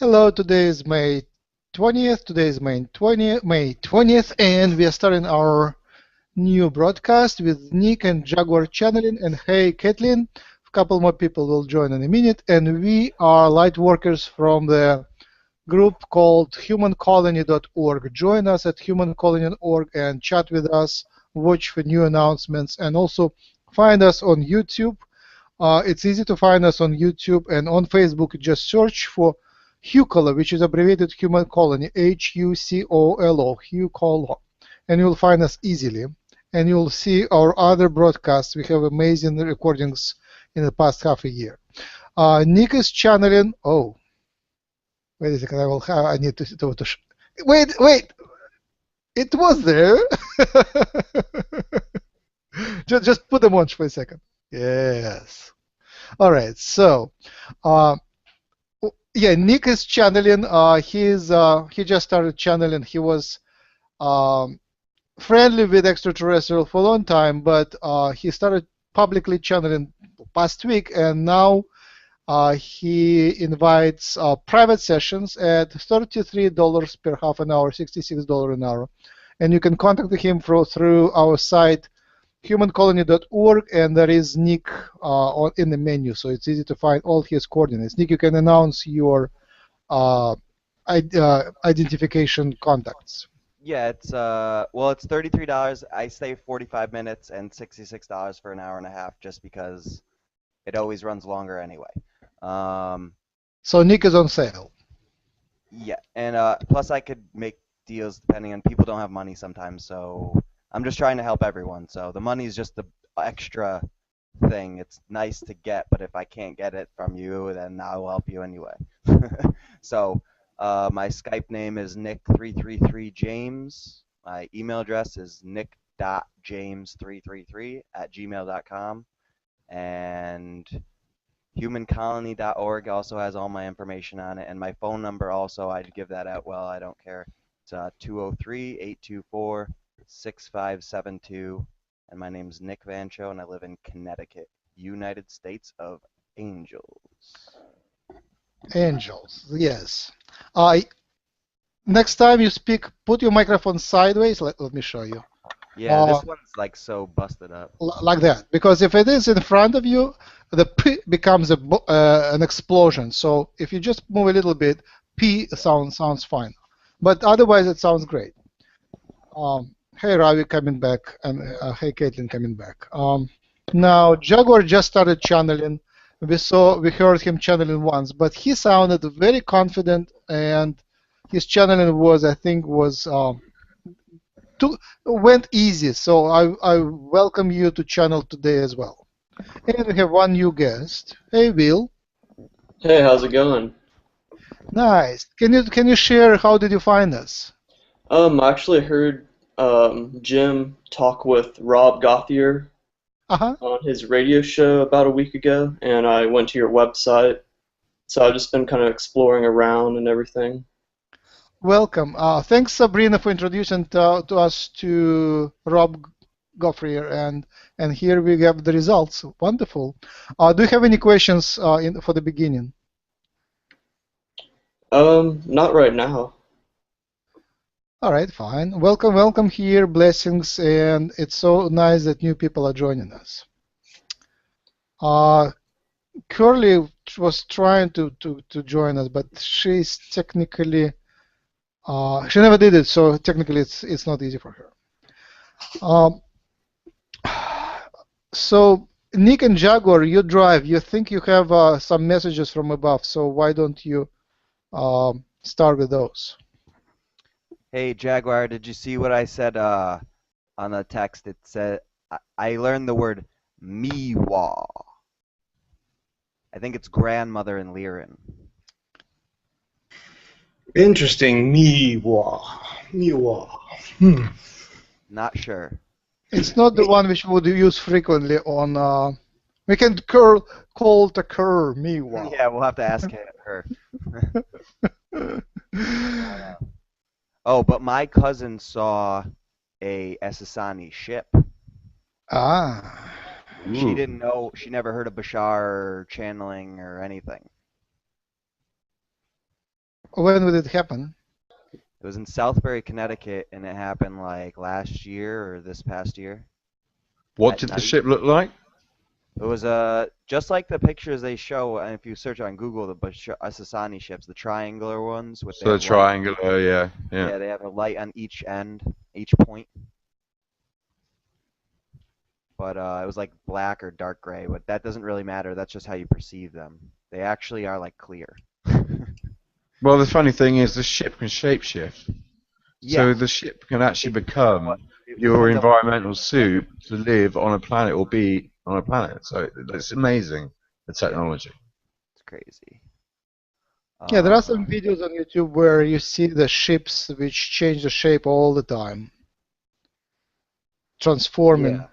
Hello, today is May 20th. Today is May 20th, and we are starting our new broadcast with Nick and Jaguar channeling. And hey, Caitlin, a couple more people will join in a minute. And we are Lightworkers from the group called humancolony.org. Join us at humancolony.org and chat with us, watch for new announcements, and also find us on YouTube. It's easy to find us on YouTube and on Facebook. Just search for Hucolo, which is abbreviated Human Colony, Hucolo, Hucolo, and you'll find us easily. And you'll see our other broadcasts. We have amazing recordings in the past half a year. Nick is channeling. Oh, wait a second. I need to wait. It was there. just put them on for a second. Yes. All right. So, yeah, Nick is channeling. He just started channeling. He was friendly with extraterrestrial for a long time, but he started publicly channeling past week, and now he invites private sessions at $33 per half an hour, $66 an hour, and you can contact him through our site humancolony.org, and there is Nick in the menu, so it's easy to find all his coordinates. Nick, you can announce your identification contacts. Yeah, it's it's $33. I stay 45 minutes and $66 for an hour and a half, just because it always runs longer anyway. So Nick is on sale. Yeah, and plus I could make deals depending on people don't have money sometimes, so I'm just trying to help everyone. So the money is just the extra thing. It's nice to get, but if I can't get it from you, then I'll help you anyway. So my Skype name is Nick333James. My email address is nick.james333@gmail.com. And humancolony.org also has all my information on it. And my phone number also, I'd give that out. Well, I don't care. It's 203-824-6572. And my name's Nick Vancho, and I live in Connecticut, United States of Angels. Angels, yes. Next time you speak, put your microphone sideways. Let me show you. Yeah, this one's like so busted up. Like that, because if it is in front of you, the P becomes an explosion. So if you just move a little bit, P sounds fine. But otherwise, it sounds great. Hey, Ravi coming back, and hey, Caitlin coming back. Now, Jaguar just started channeling. We heard him channeling once, but he sounded very confident, and his channeling went easy. So I welcome you to channel today as well. And we have one new guest. Hey, Will. Hey, how's it going? Nice. Can you share how did you find us? I actually heard Jim talk with Rob Gauthier on his radio show about a week ago, and I went to your website. So I've just been kind of exploring around and everything. Welcome. Thanks, Sabrina, for introducing to us to Rob Gauthier, and here we have the results. Wonderful. Do you have any questions for the beginning? Not right now. All right, fine. Welcome here. Blessings, and it's so nice that new people are joining us. Curly was trying to join us, but she's technically she never did it, so technically it's not easy for her. So Nick and Jaguar, you drive. You think you have some messages from above, so why don't you start with those? Hey, Jaguar, did you see what I said on the text? It said, I learned the word Miwa. I think it's grandmother in Lyran. Interesting. Miwa. Not sure. It's not the one which we would use frequently on. We can call Takur Miwa. Yeah, we'll have to ask her. Oh, but my cousin saw a Essassani ship. Ah. She didn't know. She never heard of Bashar channeling or anything. When would it happen? It was in Southbury, Connecticut, and it happened like last year or this past year. What At did the night. ship look like? It was just like the pictures they show, and if you search on Google, the Asasani ships, the triangular ones with So the triangular, yeah. yeah, they have a light on each end, each point. But it was like black or dark gray, but that doesn't really matter. That's just how you perceive them. They actually are like clear. Well, the funny thing is the ship can shapeshift. Yeah. So the ship can actually become It your depends on- environmental suit to live on a planet or be on a planet. So it's amazing, the technology. It's crazy. Yeah, there are some videos on YouTube where you see the ships which change the shape all the time. Transforming.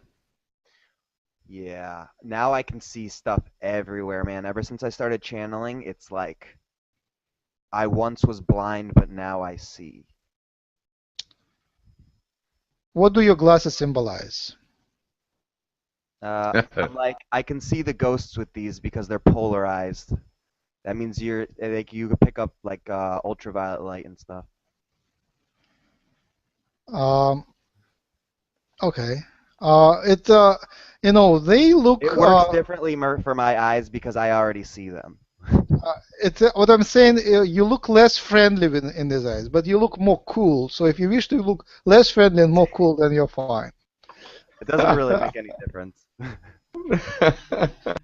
Yeah. Now I can see stuff everywhere, man. Ever since I started channeling, it's like I once was blind, but now I see. What do your glasses symbolize? I'm like, I can see the ghosts with these because they're polarized. That means you can pick up like ultraviolet light and stuff. Okay. They look. It works differently for my eyes because I already see them. What I'm saying, you look less friendly in these eyes, but you look more cool. So if you wish to look less friendly and more cool, then you're fine. It doesn't really make any difference.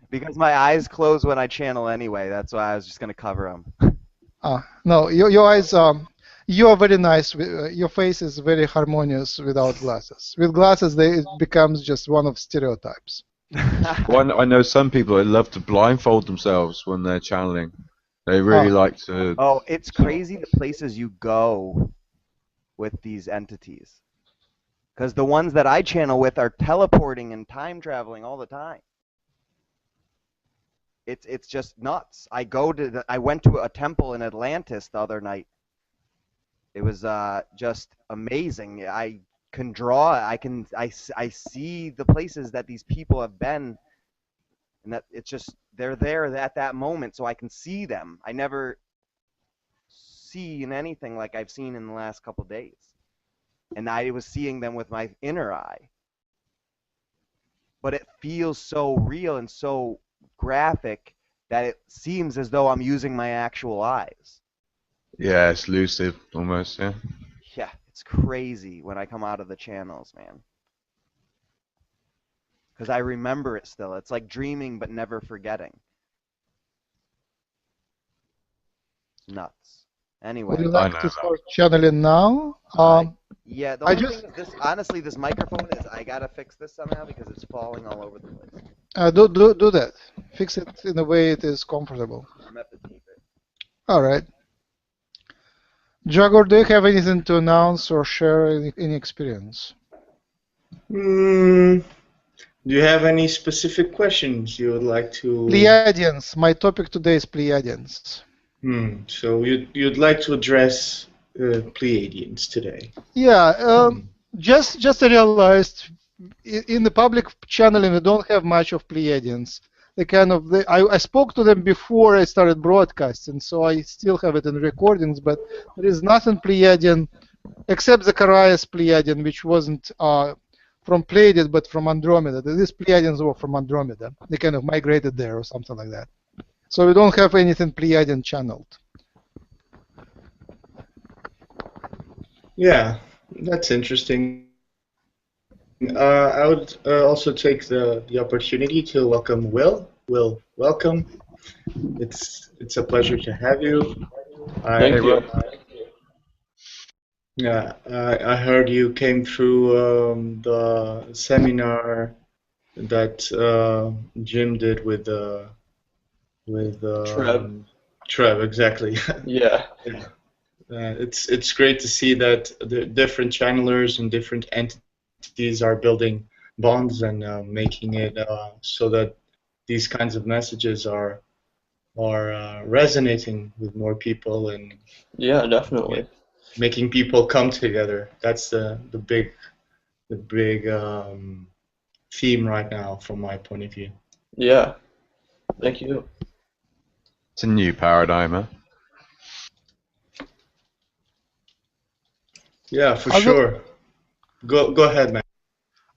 Because my eyes close when I channel anyway. That's why I was just gonna cover them. No, your eyes. You are very nice. Your face is very harmonious without glasses. With glasses, it becomes just one of stereotypes. Well, I know some people that love to blindfold themselves when they're channeling. They really like to. Oh, it's crazy the places you go with these entities. Because the ones that I channel with are teleporting and time traveling all the time. It's just nuts. I went to a temple in Atlantis the other night. It was just amazing. I can draw. I see the places that these people have been, and that it's just they're there at that moment, so I can see them. I never see in anything like I've seen in the last couple days, and I was seeing them with my inner eye. But it feels so real and so graphic that it seems as though I'm using my actual eyes. Yeah, it's lucid almost. Yeah. Yeah, it's crazy when I come out of the channels, man. Because I remember it still. It's like dreaming but never forgetting. Nuts. Anyway. Would you like to start channeling now? Yeah, the only thing is honestly, this microphone is, I gotta fix this somehow because it's falling all over the place. Do that. Fix it in a way it is comfortable. I'm gonna have to tape it. All right. Jaguar, do you have anything to announce or share any experience? Do you have any specific questions you would like to? Pleiadians. My topic today is Pleiadians. So you'd like to address Pleiadians today? Yeah. Just I realized in the public channeling we don't have much of Pleiadians. I spoke to them before I started broadcasting, so I still have it in recordings, but there is nothing Pleiadian except Zacharias Pleiadian, which wasn't from Pleiades but from Andromeda. These Pleiadians were from Andromeda. They kind of migrated there or something like that. So we don't have anything Pleiadian channeled. Yeah, that's interesting. I would also take the opportunity to welcome Will. Will, welcome. It's a pleasure to have you. Thank you. Yeah, I heard you came through the seminar that Jim did with Trev, exactly. Yeah. It's great to see that the different channelers and different entities are building bonds and making it so that these kinds of messages are resonating with more people and yeah, definitely making people come together. That's the big theme right now from my point of view. Yeah, thank you. It's a new paradigm, huh? Yeah, for sure. Go ahead, man.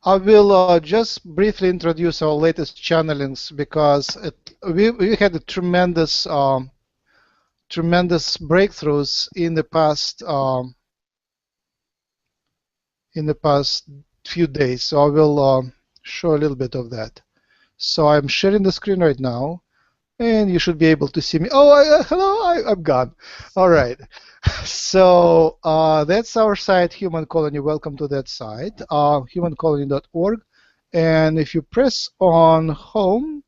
I will just briefly introduce our latest channelings because we had a tremendous breakthroughs in the past few days. So I will show a little bit of that. So I'm sharing the screen right now, and you should be able to see me. Oh, hello, I'm gone. All right. So that's our site, Human Colony. Welcome to that site, humancolony.org. And if you press on home,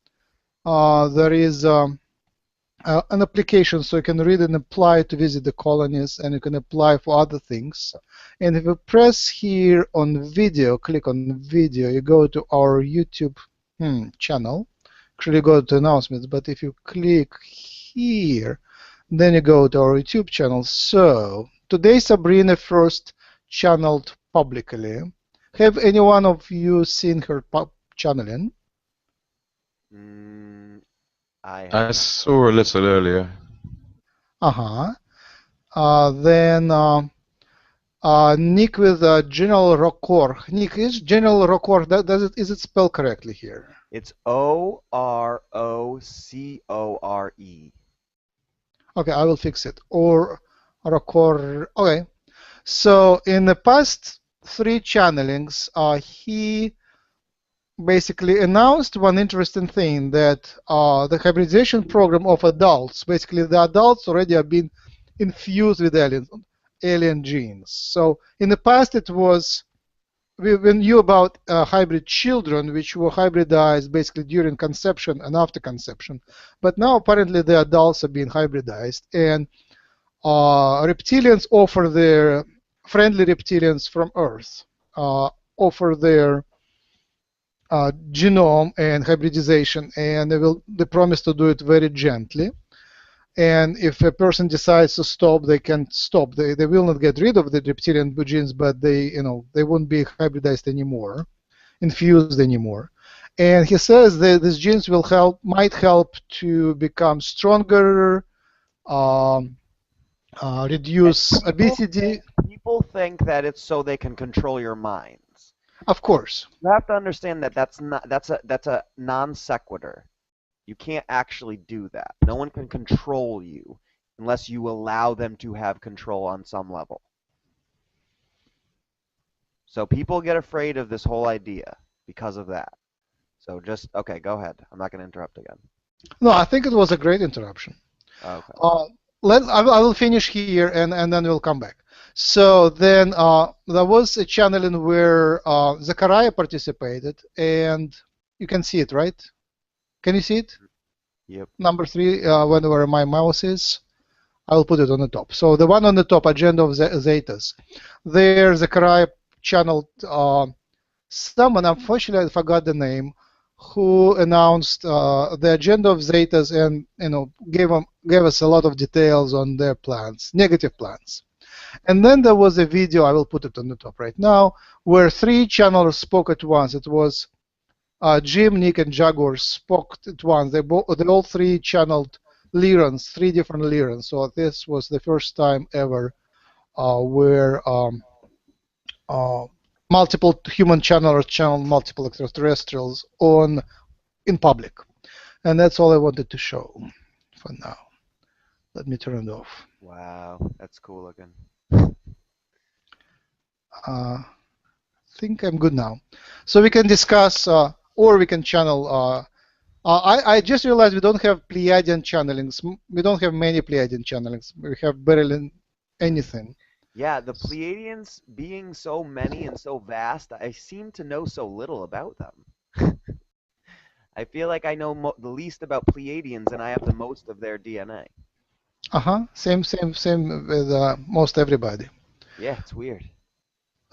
there is an application, so you can read and apply to visit the colonies, and you can apply for other things. And if you press here on video, click on video, you go to our YouTube channel. Actually, go to announcements, but if you click here, then you go to our YouTube channel. So today Sabrina first channeled publicly. Have any one of you seen her channeling? I saw a little earlier. Then Nick with General Orokorh. Nick, is General Orokorh, is it spelled correctly here? It's Orokorre. Okay, I will fix it. Orokorh. Okay. So in the past 3 channelings, he basically announced one interesting thing, that the hybridization program of adults, basically the adults already have been infused with alien genes. So in the past it was, we knew about hybrid children, which were hybridized basically during conception and after conception. But now apparently the adults are being hybridized, and reptilians offer their, friendly reptilians from Earth, offer their genome and hybridization, and they promise to do it very gently. And if a person decides to stop, they can stop. They will not get rid of the reptilian genes, but they won't be hybridized anymore, infused anymore. And he says that these genes might help to become stronger, reduce obesity. People think that it's so they can control your minds. Of course. You have to understand that that's a non sequitur. You can't actually do that. No one can control you unless you allow them to have control on some level. So people get afraid of this whole idea because of that. So okay, go ahead. I'm not going to interrupt again. No, I think it was a great interruption. Okay. I will finish here, and then we'll come back. So then there was a channeling where Zachariah participated, and you can see it, right? Can you see it? Yep. Number 3, where my mouse is, I will put it on the top. So the one on the top, Agenda of Zetas. There, Zachariah channeled someone, unfortunately I forgot the name, who announced the Agenda of Zetas, and gave us a lot of details on their plans, negative plans. And then there was a video, I will put it on the top right now, where 3 channelers spoke at once. It was Jim, Nick, and Jaguar spoke at once. They all 3 channeled Lyrans, 3 different Lyrans. So this was the first time ever where multiple human channelers channeled multiple extraterrestrials in public. And that's all I wanted to show for now. Let me turn it off. Wow, that's cool looking. I think I'm good now. So we can discuss, or we can channel. I just realized we don't have Pleiadian channelings. We don't have many Pleiadian channelings. We have barely anything. Yeah, the Pleiadians being so many and so vast, I seem to know so little about them. I feel like I know the least about Pleiadians, and I have the most of their DNA. Same with most everybody. Yeah, it's weird.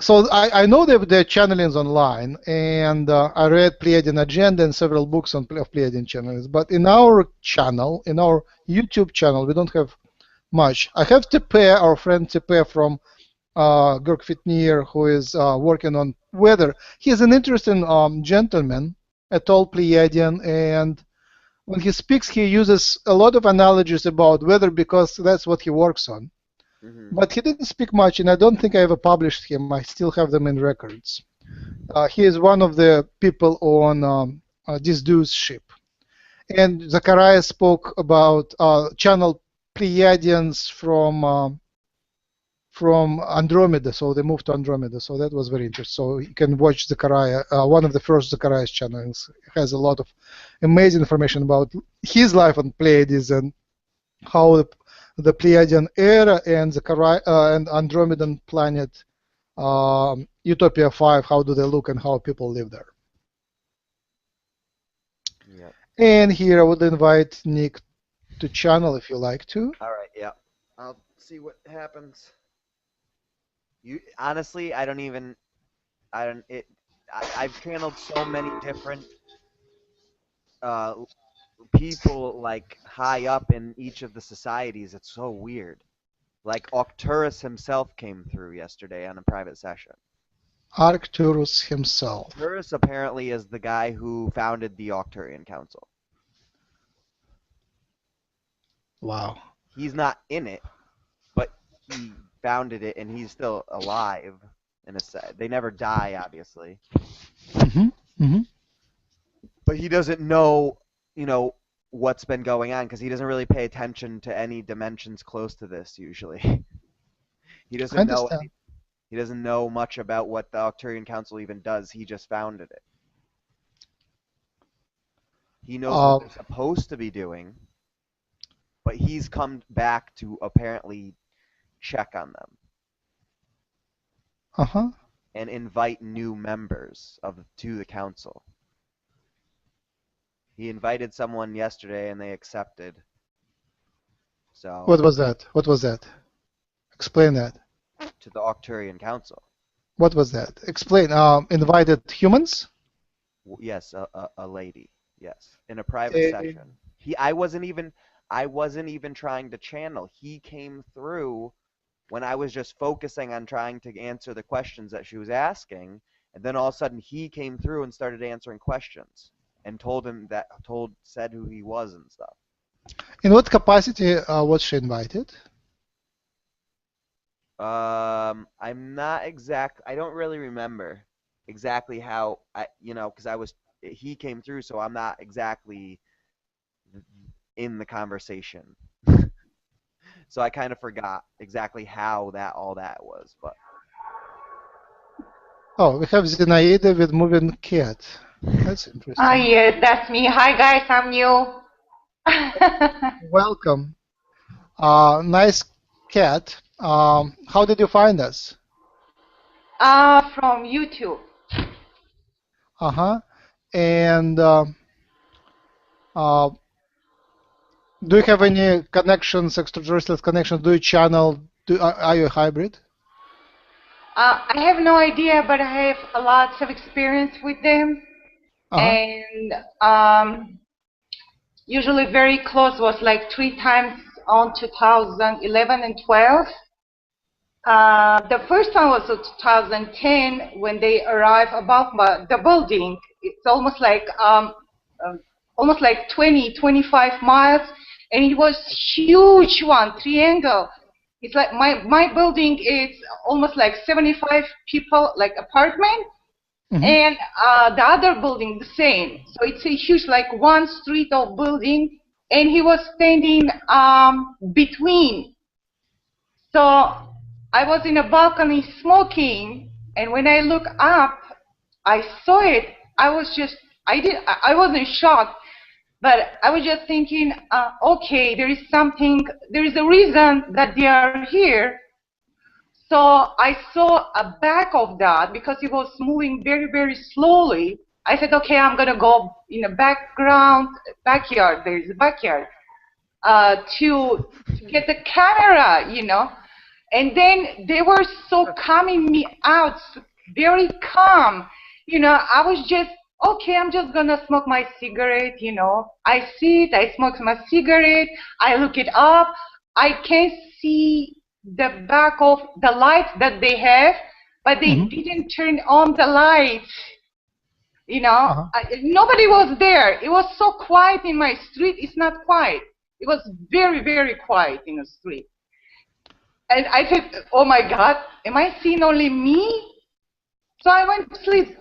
So I know that there are channelings online, and I read Pleiadian Agenda and several books on Pleiadian channelings. But in our channel, in our YouTube channel, we don't have much. I have 𝗪𝗪, our friend 𝗪𝗪 from Girk Fitneer, who is working on weather. He's an interesting gentleman, a tall Pleiadian, and when he speaks, he uses a lot of analogies about weather because that's what he works on. but he didn't speak much, and I don't think I ever published him. I still have them in records. He is one of the people on this dude's ship. And Zachariah spoke about channel Pleiadians from Andromeda, so they moved to Andromeda, so that was very interesting. So you can watch Zachariah, one of the first Zachariah's channels. It has a lot of amazing information about his life on Pleiades and how the Pleiadian era and Zachariah and Andromedan planet Utopia 5, how do they look and how people live there. Yep. And here I would invite Nick to channel if you like to. All right, yeah. I'll see what happens. Honestly, I've channeled so many different people like high up in each of the societies. It's so weird. Like Arcturus himself came through yesterday on a private session. Arcturus himself. Arcturus apparently is the guy who founded the Arcturian Council. Wow. He's not in it, but he founded it, and he's still alive. In a set, they never die, obviously. But he doesn't know, what's been going on because he doesn't really pay attention to any dimensions close to this usually. He doesn't know. He doesn't know much about what the Arcturian Council even does. He just founded it. He knows what they're supposed to be doing, but he's come back to apparently check on them. And invite new members to the council. He invited someone yesterday and they accepted. So What was that? What was that? Explain that. To the Arcturian Council. What was that? Explain. Invited humans? Yes, a lady. Yes, in a private session. I wasn't even trying to channel. He came through when I was just focusing on trying to answer the questions that she was asking, and then all of a sudden he came through and started answering questions and said who he was and stuff. In what capacity was she invited? I'm not exact. I don't really remember exactly how because he came through, so I'm not exactly in the conversation. So I kind of forgot exactly how all that was, but. Oh, we have Zinaida with moving cat. That's interesting. Oh yes, that's me. Hi guys, I'm new. Welcome. Nice cat. How did you find us? From YouTube. And do you have any connections, extraterrestrial connections? Do you channel? Are you a hybrid? I have no idea, but I have lots of experience with them. And usually very close, was like 3 times on 2011 and 12. The first one was 2010 when they arrived above the building. It's almost like 20, 25 miles, and it was huge one, triangle. It's like my building is almost like 75 people, like apartment, and the other building the same. So it's a huge, like one street of building, and he was standing between. So I was in a balcony smoking, and when I look up, I saw it. I wasn't shocked, but I was just thinking, okay, there is a reason that they are here. So I saw a back of that because it was moving very, very slowly. I said, okay, I'm gonna go in the backyard. There is a backyard to get the camera, And then they were so calming me out, very calm. I was just, okay, I'm just gonna smoke my cigarette, I sit, I smoke my cigarette, I look it up, I can see the back of the lights that they have, but they didn't turn on the lights. Nobody was there. It was so quiet in my street. It's not quiet. It was very, very quiet in the street. And I said, oh my God, am I seeing only me? So I went to sleep.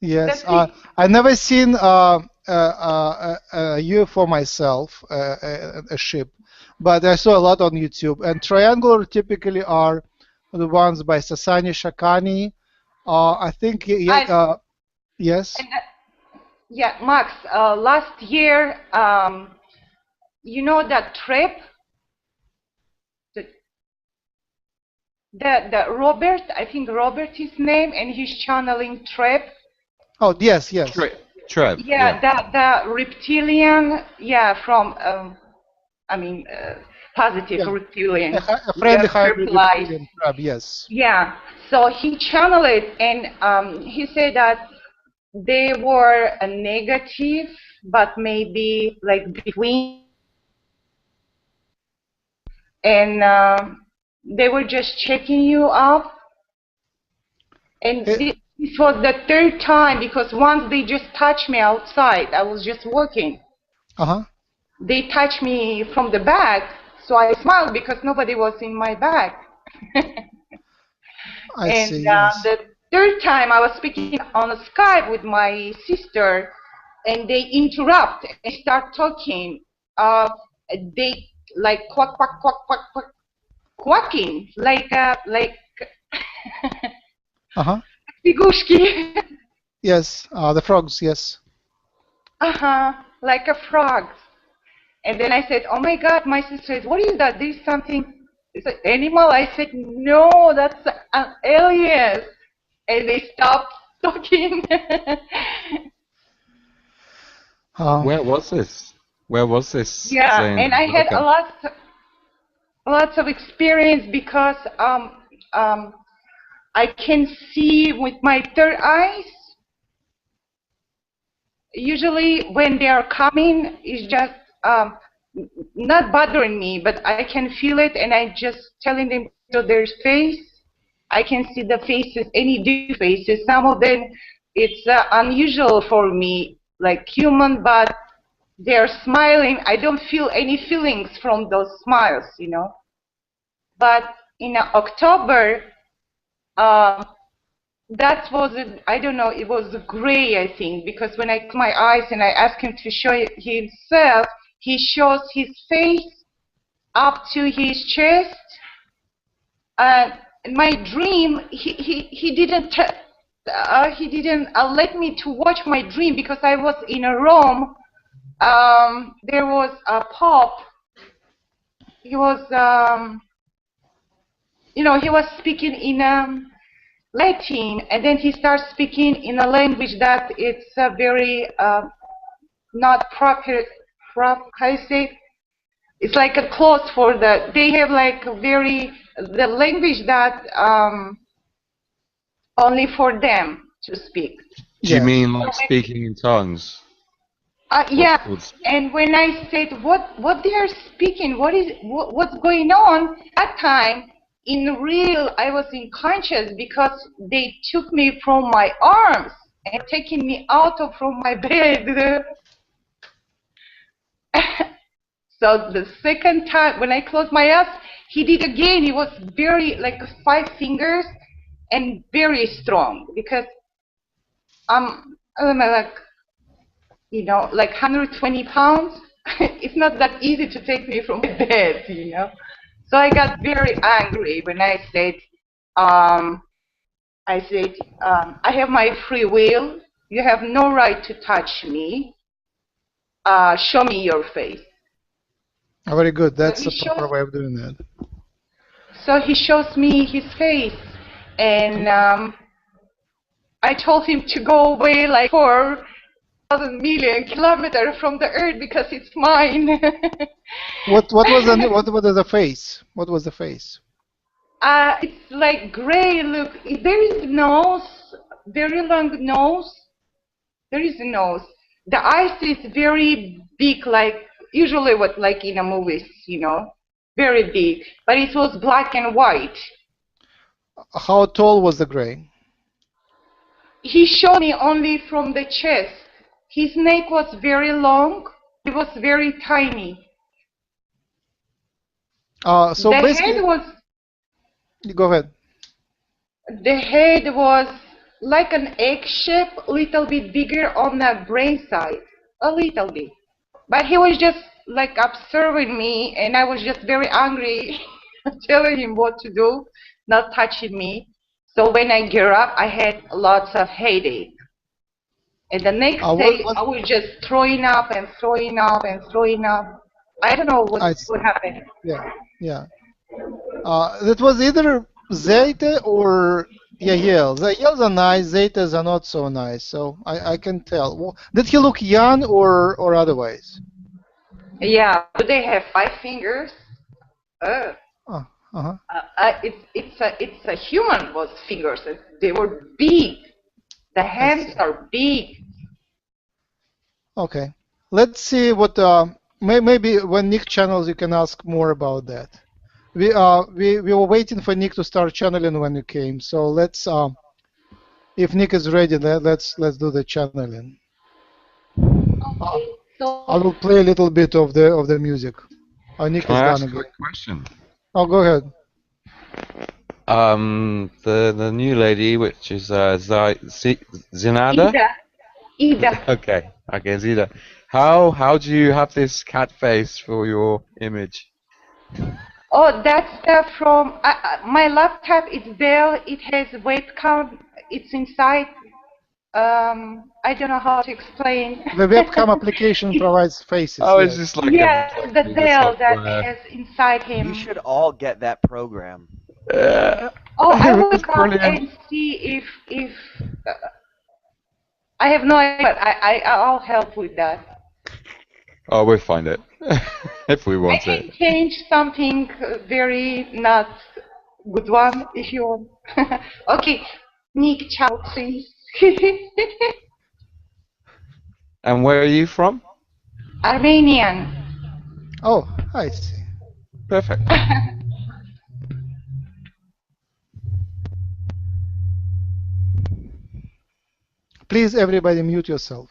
Yes, I never seen a UFO myself, a ship, but I saw a lot on YouTube. And triangular typically are the ones by Sasani Shakani. I think, yes. And, yeah, Max, last year, you know that trip? The Robert, I think Robert his name, and he's channeling Trip. Oh, yes, yes. Trip. Yeah, the reptilian, yeah, from, I mean, positive reptilian. A friendly hybrid reptilian crab, yes. Yeah, so he channeled it, and he said that they were a negative, but maybe like between, and they were just checking you up. And this was the third time, because once they just touched me outside. I was just working. They touched me from the back, so I smiled because nobody was in my back. I see, yes. The third time I was speaking on Skype with my sister, and they interrupt and start talking. They like quack, quack, quack, quack, quack, quacking, like Figushki. Yes, the frogs, yes. Like a frog. And then I said, oh my God, my sister said, what is that? There's something, it's an animal? I said, no, that's an alien. And they stopped talking. Where was this? Where was this? Yeah, and I had lots of experience because I can see with my third eyes. Usually when they are coming, it's just not bothering me, but I can feel it, and I just telling them to their face. I can see the faces, any different faces. Some of them, it's unusual for me, like human, but they're smiling. I don't feel any feelings from those smiles, you know. But in October, that was, I don't know, it was gray, I think, because when I close my eyes and I ask him to show himself, he shows his face up to his chest. In my dream, he didn't let me to watch my dream because I was in a room. There was a Pope. He was, you know, he was speaking in Latin, and then he starts speaking in a language that it's very not proper. How you say? It's like a close for the. They have like a the language that only for them to speak. Do you mean like speaking in tongues? Yeah. And when I said what they are speaking, what's going on at that time? In real, I was unconscious because they took me from my arms and taking me out from my bed. So the second time, when I closed my eyes, he did again. He was very, like 5 fingers and very strong because I'm like, you know, like 120 pounds. It's not that easy to take me from my bed, you know. So I got very angry when I said, I have my free will. You have no right to touch me. Show me your face. Oh, very good. That's the proper way of doing that. So he shows me his face, and I told him to go away like 4,000 million kilometers from the Earth because it's mine. What was the face? What was the face? It's like gray. Look, there is nose, very long nose. There is a nose. The eyes is very big, like usually what like in a movies, you know, very big. But it was black and white. How tall was the gray? He showed me only from the chest. His neck was very long. It was very tiny. So the basically, head was You go ahead. The head was like an egg shape, a little bit bigger on the brain side, a little bit. But he was just like observing me, and I was just very angry, telling him what to do, not touching me. So when I get up, I had lots of headache. And the next day, I was just throwing up and throwing up and throwing up. I don't know what happened. Yeah. That was either Zeta or Yahyel. Yahyels are nice, Zetas are not so nice, so I can tell. Did he look young or otherwise? Yeah, but they have 5 fingers. It's a human with fingers. They were big. The hands are big. Okay. Let's see what maybe when Nick channels you can ask more about that. We were waiting for Nick to start channeling when you came, so let's if Nick is ready, let's do the channeling. Okay, so I will play a little bit of the music. Nick is gone again. Quick question. Oh, go ahead. The new lady, which is Zinada. Ida. Okay, Zida. How do you have this cat face for your image? Oh, that's from my laptop. It's there. It has weight count. It's inside. I don't know how to explain. The webcam application provides faces. Oh, it's just like the Dell that has inside him. You should all get that program. I will come and see if I have no idea, but I'll help with that. Oh, we'll find it if we want it. I can change something very not good one if you want. Okay, Nick, ciao, please. And where are you from? Armenian. Oh, I see. Perfect. Please, everybody, mute yourself.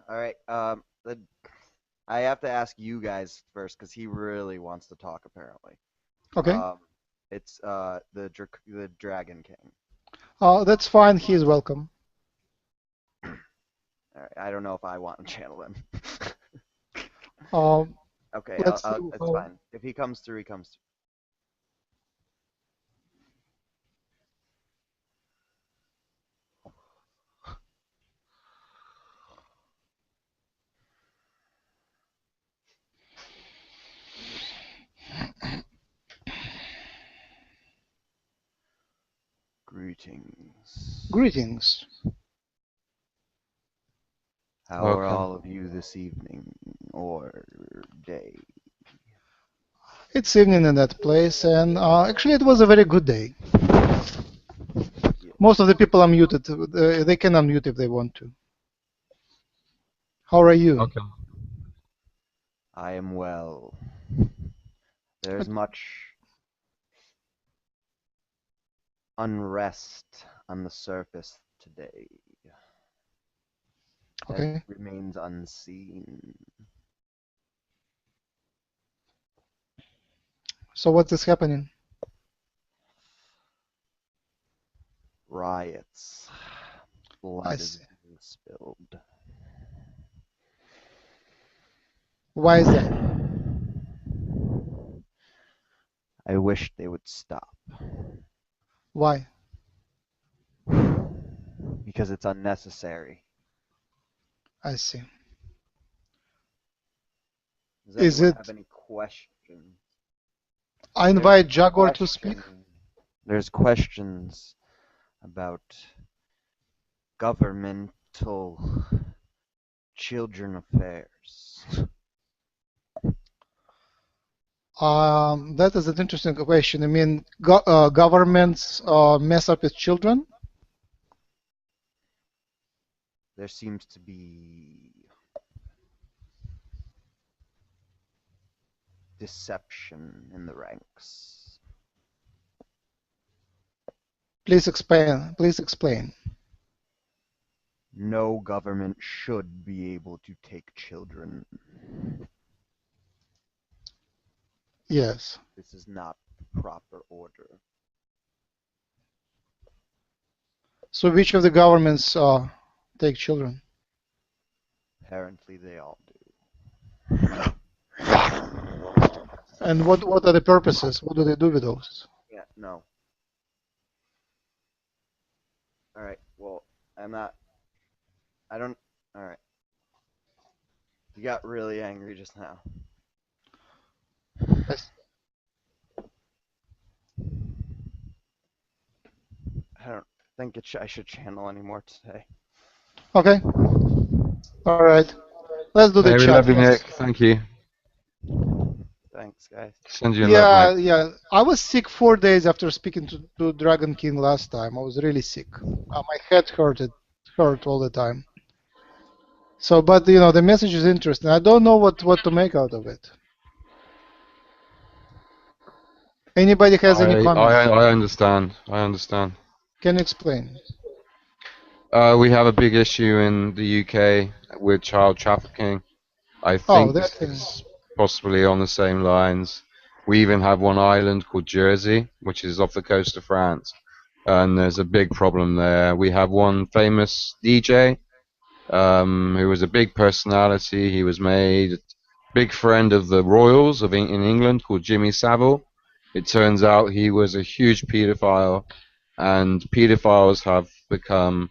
All right. I have to ask you guys first because he really wants to talk. Apparently. Okay. It's the Dragon King. Oh, that's fine. He is welcome. All right. I don't know if I want to channel him. Okay. It's fine. If he comes through, he comes through. Greetings. Greetings. How are all of you this evening or day? It's evening in that place, and actually it was a very good day. Most of the people are muted. They can unmute if they want to. How are you? Okay. I am well. There's much unrest on the surface today. Okay. That remains unseen. So what is happening? Riots. Blood is being spilled. Why is that? I wish they would stop. Why? Because it's unnecessary. I see. Does anyone have any questions? I invite Jaguar to speak. There's questions about governmental children affairs. That is an interesting question. I mean, governments mess up with children? there seems to be deception in the ranks. Please explain. Please explain. No government should be able to take children. Yes. This is not the proper order. So which of the governments take children? Apparently they all do. And what are the purposes? What do they do with those? Yeah, no. Alright, well, alright. You got really angry just now. Yes. I don't think I should channel anymore today. Okay. All right. Let's do the Hey, we chat. love you, Yes. Nick. Thank you. Thanks, guys. Send you love, mate. Yeah. I was sick 4 days after speaking to Dragon King last time. I was really sick. My head hurt all the time. So, but you know, the message is interesting. I don't know what to make out of it. Anybody has any comments? I understand. I understand. Can you explain? We have a big issue in the UK with child trafficking. I think this is possibly on the same lines. We even have one island called Jersey, which is off the coast of France, and there's a big problem there. We have one famous DJ who was a big personality. He was made a big friend of the royals in England called Jimmy Savile. It turns out he was a huge paedophile, and paedophiles have become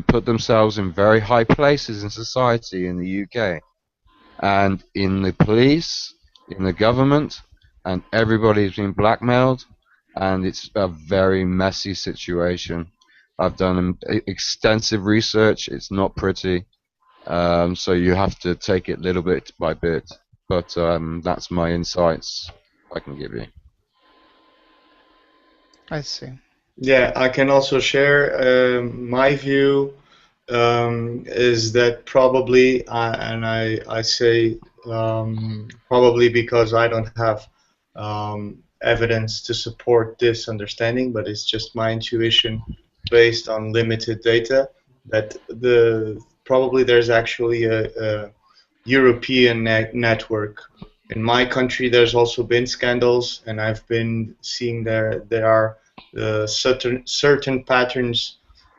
put themselves in very high places in society in the UK, and in the police, in the government, and everybody's been blackmailed, and it's a very messy situation. I've done extensive research. It's not pretty, so you have to take it little bit by bit, but that's my insights I can give you. I see. Yeah, I can also share my view is that probably, I say probably because I don't have evidence to support this understanding, but it's just my intuition based on limited data, that probably there's actually a European network. In my country, there's also been scandals, and I've been seeing there are certain patterns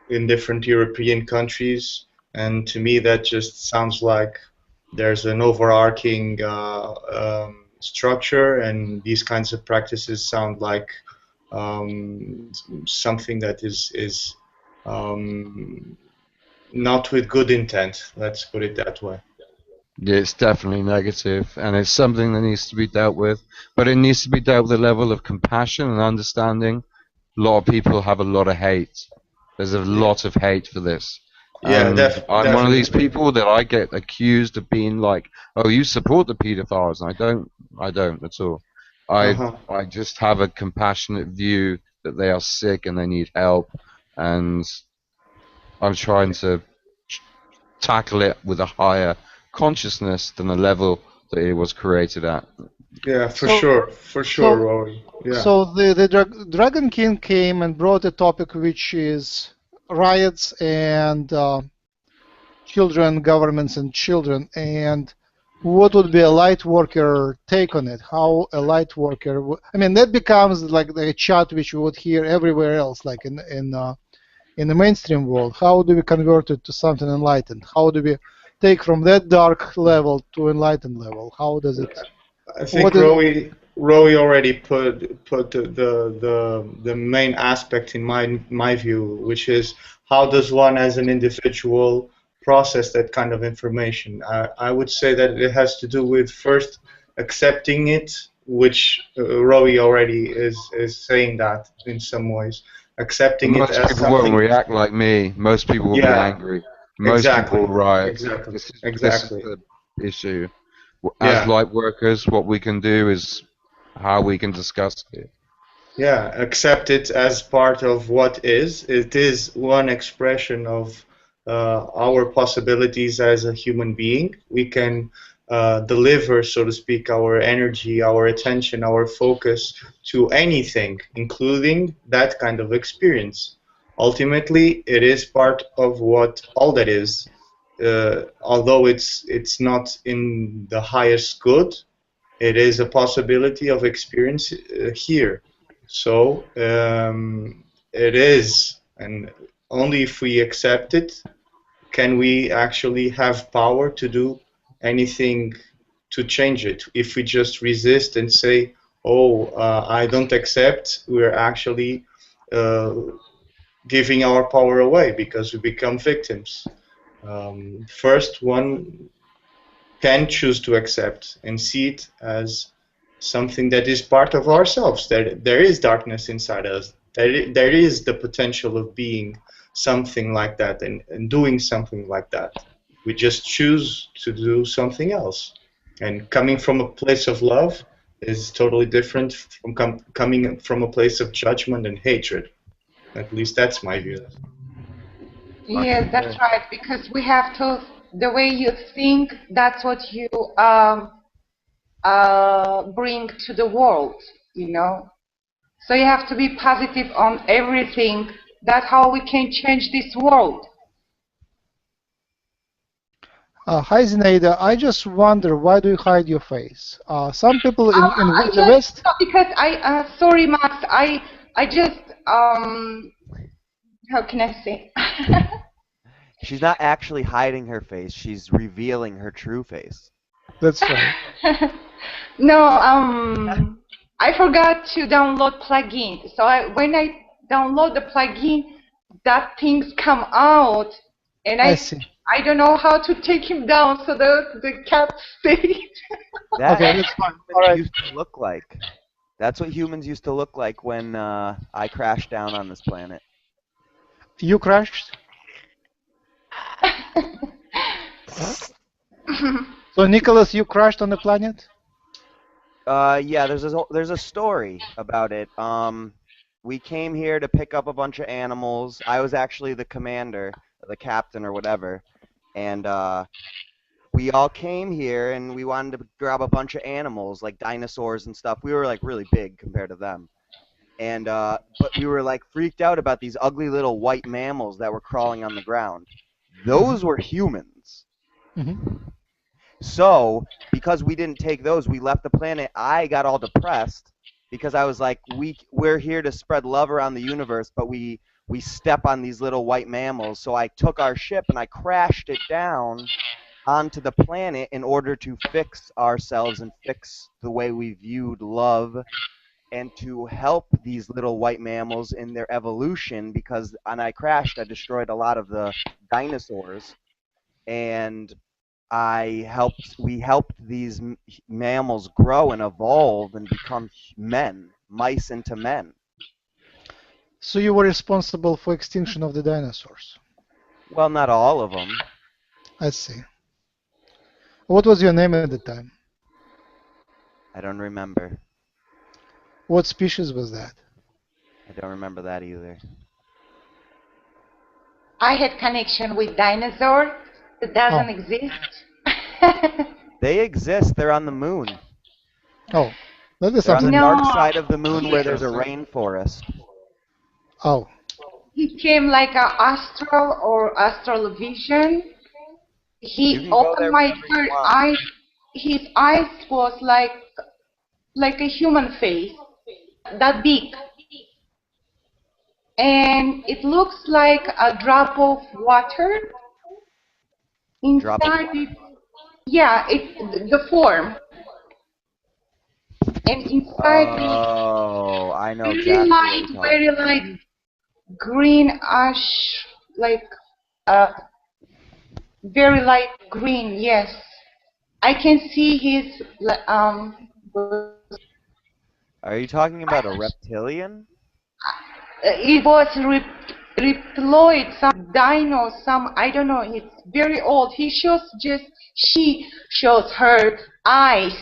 in different European countries, and to me that just sounds like there's an overarching structure, and these kinds of practices sound like something that is not with good intent. Let's put it that way. Yeah, it's definitely negative, and it's something that needs to be dealt with, but it needs to be dealt with a level of compassion and understanding. A lot of people have a lot of hate. There's a lot of hate for this. Yeah, I'm definitely. one of these people that I get accused of being like, oh, you support the pedophiles, and I don't at all. I just have a compassionate view that they are sick and they need help, and I'm trying to tackle it with a higher consciousness than the level that it was created at. Yeah, for sure, Rory. Yeah. So the Dragon King came and brought a topic which is riots and children, governments and children, and what would be a light worker take on it? How a light worker I mean, that becomes like a chat which you would hear everywhere else, like in the mainstream world. How do we convert it to something enlightened? How do we take from that dark level to enlightened level? How does it? I think Roy already put the main aspect in my view, which is how does one as an individual process that kind of information. I would say that it has to do with first accepting it, which Roy already is saying that in some ways. Accepting it as something. Most people won't react like me. Most people will be angry. Most people will riot. Exactly. This is the issue. As light workers, what we can do is how we can discuss it. Yeah, accept it as part of what is. It is one expression of our possibilities as a human being. We can deliver, so to speak, our energy, our attention, our focus to anything, including that kind of experience. Ultimately, it is part of what all that is. Although it's not in the highest good, it is a possibility of experience here. So it is, and only if we accept it can we actually have power to do anything to change it. If we just resist and say, "Oh, I don't accept," we're actually giving our power away because we become victims. First, one can choose to accept and see it as something that is part of ourselves. There is darkness inside us. There is the potential of being something like that and doing something like that. We just choose to do something else. And coming from a place of love is totally different from coming from a place of judgment and hatred. At least that's my view. Yes, that's right. Because we have to, the way you think, that's what you bring to the world, you know. So you have to be positive on everything. That's how we can change this world. Hi Zinaida, I just wonder, why do you hide your face? Some people in the West. Because sorry, Max, I just how can I say? She's not actually hiding her face. She's revealing her true face. That's right. No, I forgot to download plugin. So when I download the plugin, that things come out, and I don't know how to take him down so the cat stays. Okay, that's fine. All right. Used to look like. That's what humans used to look like when I crashed down on this planet. You crashed? So Nicholas, you crashed on the planet? Yeah, there's a story about it. We came here to pick up a bunch of animals. I was actually the commander, the captain or whatever, and we all came here and we wanted to grab a bunch of animals like dinosaurs and stuff. We were like really big compared to them. And but we were like freaked out about these ugly little white mammals that were crawling on the ground. Those were humans. Mm-hmm. So, because we didn't take those, we left the planet. I got all depressed because I was like, we're here to spread love around the universe, but we step on these little white mammals. So I took our ship and I crashed it down onto the planet in order to fix ourselves and fix the way we viewed love and to help these little white mammals in their evolution, because when I crashed, I destroyed a lot of the dinosaurs, and we helped these mammals grow and evolve and become men, mice into men. So you were responsible for extinction of the dinosaurs? Well, not all of them. I see. What was your name at the time? I don't remember. What species was that? I don't remember that either. I had connection with dinosaurs. It doesn't exist. They exist. They're on the moon. Oh, that is They're something. on the dark side of the moon where there's a rainforest. Oh. He came like an astral vision. He opened my third eye. His eyes was like a human face, that big. And it looks like a drop of water. Inside it, yeah, the form. And inside I know exactly. Very light green ash, like very light green. Yes, I can see his. Are you talking about a reptilian? It was reptiloid, some dino, some, I don't know. It's very old. She shows her eyes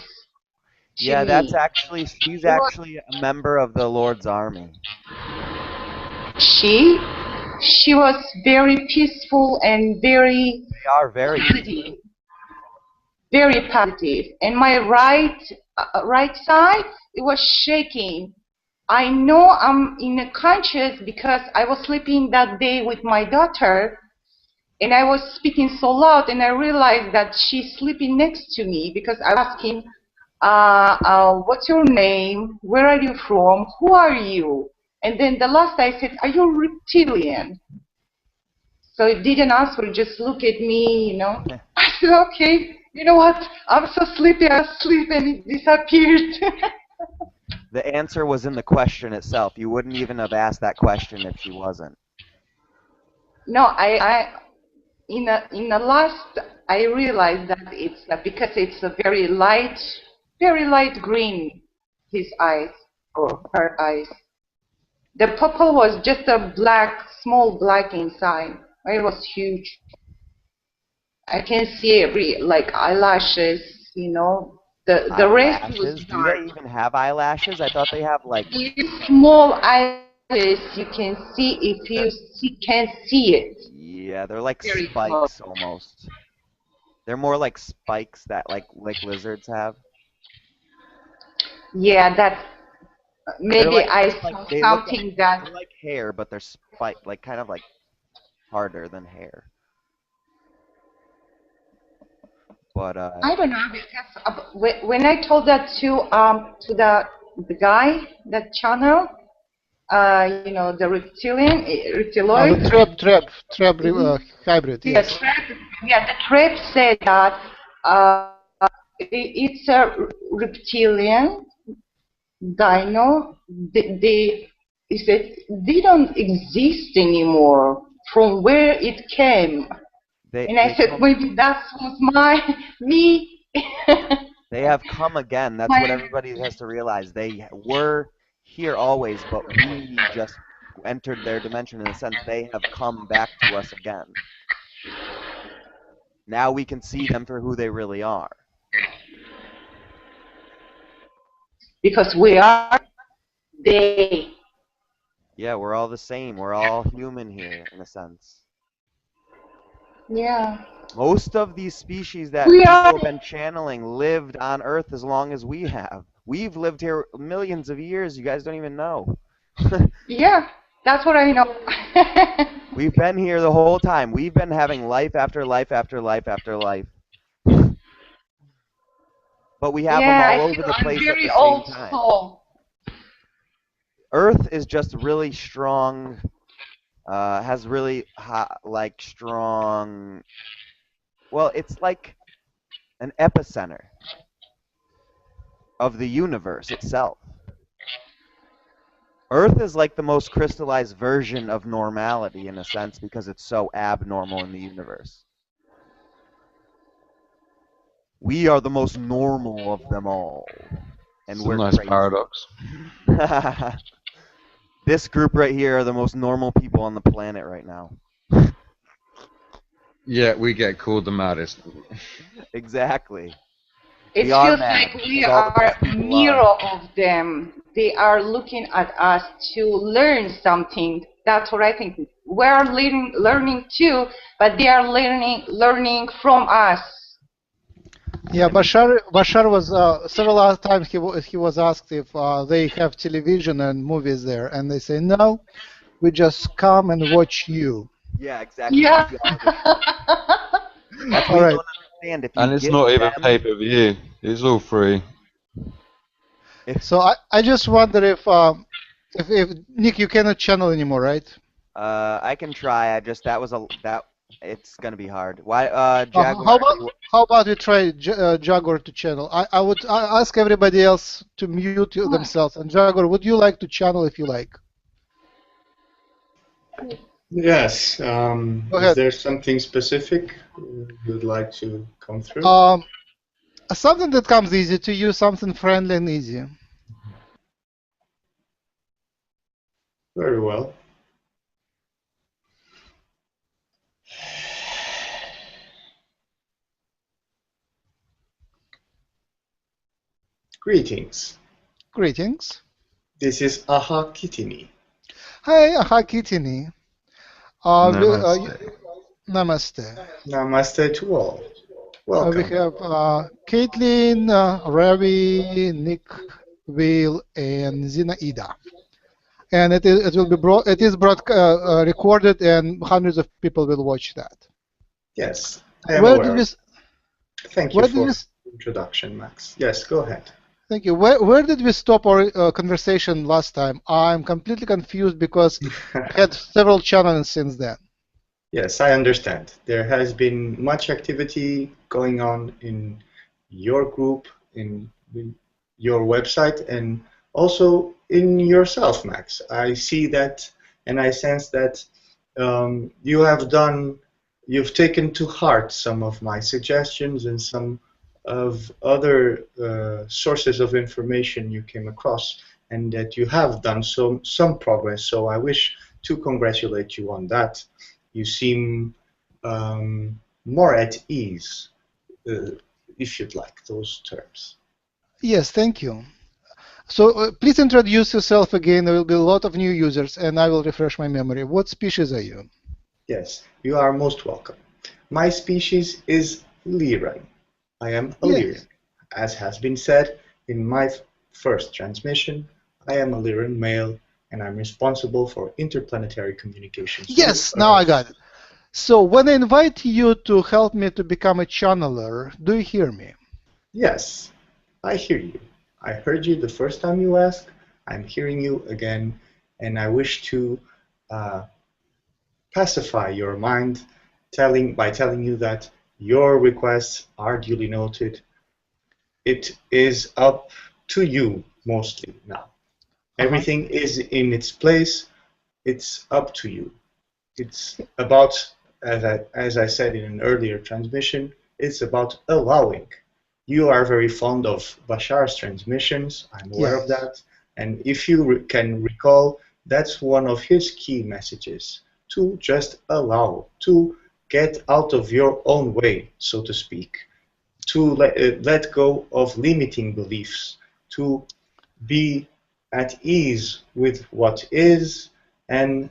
Yeah, me. that's actually, she's actually a member of the Lord's army. She was very peaceful and very They are very positive. Very positive. And my right side, it was shaking. I know I'm in a conscious because I was sleeping that day with my daughter, and I was speaking so loud, and I realized that she's sleeping next to me because I was asking, what's your name? Where are you from? Who are you? And then the last I said, are you reptilian? So it didn't answer, just look at me, you know. I said, okay, you know what? I'm so sleepy, I was asleep, and it disappeared. The answer was in the question itself. You wouldn't even have asked that question if she wasn't. No, in the last, I realized that it's because it's a very light green, his eyes or her eyes. The purple was just a small black inside. It was huge. I can see every like eyelashes, you know. The rest was Eyelashes? Do dark. they even have eyelashes? I thought they have like Small eyelashes you can see if you can see it. Yeah, they're like Very spikes close. almost. They're more like spikes that like lizards have. Yeah, that maybe Like, I like saw they look something that. they're like hair, but they're spiked, like kind of like harder than hair. But I don't know because when I told that to the guy, that channel, you know, the reptiloid. Trap hybrid, yes. The trap said that it's a reptilian dino. He said they don't exist anymore from where it came. And I said, maybe that was me. They have come again. That's what everybody has to realize. They were here always, but we just entered their dimension in a sense. They have come back to us again. Now we can see them for who they really are. Because we are they. Yeah, we're all the same. We're all human here, in a sense. Yeah. Most of these species that people have been channeling lived on Earth as long as we have. We've lived here millions of years. You guys don't even know. Yeah, that's what I know. We've been here the whole time. We've been having life after life after life after life. But we have them all over the place at the same time. Soul. Earth is just really strong, has really like strong, well, it's like an epicenter of the universe itself. Earth is like the most crystallized version of normality in a sense because it's so abnormal in the universe. We are the most normal of them all. And we're nice crazy. paradox. This group right here are the most normal people on the planet right now. Yeah, we get called the maddest. Exactly. It feels like we are a mirror of them. They are looking at us to learn something. That's what I think. We're learning too, but they are learning from us. Yeah, Bashar was several times he was asked if they have television and movies there, and they say no, we just come and watch you. Yeah, exactly. Yeah. That's what you don't understand. If you and it's not even pay-per-view. It's all free. So I just wonder if Nick, you cannot channel anymore, right? I can try. It's gonna be hard. Why, Jaguar? How about we try Jaguar to channel? I would ask everybody else to mute themselves. And Jaguar, would you like to channel if you like? Yes. Is there something specific you'd like to come through? Something that comes easy to you, something friendly and easy. Very well. Greetings. Greetings. This is Aha Kitini. Hi, Aha Kitini. Namaste. Namaste. Namaste to all. Welcome. We have Caitlin, Ravi, Nick, Will, and Zinaida. And it will be recorded, and hundreds of people will watch that. Yes, I am aware. Thank you for the introduction, Max. Yes, go ahead. Thank you. Where did we stop our conversation last time? I'm completely confused because I had several channels since then. Yes, I understand. There has been much activity going on in your group, in your website, and also in yourself, Max. I see that and I sense that you've taken to heart some of my suggestions and some of other sources of information you came across, and that you have done some progress. So I wish to congratulate you on that. You seem more at ease, if you'd like those terms. Yes, thank you. So please introduce yourself again. There will be a lot of new users, and I will refresh my memory. What species are you? Yes, you are most welcome. My species is Lyran. I am a Lyran. As has been said in my first transmission, I am a Lyran male, and I'm responsible for interplanetary communications. Yes, now I got it. So when I invite you to help me to become a channeler, do you hear me? Yes, I hear you. I heard you the first time you asked. I'm hearing you again, and I wish to pacify your mind by telling you that your requests are duly noted. It is up to you mostly now. Everything is in its place. It's up to you. It's about, as I said in an earlier transmission, it's about allowing. You are very fond of Bashar's transmissions. I'm aware of that. And if you can recall, that's one of his key messages, to just allow, to get out of your own way, so to speak, to let go of limiting beliefs, to be at ease with what is, and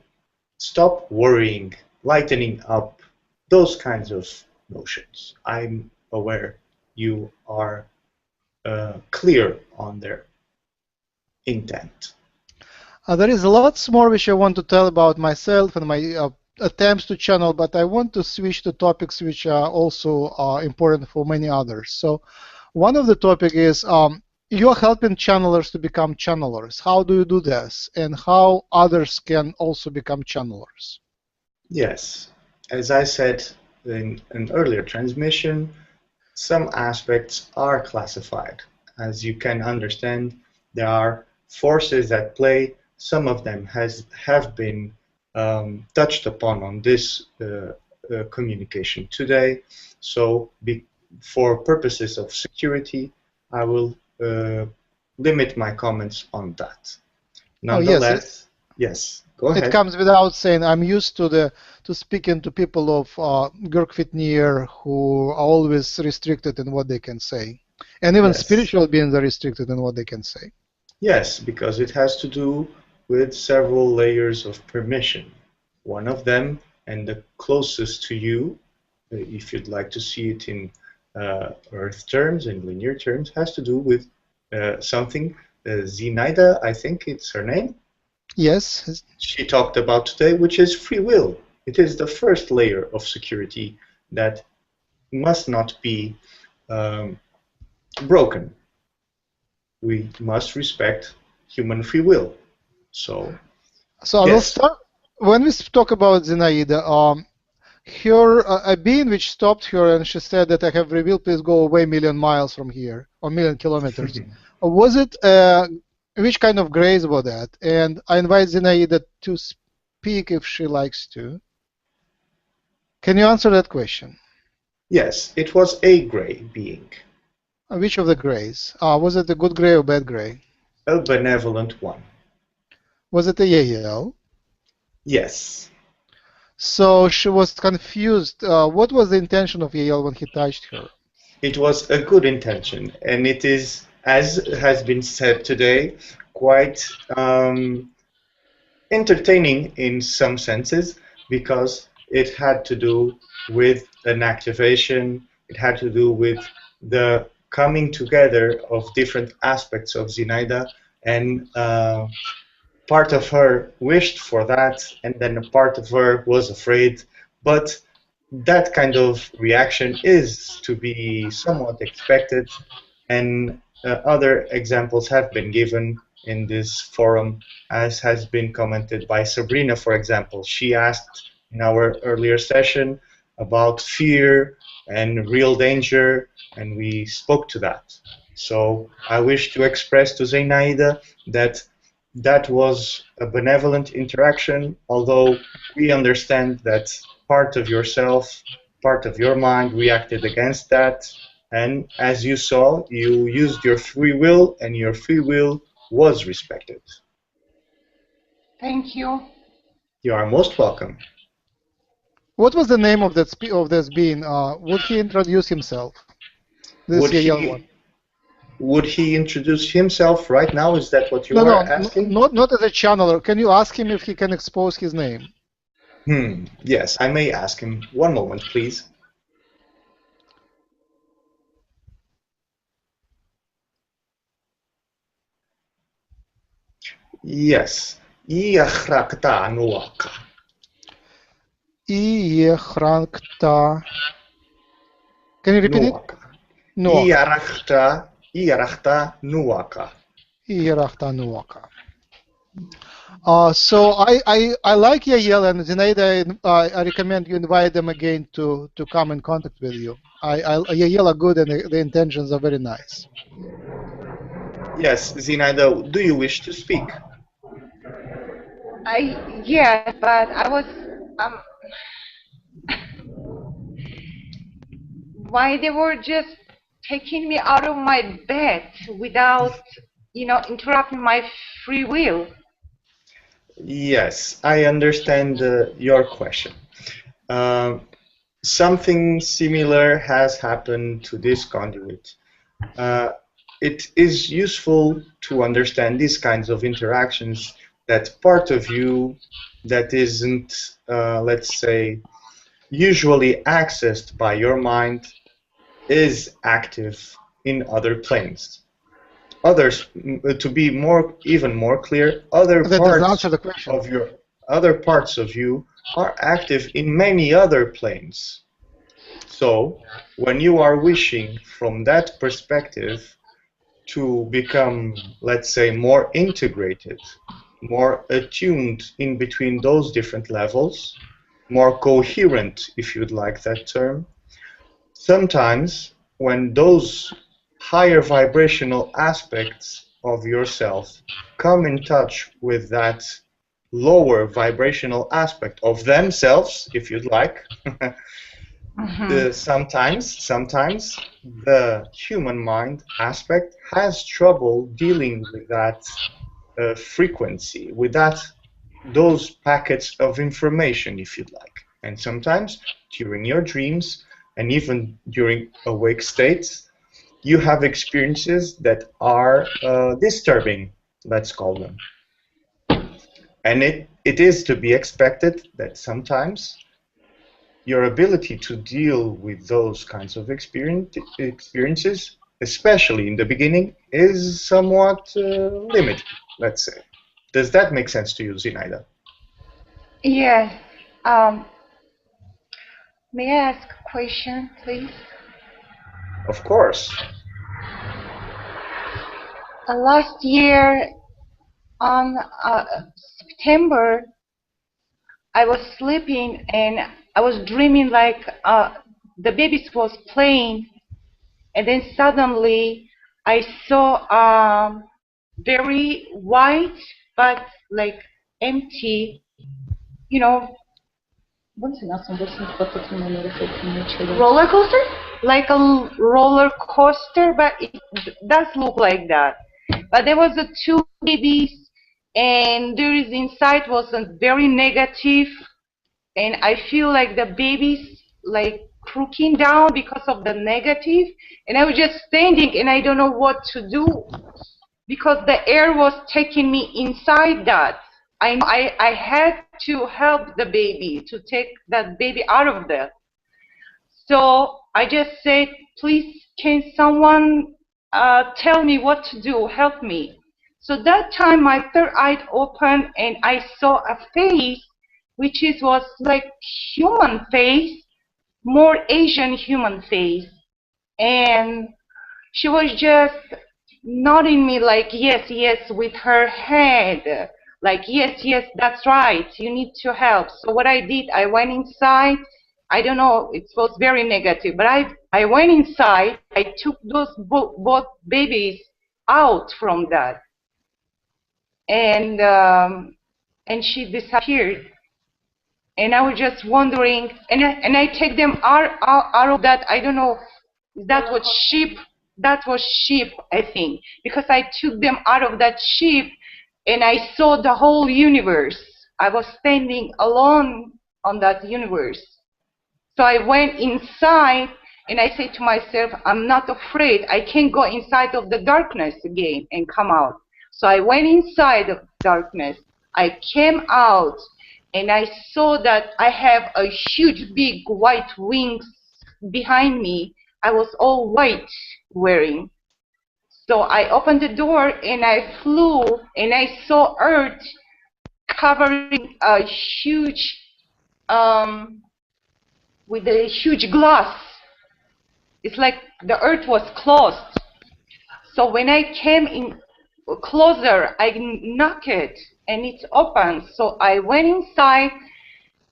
stop worrying, lightening up, those kinds of notions. I'm aware you are clear on their intent. There is lots more which I want to tell about myself and my attempts to channel, but I want to switch to topics which are also important for many others. So one of the topics is you're helping channelers to become channelers. How do you do this, and how others can also become channelers? Yes, as I said in an earlier transmission, some aspects are classified. As you can understand, there are forces at play. Some of them have been touched upon on this communication today. So for purposes of security, I will limit my comments on that. Nonetheless, yes, go ahead. It comes without saying. I'm used to speaking to people of Girk Fitneer who are always restricted in what they can say, and even spiritual beings are restricted in what they can say. Yes, because it has to do with several layers of permission. One of them, and the closest to you, if you'd like to see it in Earth terms, in linear terms, has to do with something Zinaida, I think it's her name. Yes. She talked about today, which is free will. It is the first layer of security that must not be broken. We must respect human free will. So I will start. When we talk about Zinaida, her a being which stopped her, and she said that I have revealed, please go away 1,000,000 miles from here, or 1,000,000 kilometers. Was it which kind of grace was that? And I invite Zinaida to speak if she likes to. Can you answer that question? Yes, it was a gray being. Which of the grays? Was it a good gray or bad gray? A benevolent one. Was it a Yahyel? Yes. So she was confused. What was the intention of Yahyel when he touched her? It was a good intention, and it is as has been said today, quite entertaining in some senses, because it had to do with an activation, it had to do with the coming together of different aspects of Zinaida, and part of her wished for that, and then a part of her was afraid, but that kind of reaction is to be somewhat expected, and other examples have been given in this forum, as has been commented by Sabrina, for example. She asked in our earlier session about fear and real danger, and we spoke to that. So I wish to express to Zeinaida that that was a benevolent interaction, although we understand that part of yourself, part of your mind reacted against that, and as you saw, you used your free will, and your free will was respected. Thank you. You are most welcome. What was the name of that of this being? Would he introduce himself? This Yahyel one. Would he introduce himself right now? Is that what you are asking? Not as a channeler. Can you ask him if he can expose his name? Yes, I may ask him. One moment, please. Yes. 𝗪𝗡𝗧𝗡𝗧𝗏. 𝗪𝗡𝗧𝗏. Can you repeat it? 𝗪𝗡𝗧𝗏. 𝗪𝗡𝗧𝗏. So I like Yahyel and Zenaida. I recommend you invite them again to come in contact with you. Yahyel are good and the intentions are very nice. Yes, Zenaida, do you wish to speak? Yes, but I was why they were just taking me out of my bed without, interrupting my free will. Yes, I understand your question. Something similar has happened to this conduit. It is useful to understand these kinds of interactions, that part of you that isn't, let's say, usually accessed by your mind is active in other planes. Others, to be even more clear, other parts of you are active in many other planes. So, when you are wishing from that perspective to become, let's say, more integrated, more attuned in between those different levels, more coherent, if you'd like that term, sometimes when those higher vibrational aspects of yourself come in touch with that lower vibrational aspect of themselves, if you'd like, sometimes the human mind aspect has trouble dealing with that frequency, with those packets of information, if you'd like. And sometimes during your dreams and even during awake states, you have experiences that are disturbing, let's call them. And it is to be expected that sometimes your ability to deal with those kinds of experiences, especially in the beginning, is somewhat limited, let's say. Does that make sense to you, Zenaida? Yes. May I ask a question, please? Of course. Last year, on September, I was sleeping and I was dreaming like the babies was playing, and then suddenly I saw very white but like empty, roller coaster? Like a roller coaster, but it does look like that. But there was two babies, and there is inside was very negative, and I feel like the babies like crooking down because of the negative, and I was just standing and I don't know what to do because the air was taking me inside that. I had to help the baby, to take that baby out of there. So I just said, please, can someone tell me what to do, help me. So that time my third eye opened and I saw a face which was like human face, more Asian human face. And she was just nodding me like, yes, yes, with her head. Like, yes, yes, that's right, you need to help. So what I did, I went inside. I don't know, it was very negative, but I went inside. I took those both babies out from that. And she disappeared. And I was just wondering, and I take them out of that. I don't know, that was sheep. That was sheep, I think, because I took them out of that sheep, and I saw the whole universe. I was standing alone on that universe. So I went inside, and I said to myself, I'm not afraid. I can't go inside of the darkness again and come out. So I went inside of darkness. I came out. And I saw that I have a huge, big white wings behind me. I was all white wearing. So I opened the door and I flew and I saw Earth covering a huge, with a huge glass. It's like the Earth was closed. So when I came in closer, I knocked it and it's open. So I went inside.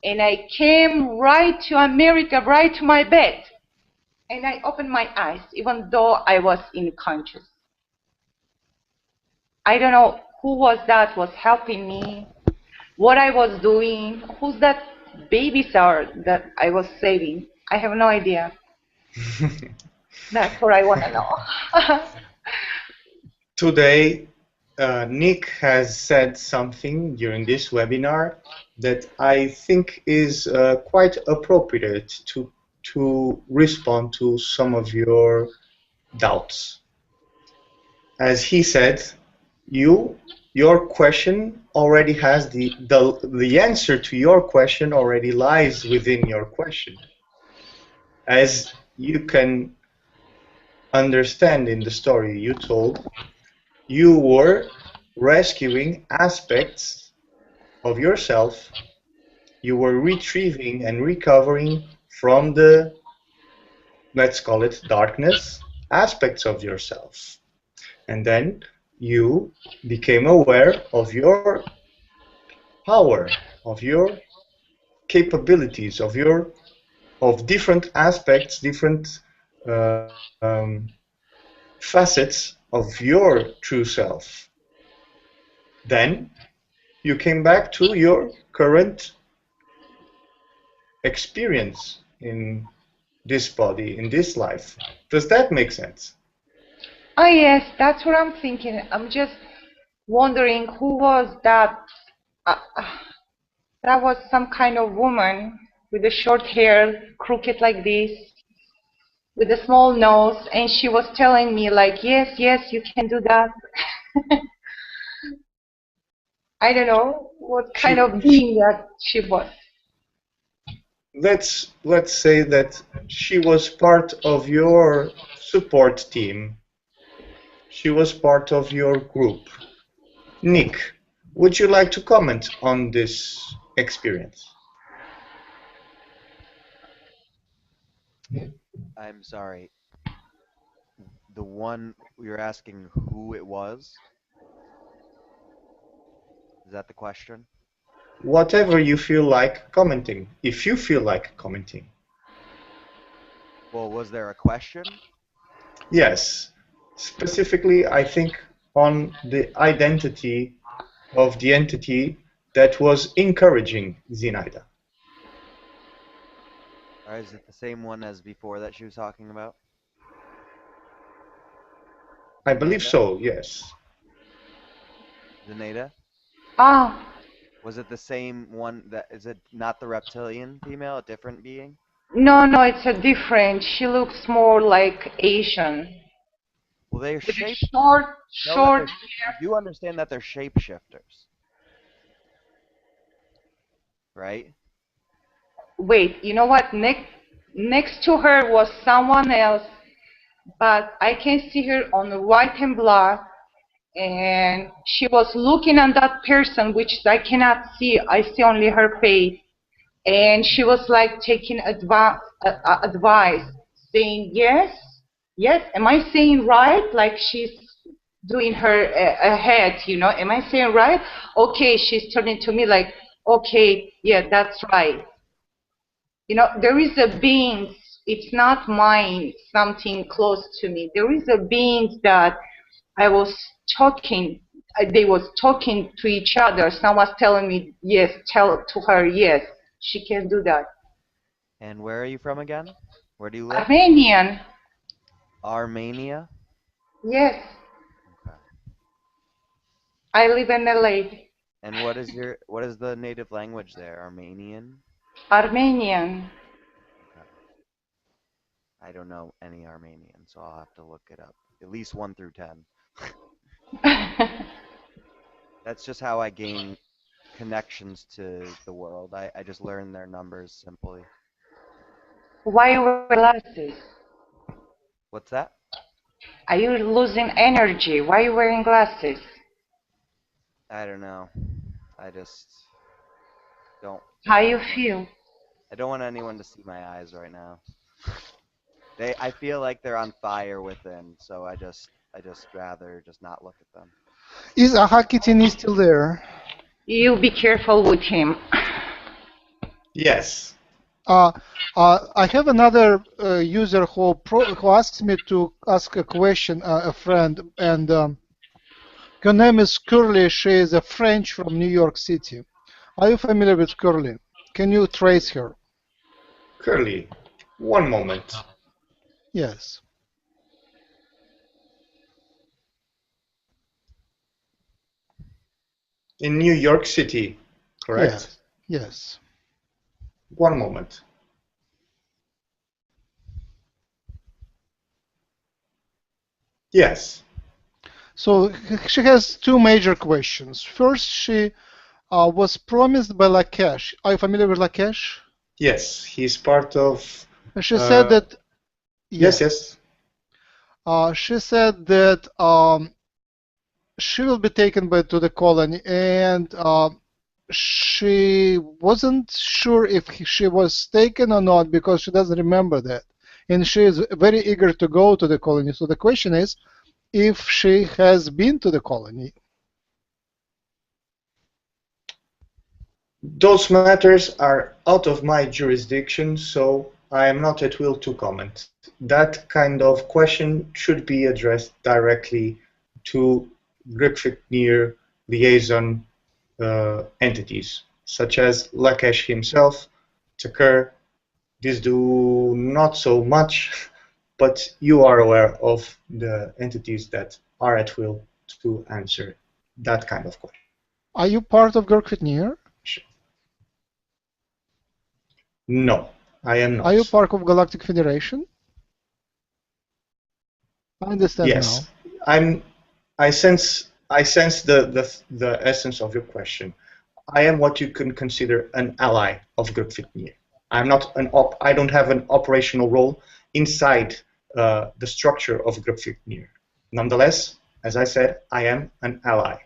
And I came right to America, right to my bed. And I opened my eyes, even though I was unconscious. I don't know who was helping me, what I was doing, who's that babies are that I was saving. I have no idea. That's what I want to know. Today, Nick has said something during this webinar that I think is quite appropriate to respond to some of your doubts. As he said, your question already has the answer to your question already lies within your question. As you can understand in the story you told, you were rescuing aspects of yourself. You were retrieving and recovering from the, let's call it darkness, aspects of yourself. And then you became aware of your power, of your capabilities, of different aspects, different facets of your true self. Then you came back to your current experience in this body, in this life. Does that make sense? Oh yes, that's what I'm thinking. I'm just wondering who was that. That was some kind of woman with the short hair, crooked like this, with a small nose, and she was telling me like, yes, yes, you can do that. I don't know what kind of being that she was. Let's say that she was part of your support team. She was part of your group. Nick, would you like to comment on this experience? I'm sorry. The one you're asking who it was? Is that the question? Whatever you feel like commenting, if you feel like commenting. Well, was there a question? Yes. Specifically, I think on the identity of the entity that was encouraging Zenaida. Or is it the same one as before that she was talking about? I believe so, yes. Zenaida? Ah. Was it the same one that, is it not the reptilian female, a different being? No, no, it's a different. She looks more like Asian. Well, they're With a shape. short You do understand that they're shapeshifters, right? Wait, you know what? Next to her was someone else, but I can see her on the white and black, and she was looking at that person, which I cannot see. I see only her face, and she was like taking advice, saying yes, yes. Am I saying right? Like she's doing her ahead, you know? Am I saying right? Okay, she's turning to me like, okay, yeah, that's right. You know, there is a being, it's not mine, something close to me. There is a being that I was talking, they was talking to each other. Someone was telling me, yes, tell to her, yes, she can do that. And where are you from again? Where do you live? Armenian. Armenia? Yes. Okay. I live in LA. And what is the native language there? Armenian? Armenian. Okay. I don't know any Armenian, so I'll have to look it up. At least 1 through 10. That's just how I gain connections to the world. I just learn their numbers simply. Why you wear glasses? What's that? Are you losing energy? Why are you wearing glasses? I don't know. I just don't. How you feel? I don't want anyone to see my eyes right now. I feel like they're on fire within, so I just rather just not look at them. Is Kitini still there? You be careful with him. Yes. I have another user who asks me to ask a question, a friend, and her name is Curly. She is a French from New York City. Are you familiar with Curly? Can you trace her? Curly, one moment. Yes. In New York City, correct? Yes. Yes. One moment. Yes. So she has two major questions. First, she was promised by Lakesh. Are you familiar with Lakesh? Yes, he's part of. She said that. Yes. She said that she will be taken to the colony, and she wasn't sure if she was taken or not because she doesn't remember that, and she is very eager to go to the colony. So the question is, if she has been to the colony. Those matters are out of my jurisdiction, so I am not at will to comment. That kind of question should be addressed directly to Girk Fitneer liaison entities, such as Lakesh himself, Takar. These do not so much, but you are aware of the entities that are at will to answer that kind of question. Are you part of Girk Fitneer? No, I am not. Are you part of Galactic Federation? I understand yes. now. I sense the essence of your question. I am what you can consider an ally of Girk Fitneer. I'm not I don't have an operational role inside the structure of Girk Fitneer. Nonetheless, as I said, I am an ally.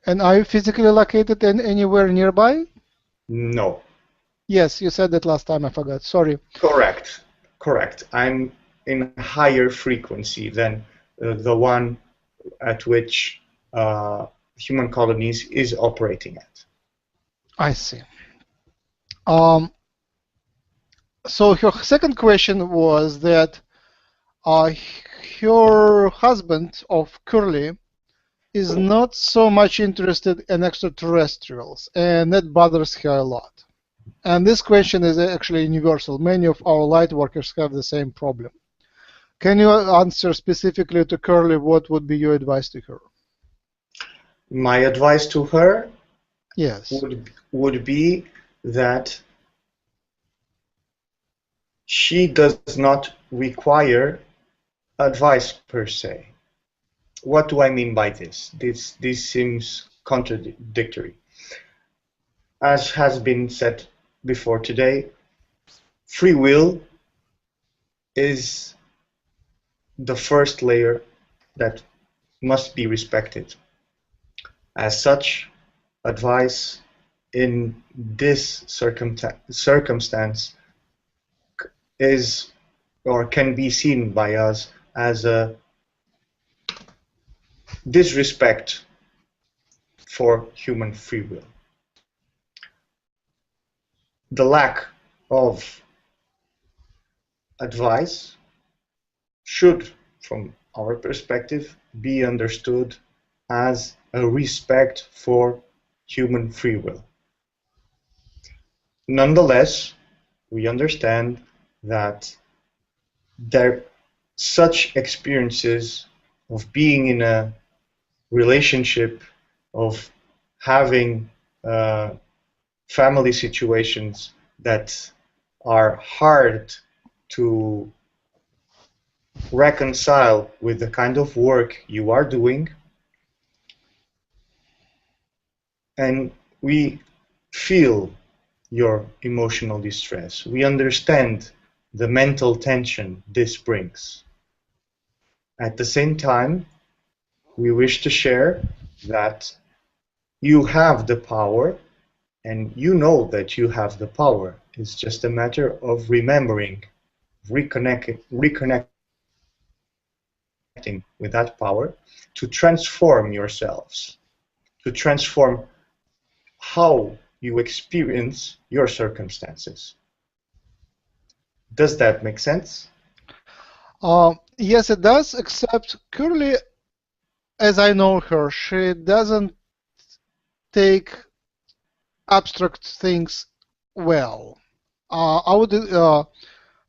And are you physically located anywhere nearby? No. Yes, you said that last time. I forgot. Sorry. Correct. I'm in higher frequency than the one at which human colonies is operating at. I see. So her second question was that her husband of Curly is not so much interested in extraterrestrials, and that bothers her a lot. And this question is actually universal. Many of our light workers have the same problem. Can you answer specifically to Curly? What would be your advice to her? My advice to her yes. would be that she does not require advice per se. What do I mean by this? This seems contradictory. As has been said before today, free will is the first layer that must be respected. As such, advice in this circumstance is or can be seen by us as a disrespect for human free will. The lack of advice should, from our perspective, be understood as a respect for human free will. Nonetheless, we understand that such experiences of being in a relationship, of having family situations that are hard to reconcile with the kind of work you are doing, and we feel your emotional distress. We understand the mental tension this brings. At the same time, we wish to share that you have the power, and you know that you have the power. It's just a matter of remembering, reconnecting with that power to transform yourselves, to transform how you experience your circumstances. Does that make sense? Yes, it does, except Curly, as I know her, she doesn't take abstract things well. I would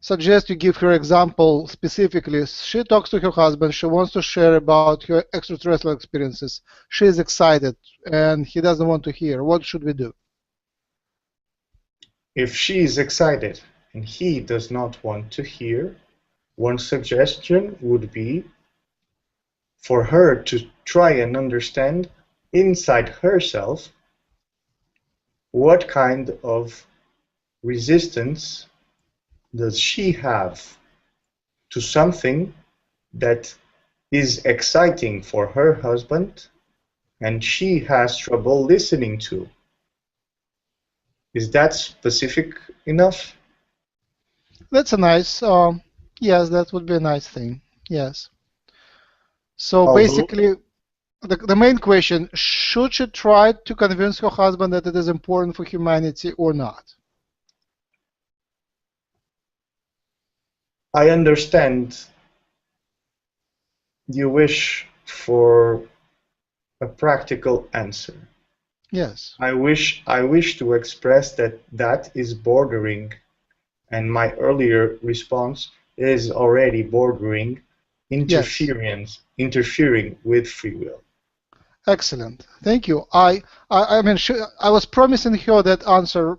suggest you give her example specifically. She talks to her husband. She wants to share about her extraterrestrial experiences. She is excited, and he doesn't want to hear. What should we do? If she is excited and he does not want to hear, one suggestion would be for her to try and understand inside herself what kind of resistance does she have to something that is exciting for her husband and she has trouble listening to. Is that specific enough? That's a nice, yes, that would be a nice thing, yes. So basically, the main question, should she try to convince her husband that it is important for humanity or not? I understand you wish for a practical answer. Yes. I wish to express that is bordering, and my earlier response is already bordering interfering with free will. Excellent. Thank you. I mean, I was promising her that answer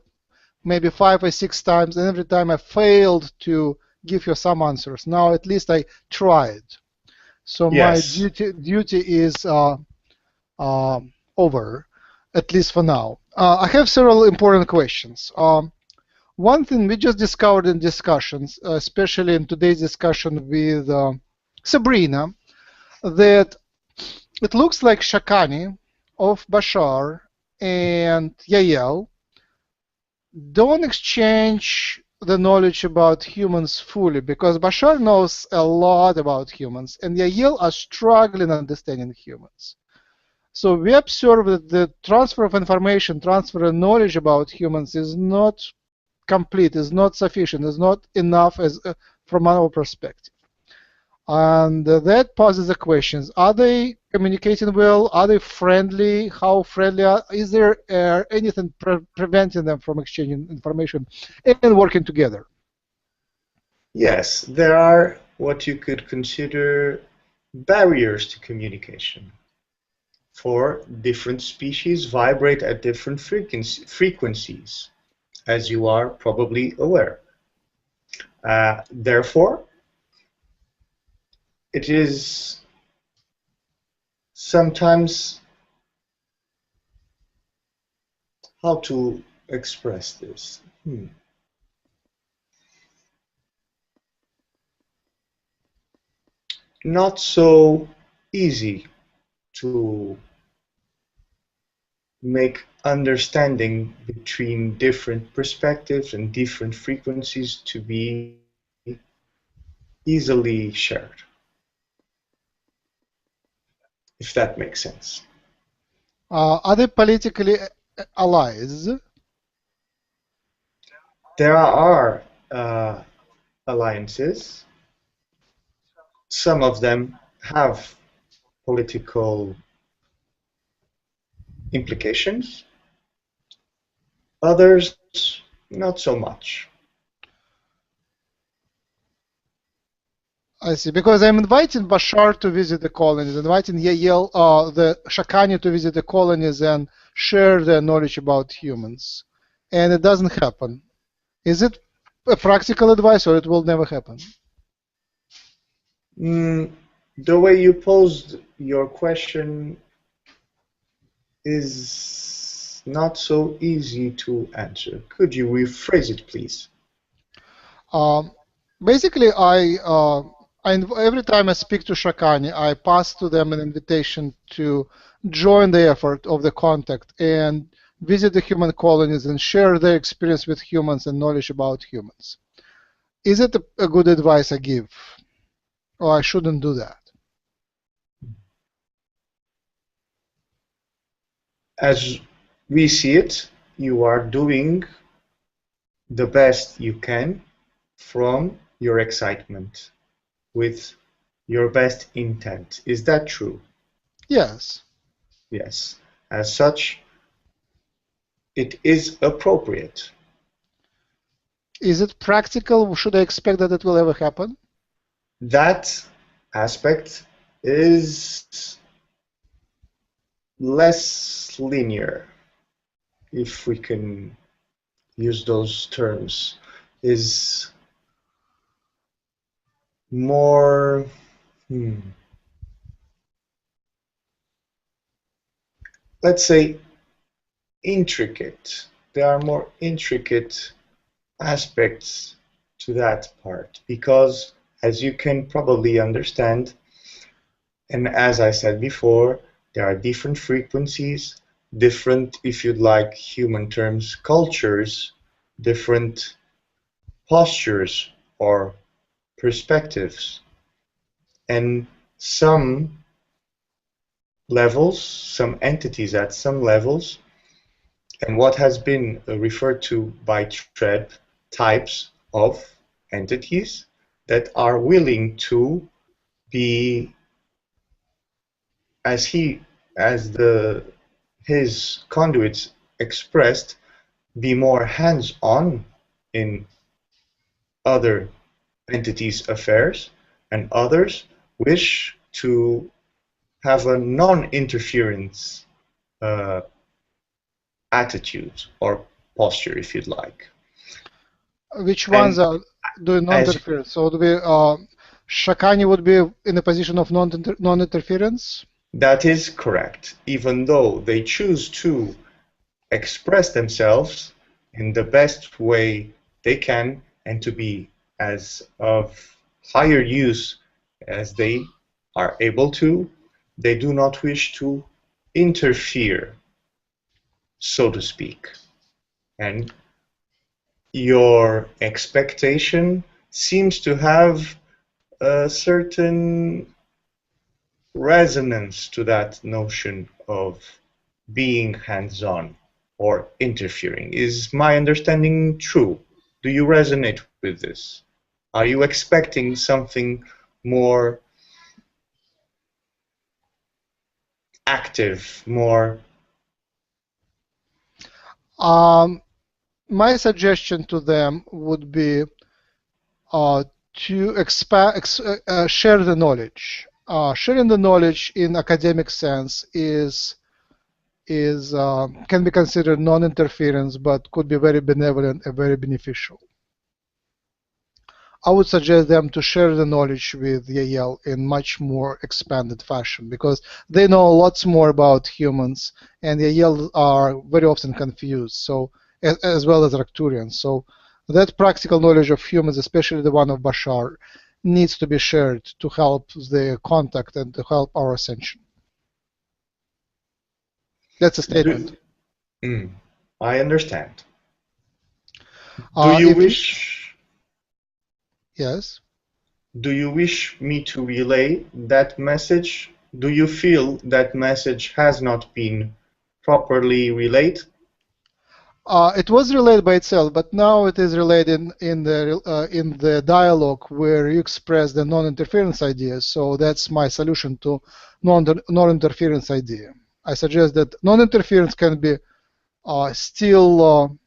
maybe 5 or 6 times, and every time I failed to give her some answers. Now at least I tried. So yes. My duty is over, at least for now. I have several important questions. One thing we just discovered in discussions, especially in today's discussion with Sabrina, that it looks like Shakani of Bashar and Yahyel don't exchange the knowledge about humans fully, because Bashar knows a lot about humans and Yahyel are struggling understanding humans. So we observe that the transfer of information, transfer of knowledge about humans is not complete, is not sufficient, is not enough as from our perspective. And that poses the questions. Are they communicating well? Are they friendly? How friendly are? Is there anything preventing them from exchanging information and working together? Yes, there are what you could consider barriers to communication. For different species vibrate at different frequencies, as you are probably aware. Therefore, it is sometimes, how to express this? Not so easy to make understanding between different perspectives and different frequencies to be easily shared, if that makes sense. Are they politically allies? There are alliances. Some of them have political implications, others not so much. I see, because I'm inviting Bashar to visit the colonies, inviting Yahyel, the Shakani, to visit the colonies and share their knowledge about humans, and it doesn't happen. Is it a practical advice, or it will never happen? The way you posed your question is not so easy to answer. Could you rephrase it, please? Basically, every time I speak to Shakani, I pass to them an invitation to join the effort of the contact and visit the human colonies and share their experience with humans and knowledge about humans. Is it a good advice I give? Or I shouldn't do that? As we see it, you are doing the best you can from your excitement, with your best intent. Is that true? Yes. Yes. As such, it is appropriate. Is it practical? Should I expect that it will ever happen? That aspect is less linear, if we can use those terms, is more let's say intricate. There are more intricate aspects to that part, because as you can probably understand, and as I said before, there are different frequencies, different, if you'd like human terms, cultures, different postures or perspectives, and some levels, some entities at some levels, and what has been referred to by Treb, types of entities that are willing to be, as his conduits expressed, be more hands-on in other entities' affairs, and others wish to have a non-interference attitude or posture, if you'd like. Which ones are doing non-interference? So Shakani would be in a position of non-interference? That is correct. Even though they choose to express themselves in the best way they can and to be as of higher use as they are able to, they do not wish to interfere, so to speak. And your expectation seems to have a certain resonance to that notion of being hands-on or interfering. Is my understanding true? Do you resonate with this? Are you expecting something more active, more? My suggestion to them would be to share the knowledge. Sharing the knowledge in academic sense can be considered non-interference, but could be very benevolent and very beneficial. I would suggest them to share the knowledge with Yahyel in much more expanded fashion, because they know lots more about humans, and Yahyel are very often confused, so as well as Arcturians. So that practical knowledge of humans, especially the one of Bashar, needs to be shared to help the contact and to help our ascension. That's a statement. I understand. Do you wish? Yes. Do you wish me to relay that message? Do you feel that message has not been properly relayed? It was relayed by itself, but now it is relayed in the dialogue where you express the non-interference idea. So that's my solution to non-interference idea. I suggest that non-interference can be still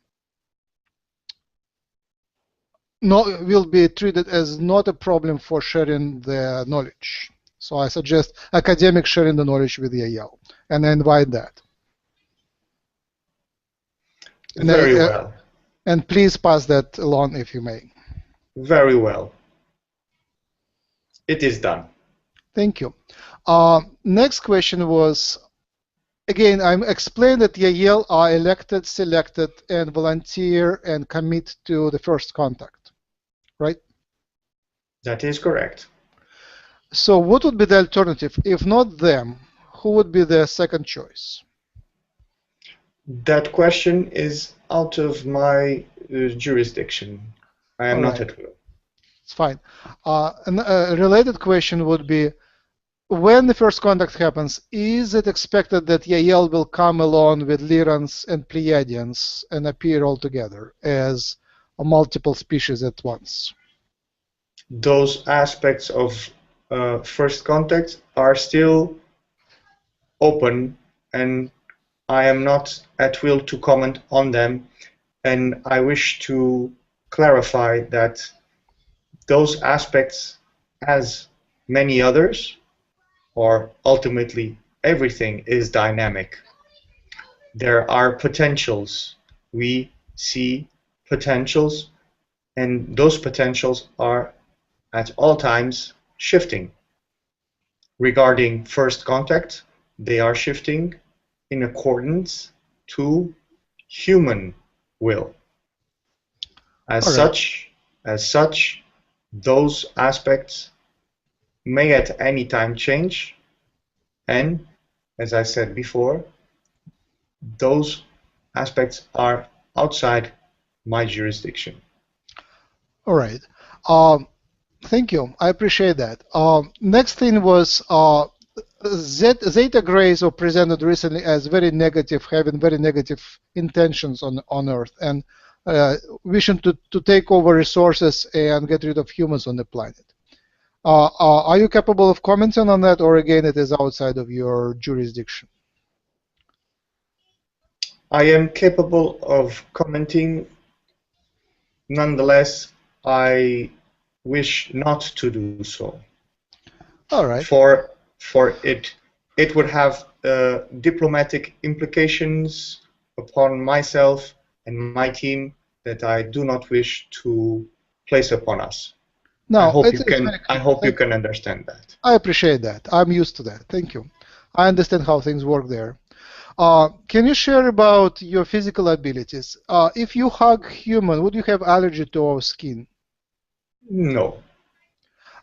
will be treated as not a problem for sharing the knowledge. So I suggest academic sharing the knowledge with Yahyel, and I invite that. Very well. And please pass that along if you may. Very well. It is done. Thank you. Next question was, again, I'm explained that Yahyel are elected, selected, and volunteer and commit to the first contact, right? That is correct. So what would be the alternative? If not them, who would be the second choice? That question is out of my jurisdiction. I am not at will. It's fine. A related question would be, when the first contact happens, is it expected that Yahyel will come along with Lyrans and Pleiadians and appear all together as multiple species at once? Those aspects of first contact are still open, and I am not at will to comment on them, and I wish to clarify that those aspects, as many others, or ultimately everything, is dynamic. There are potentials. We see potentials, and those potentials are at all times shifting. Regarding first contact, they are shifting in accordance to human will. As such, those aspects may at any time change, and as I said before, those aspects are outside my jurisdiction. All right. Thank you. I appreciate that. Next thing was Zeta Grays were presented recently as very negative, having very negative intentions on Earth, and wishing to take over resources and get rid of humans on the planet. Are you capable of commenting on that, or again, it is outside of your jurisdiction? I am capable of commenting. Nonetheless, I wish not to do so. All right. For it would have diplomatic implications upon myself and my team that I do not wish to place upon us. No, I hope you can understand that. I appreciate that. I'm used to that. Thank you. I understand how things work there. Can you share about your physical abilities? If you hug human, would you have allergy to our skin? No.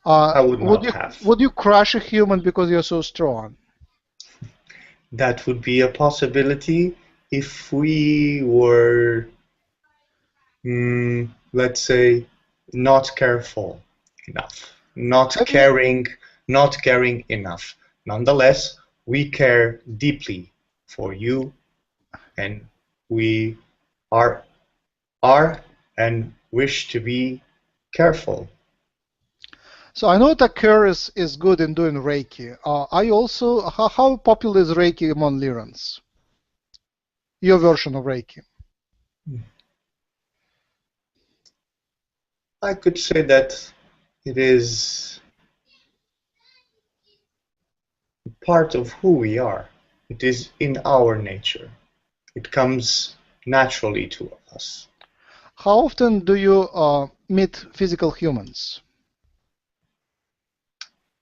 I would not have. Would you crush a human because you're so strong? That would be a possibility if we were, let's say, not careful enough, not caring enough. Nonetheless, we care deeply for you, and we are and wish to be careful. So I know Takur is good in doing Reiki. Are you also, how popular is Reiki among Lyrans? Your version of Reiki. I could say that it is part of who we are. It is in our nature. It comes naturally to us. How often do you meet physical humans?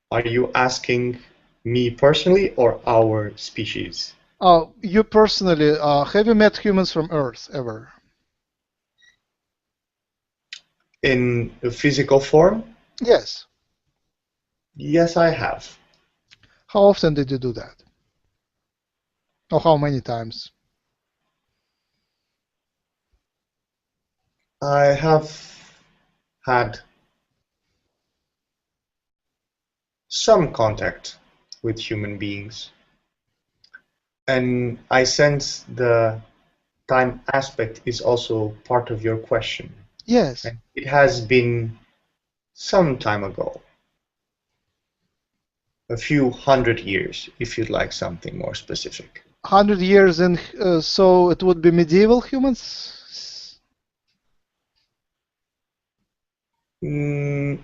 Are you asking me personally or our species? You personally, have you met humans from Earth ever? In a physical form? Yes. Yes, I have. How often did you do that? Or how many times? I have had some contact with human beings, and I sense the time aspect is also part of your question. Yes. And it has been some time ago. A few 100 years, if you'd like something more specific. 100 years, and so it would be medieval humans? No.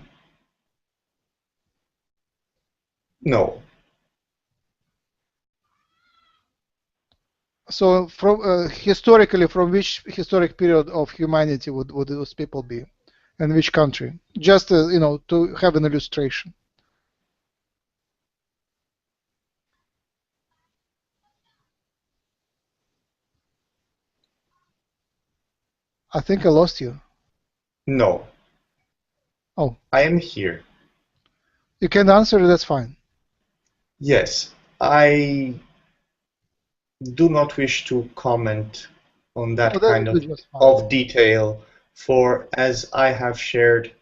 So, from historically, from which historic period of humanity would those people be, and which country? Just to have an illustration. I think I lost you. No. Oh. I am here. You can answer, that's fine. Yes. I do not wish to comment on that kind of detail, for as I have shared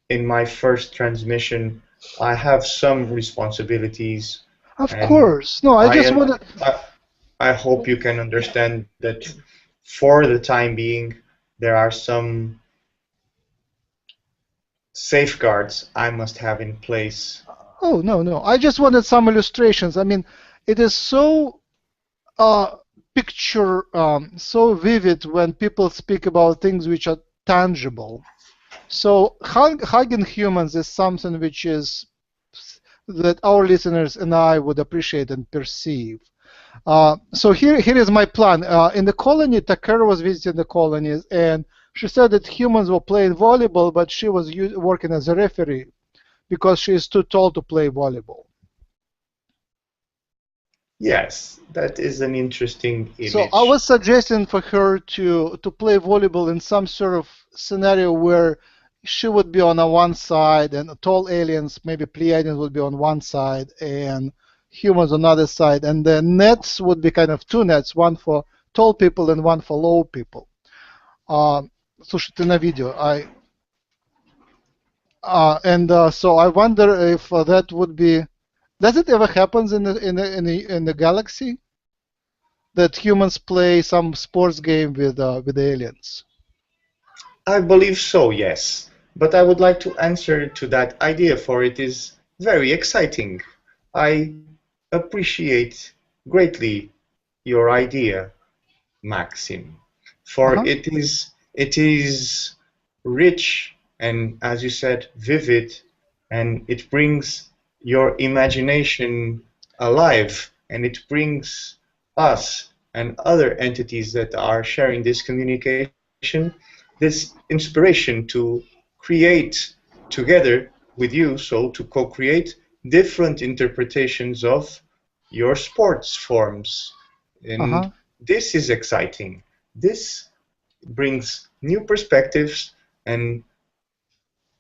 in my first transmission, I have some responsibilities. Of course. No, I just wanted... I hope you can understand that for the time being, there are some safeguards I must have in place. Oh, no. I just wanted some illustrations. I mean, it is so so vivid when people speak about things which are tangible. So hugging humans is something which is that our listeners and I would appreciate and perceive. So here is my plan. In the colony, Takara was visiting the colonies, and she said that humans were playing volleyball, but she was working as a referee because she is too tall to play volleyball. Yes, that is an interesting image. So I was suggesting for her to play volleyball in some sort of scenario where she would be on one side, and tall aliens, maybe Pleiadians, would be on one side, and humans on the other side, and the nets would be kind of two nets, one for tall people and one for low people. Слушайте на видео. So I wonder if that would be. Does it ever happen in the galaxy that humans play some sports game with aliens? I believe so, yes. But I would like to answer to that idea, for it is very exciting. I appreciate greatly your idea, Maxim, for it is rich and, as you said, vivid, and it brings your imagination alive, and it brings us and other entities that are sharing this communication this inspiration to create together with you, so to co-create different interpretations of your sports forms. And this is exciting. This brings new perspectives, and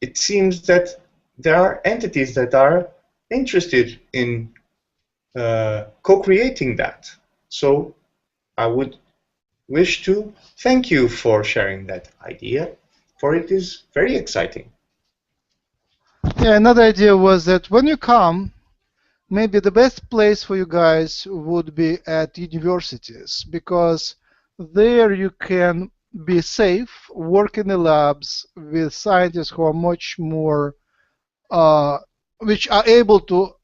it seems that there are entities that are interested in co-creating that. So I would wish to thank you for sharing that idea, for it is very exciting. Yeah, another idea was that when you come, maybe the best place for you guys would be at universities, because there you can be safe, work in the labs with scientists who are much more, which are able to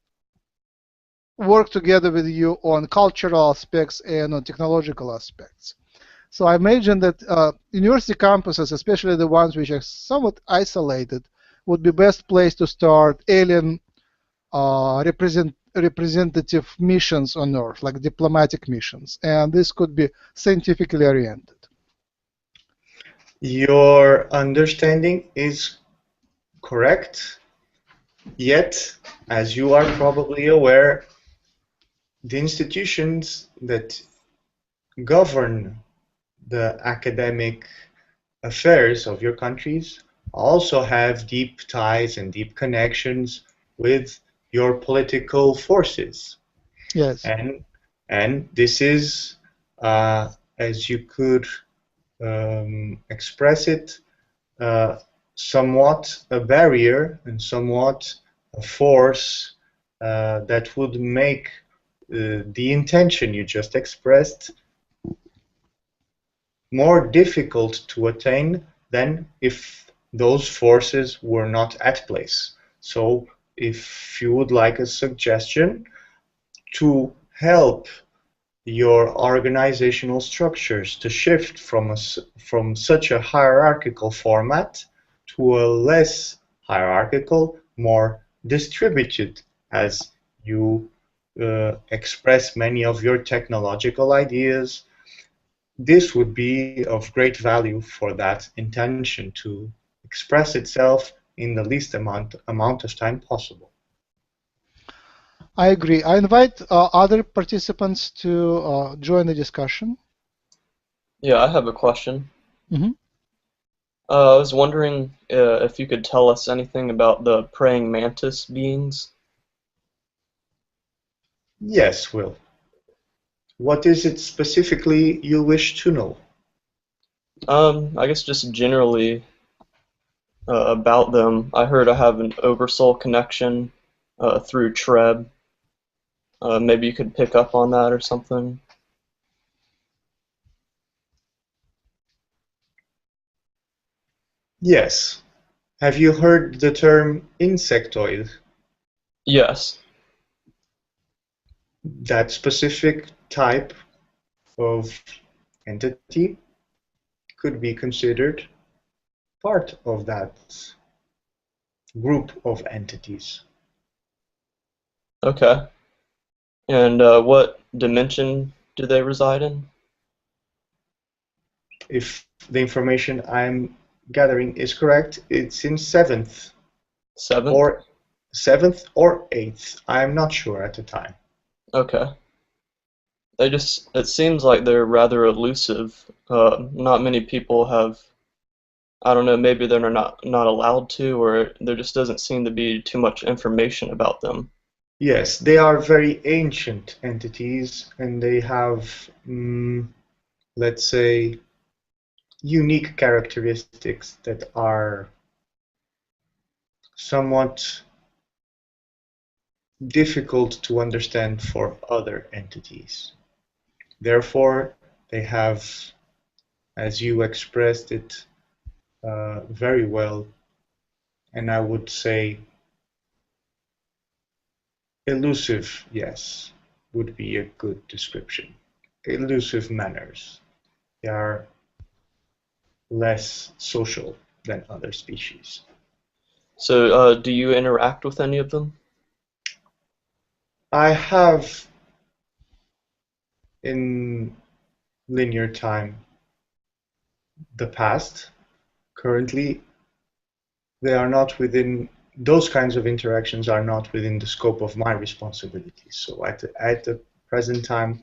work together with you on cultural aspects and on technological aspects. So I imagine that university campuses, especially the ones which are somewhat isolated, would be best place to start alien representative missions on Earth, like diplomatic missions, and this could be scientifically oriented. Your understanding is correct, yet, as you are probably aware, the institutions that govern the academic affairs of your countries also have deep ties and deep connections with your political forces. Yes. And this is, as you could express it, somewhat a barrier and somewhat a force that would make the intention you just expressed more difficult to attain than if those forces were not at place. So if you would like a suggestion to help your organizational structures to shift from such a hierarchical format to a less hierarchical, more distributed, as you express many of your technological ideas, this would be of great value for that intention to express itself in the least amount of time possible. I agree. I invite other participants to join the discussion. Yeah, I have a question. Mm-hmm. I was wondering if you could tell us anything about the praying mantis beings. Yes, Will. What is it specifically you wish to know? I guess just generally about them. I heard I have an oversoul connection through Treb. Maybe you could pick up on that or something. Yes. Have you heard the term insectoid? Yes. That specific type of entity could be considered part of that group of entities. Okay. And what dimension do they reside in? If the information I'm gathering is correct, it's in 7th. 7th? 7th or 8th. I'm not sure at the time. Okay. It seems like they're rather elusive. Not many people have, I don't know, maybe they're not allowed to, or there just doesn't seem to be too much information about them. Yes, they are very ancient entities, and they have, let's say, unique characteristics that are somewhat difficult to understand for other entities. Therefore, they have, as you expressed it very well, and I would say elusive, yes, would be a good description. Elusive manners. They are less social than other species. So, do you interact with any of them? I have, in linear time, the past. Currently, they are not within, those kinds of interactions are not within the scope of my responsibilities. So at the present time,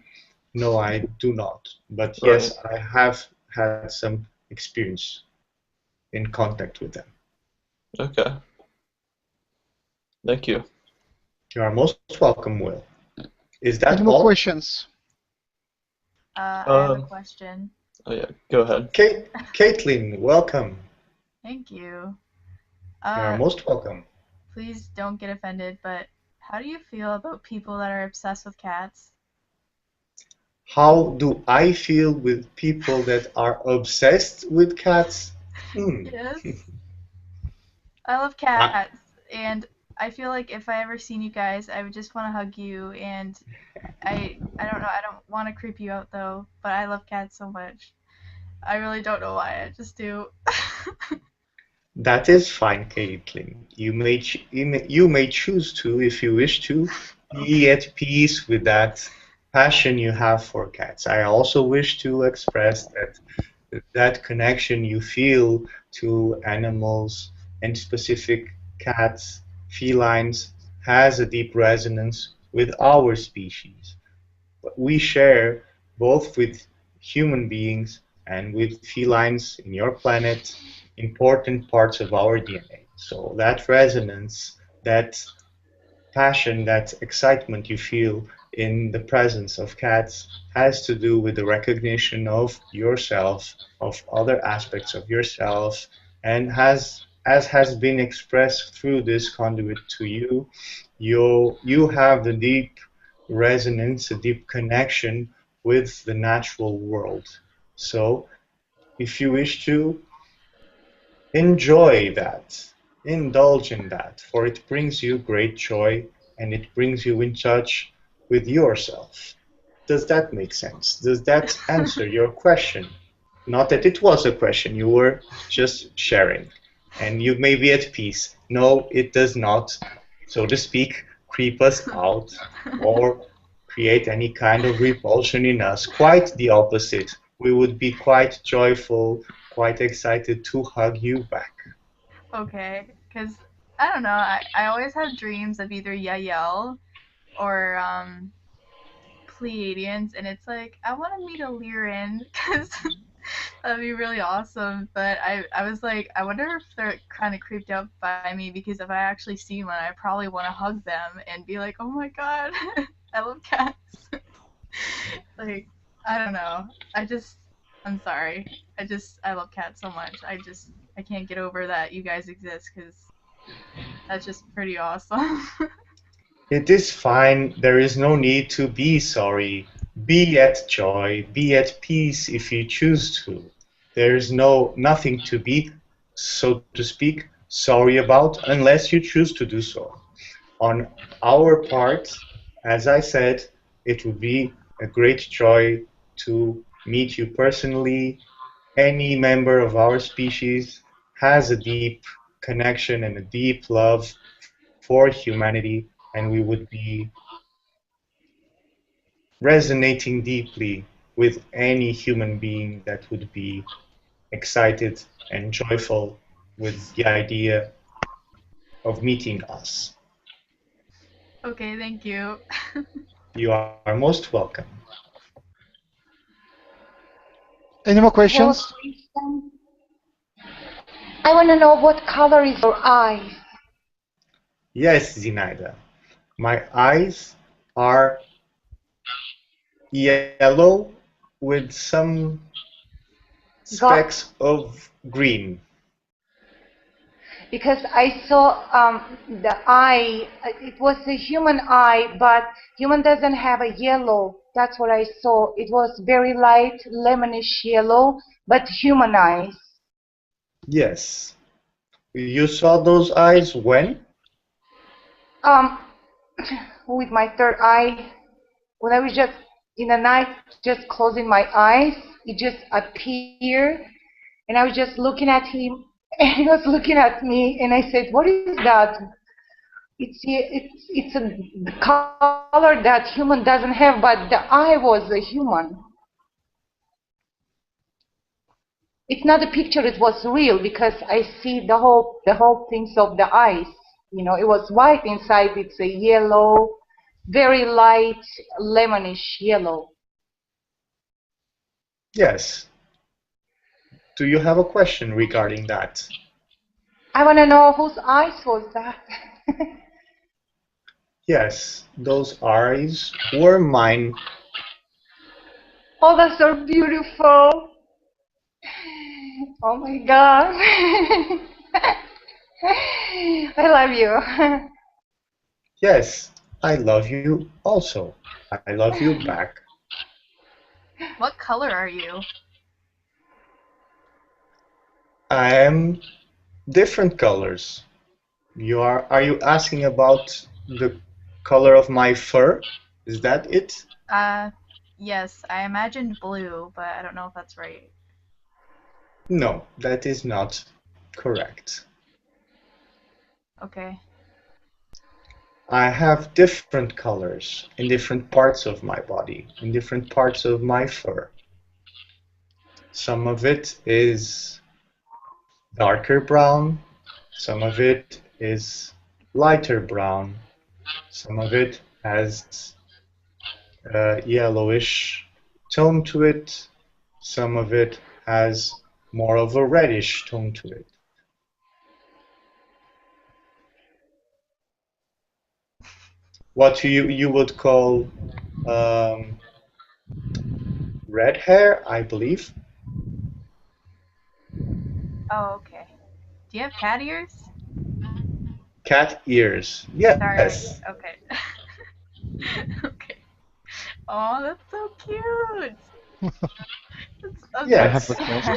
no, I do not. But yes, I have had some experience in contact with them. Okay. Thank you. You are most welcome, Will. Is that Any more all? questions? I have a question. Oh yeah, go ahead. Caitlin, welcome. Thank you. You are most welcome. Please don't get offended, but how do you feel about people that are obsessed with cats? How do I feel with people that are obsessed with cats? Yes. I love cats, and I feel like if I ever seen you guys, I would just want to hug you, and I don't know, I don't want to creep you out though, but I love cats so much. I really don't know why, I just do. That is fine, Caitlin. You may choose to, if you wish to, be at peace with that passion you have for cats. I also wish to express that that connection you feel to animals and specific cats, felines, has a deep resonance with our species. We share both with human beings and with felines in your planet important parts of our DNA. So that resonance, that passion, that excitement you feel in the presence of cats has to do with the recognition of yourself, of other aspects of yourself, and as has been expressed through this conduit to you, you have the deep resonance, a deep connection with the natural world. So if you wish to, enjoy that, indulge in that, for it brings you great joy and it brings you in touch with yourself. Does that make sense? Does that answer your question? Not that it was a question, you were just sharing. And you may be at peace. No, it does not, so to speak, creep us out or create any kind of repulsion in us. Quite the opposite. We would be quite joyful, quite excited to hug you back. Okay, because I don't know, I always have dreams of either Yahyel or Pleiadians, and it's like, I want to meet a Lyran, because that'd be really awesome. But I was like, I wonder if they're kind of creeped out by me, because if I actually see one, I probably want to hug them and be like, oh my god, I love cats. Like, I don't know. I'm sorry. I love cats so much. I can't get over that you guys exist, because that's just pretty awesome. It is fine. There is no need to be sorry. Be at joy. Be at peace if you choose to. There is nothing to be, so to speak, sorry about unless you choose to do so. On our part, as I said, it would be a great joy to meet you personally. Any member of our species has a deep connection and a deep love for humanity, and we would be resonating deeply with any human being that would be excited and joyful with the idea of meeting us. Okay, thank you. You are most welcome. Any more questions? I want to know what color is your eyes. Yes, Zinaida. My eyes are yellow with some specks of green. Because I saw the eye, it was a human eye, but human doesn't have a yellow. That's what I saw. It was very light, lemonish yellow, but human eyes. Yes. You saw those eyes when? With my third eye, when I was just in the night, just closing my eyes, it just appeared, and I was just looking at him, and he was looking at me, and I said, "What is that?" It's a color that human doesn't have, but the eye was a human. It's not a picture; it was real, because I see the whole things of the eyes. You know, it was white inside. It's a yellow, very light, lemonish yellow. Yes. Do you have a question regarding that? I want to know whose eyes was that? Yes, those eyes were mine. Oh, that's so beautiful. Oh my God. I love you. Yes, I love you also. I love you back. What color are you? I am different colors. Are you asking about the color of my fur? Is that it? Yes, I imagined blue, but I don't know if that's right. No, that is not correct. Okay. I have different colors in different parts of my body, in different parts of my fur. Some of it is darker brown, some of it is lighter brown, some of it has a yellowish tone to it, some of it has more of a reddish tone to it. What you would call red hair, I believe. Oh, okay. Do you have cat ears? Cat ears. Yes. Sorry. Okay. Okay. Oh, that's so cute. Yes. I have a question.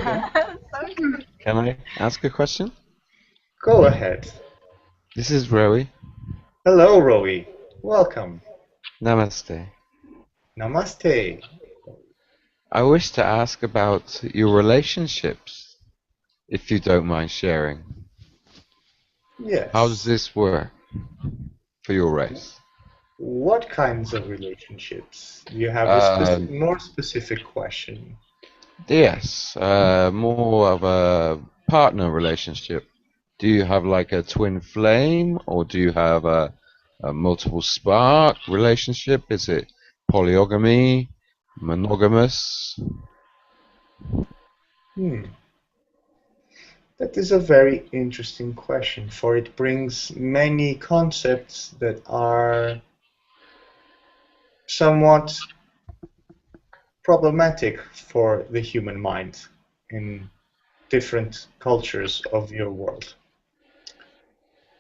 So cute. Can I ask a question? Go ahead. This is Rowie. Hello, Rowie. Welcome. Namaste. Namaste. I wish to ask about your relationships, if you don't mind sharing. Yes. How does this work for your race? What kinds of relationships? You have a more specific question. Yes, more of a partner relationship. Do you have like a twin flame, or do you have a multiple spark relationship? Is it polygamy, monogamous? That is a very interesting question, for it brings many concepts that are somewhat problematic for the human mind in different cultures of your world.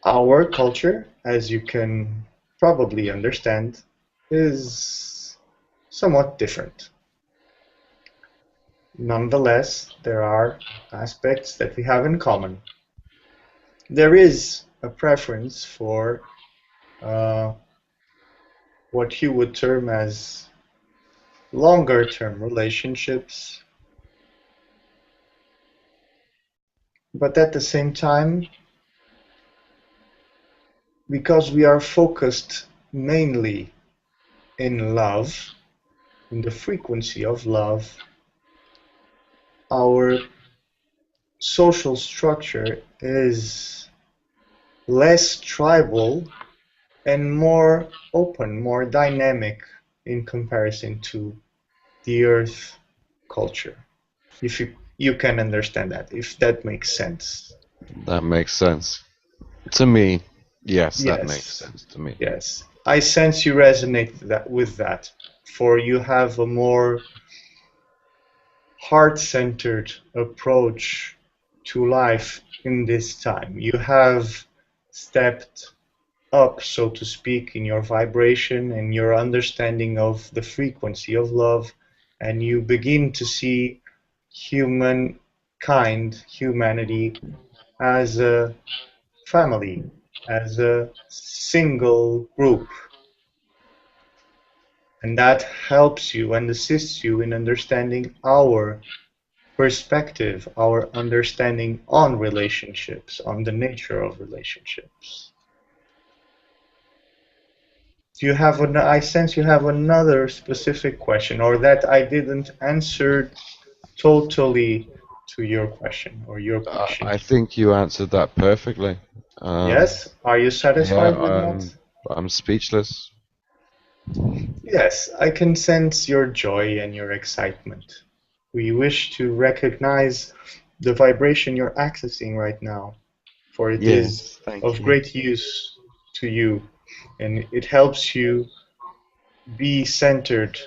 Our culture, as you can probably understand, is somewhat different. Nonetheless, there are aspects that we have in common. There is a preference for what you would term as longer-term relationships, but at the same time, because we are focused mainly in love, in the frequency of love, our social structure is less tribal and more open, more dynamic in comparison to the Earth culture. If you can understand that, if that makes sense. That makes sense. To me, yes, that makes sense to me. Yes. I sense you resonate with that, for you have a more heart-centered approach to life in this time. You have stepped up, so to speak, in your vibration and your understanding of the frequency of love, and you begin to see humanity, as a family, as a single group. And that helps you and assists you in understanding our perspective, our understanding on relationships, on the nature of relationships. Do you have I sense you have another specific question, or that I didn't answer totally to your question or your question. I think you answered that perfectly. Yes? Are you satisfied with that? I'm speechless. Yes, I can sense your joy and your excitement. We wish to recognize the vibration you're accessing right now, for it is of great use to you, and it helps you be centered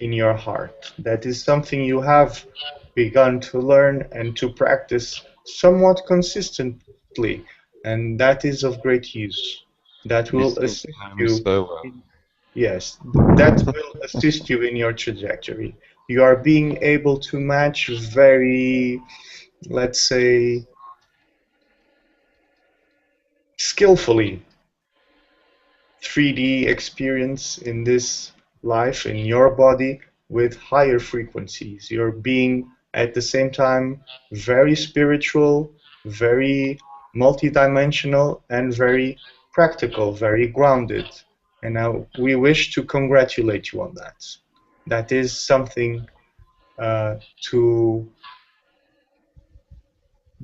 in your heart. That is something you have begun to learn and to practice somewhat consistently, and that is of great use. That will assist you. Yes, that will assist you in your trajectory. You are being able to match very, let's say, skillfully 3D experience in this life, in your body, with higher frequencies. You're being, at the same time, very spiritual, very multidimensional, and very practical, very grounded. And we wish to congratulate you on that. That is something to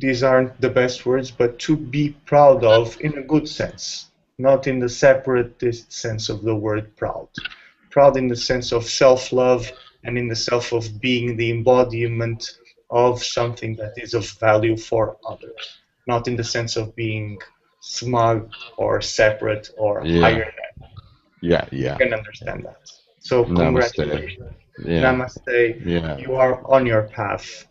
these aren't the best words, but to be proud of in a good sense, not in the separatist sense of the word proud. Proud in the sense of self-love and in the self of being the embodiment of something that is of value for others, not in the sense of being smug or separate or higher than. Yeah. You can understand that. So Namaste. congratulations. Yeah. Namaste. Yeah. You are on your path,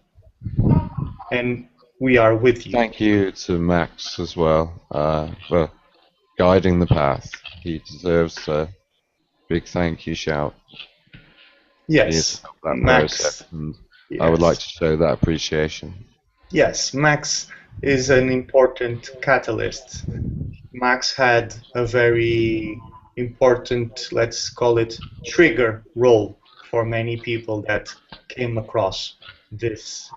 and we are with you. Thank you to Max as well for guiding the path. He deserves a big thank you shout. Yes, that Max. process, and Yes. I would like to show that appreciation. Yes, Max is an important catalyst. Max had a very important, let's call it, trigger role for many people that came across this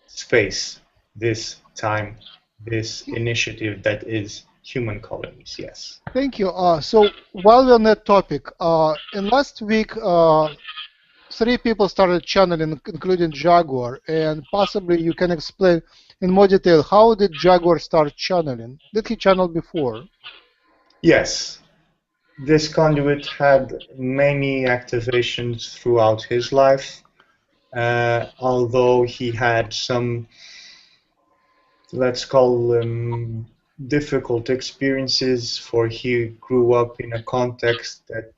space, this time, this initiative that is human colonies. Yes. Thank you. So while we're on that topic, in last week, 3 people started channeling, including Jaguar, and possibly you can explain in more detail how did Jaguar start channeling? Did he channel before? Yes. This conduit had many activations throughout his life, although he had some, let's call them, difficult experiences, for he grew up in a context that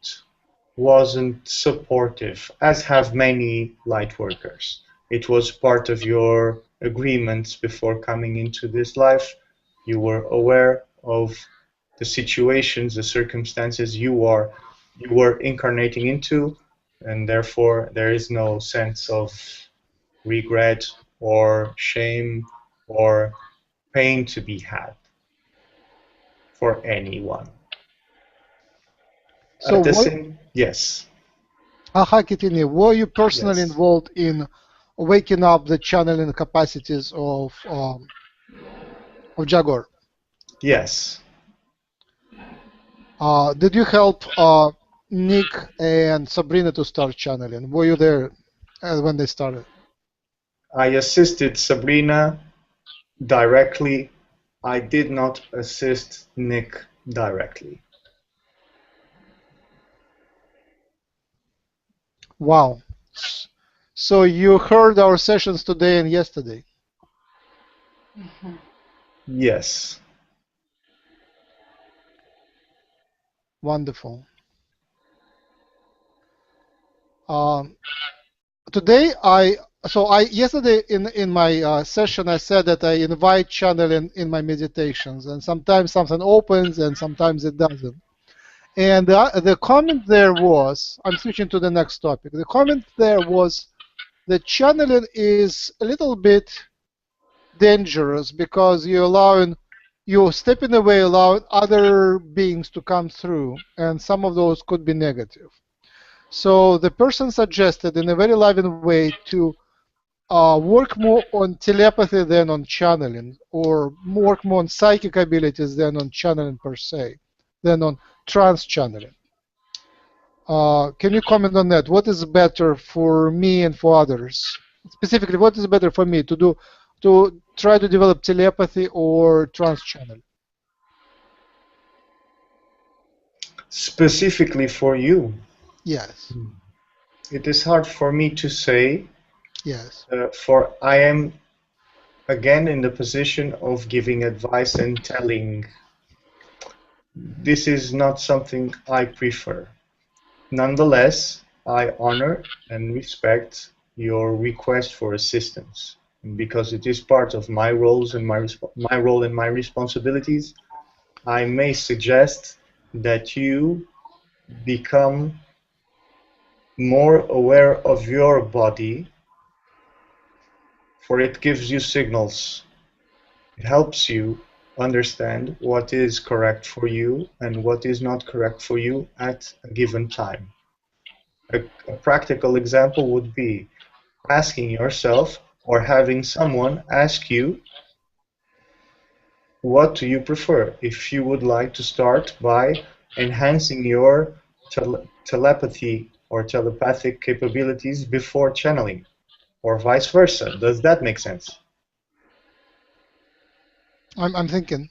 wasn't supportive, as have many Lightworkers. It was part of your agreements before coming into this life. You were aware of the situations, the circumstances you were incarnating into, and therefore there is no sense of regret or shame or pain to be had for anyone. So yes. Kitini, were you personally involved in waking up the channeling capacities of Jaguar? Yes. Did you help Nick and Sabrina to start channeling? Were you there when they started? I assisted Sabrina directly. I did not assist Nick directly. Wow. So you heard our sessions today and yesterday? Yes. Wonderful. Today yesterday in my session I said that I invite channeling in my meditations, and sometimes something opens and sometimes it doesn't. And the comment there was, I'm switching to the next topic. The comment there was that channeling is a little bit dangerous because you're stepping away, allowing other beings to come through, and some of those could be negative. So the person suggested in a very loving way to work more on telepathy than on channeling, or work more on psychic abilities than on channeling per se, than on trance channeling. Can you comment on that? What is better for me and for others? Specifically, what is better for me to try to develop telepathy or trance channel? Specifically for you? Yes. It is hard for me to say. Yes. For I am again in the position of giving advice and telling. This is not something I prefer. Nonetheless, I honor and respect your request for assistance, because it is part of my roles and my role and my responsibilities. I may suggest that you become more aware of your body, for it gives you signals. It helps you understand what is correct for you and what is not correct for you at a given time. A practical example would be asking yourself or having someone ask you, what do you prefer? If you would like to start by enhancing your telepathy or telepathic capabilities before channeling, or vice versa. Does that make sense? I'm thinking.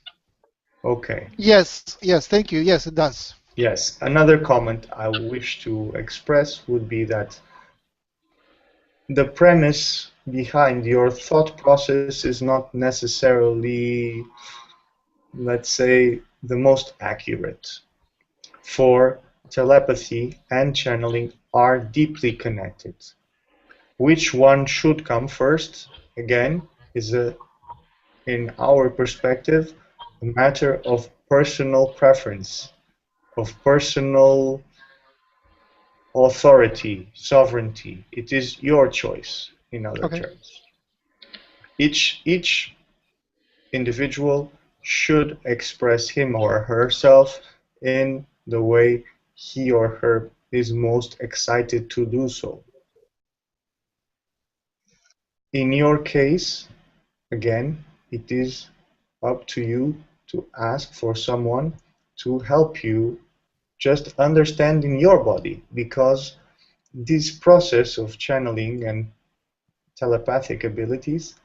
Okay. Yes, thank you. Yes, it does. Yes, another comment I wish to express would be that the premise behind your thought process is not necessarily, let's say, the most accurate. For telepathy and channeling are deeply connected. Which one should come first, again, is in our perspective, a matter of personal preference, of personal authority, sovereignty. It is your choice, in other terms. Each individual should express him or herself in the way he or her is most excited to do so. In your case, again, it is up to you to ask for someone to help you just understanding your body, because this process of channeling and telepathic abilities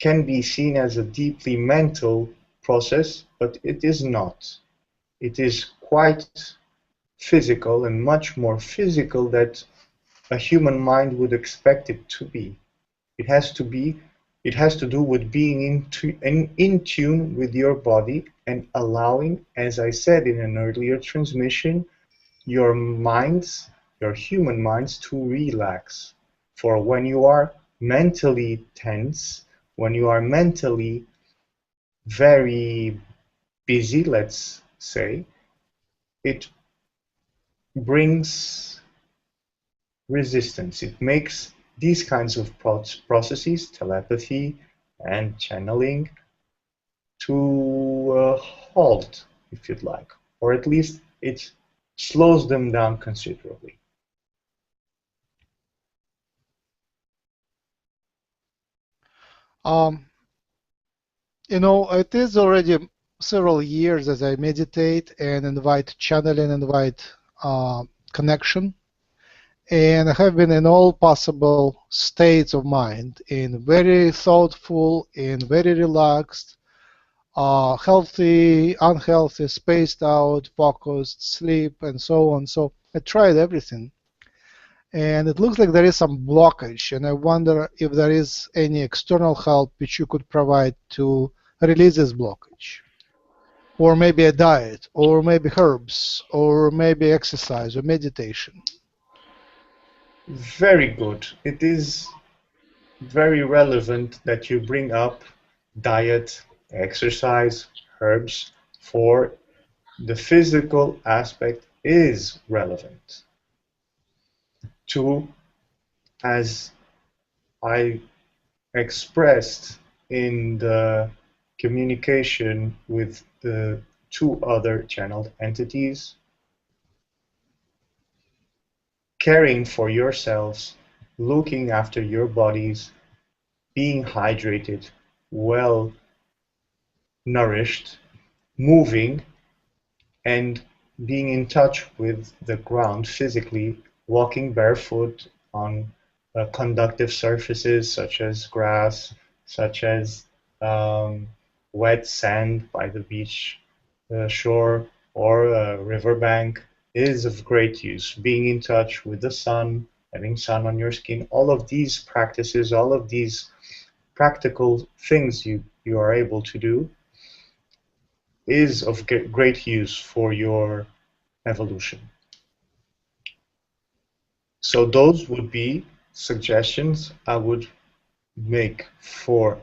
can be seen as a deeply mental process, but it is not. It is quite physical, and much more physical than a human mind would expect it to be. It has to do with being in tune with your body and allowing, as I said in an earlier transmission, your minds, your human minds, to relax. For when you are mentally tense, when you are mentally very busy, let's say, it brings resistance. It makes these kinds of processes, telepathy and channeling, to halt, if you'd like, or at least it slows them down considerably. You know, it is already several years as I meditate and invite channeling, invite connection. And I have been in all possible states of mind, in very thoughtful, in very relaxed, healthy, unhealthy, spaced out, focused, sleep, and so on. So I tried everything. And it looks like there is some blockage, and I wonder if there is any external help which you could provide to release this blockage. Or maybe a diet, or maybe herbs, or maybe exercise or meditation. Very good. It is very relevant that you bring up diet, exercise, herbs, for the physical aspect is relevant to, as I expressed in the communication with the two other channeled entities, caring for yourselves, looking after your bodies, being hydrated, well nourished, moving, and being in touch with the ground physically, walking barefoot on conductive surfaces such as grass, such as wet sand by the beach shore or a riverbank is of great use. Being in touch with the sun, having sun on your skin, all of these practices, all of these practical things you are able to do is of great use for your evolution. So those would be suggestions I would make for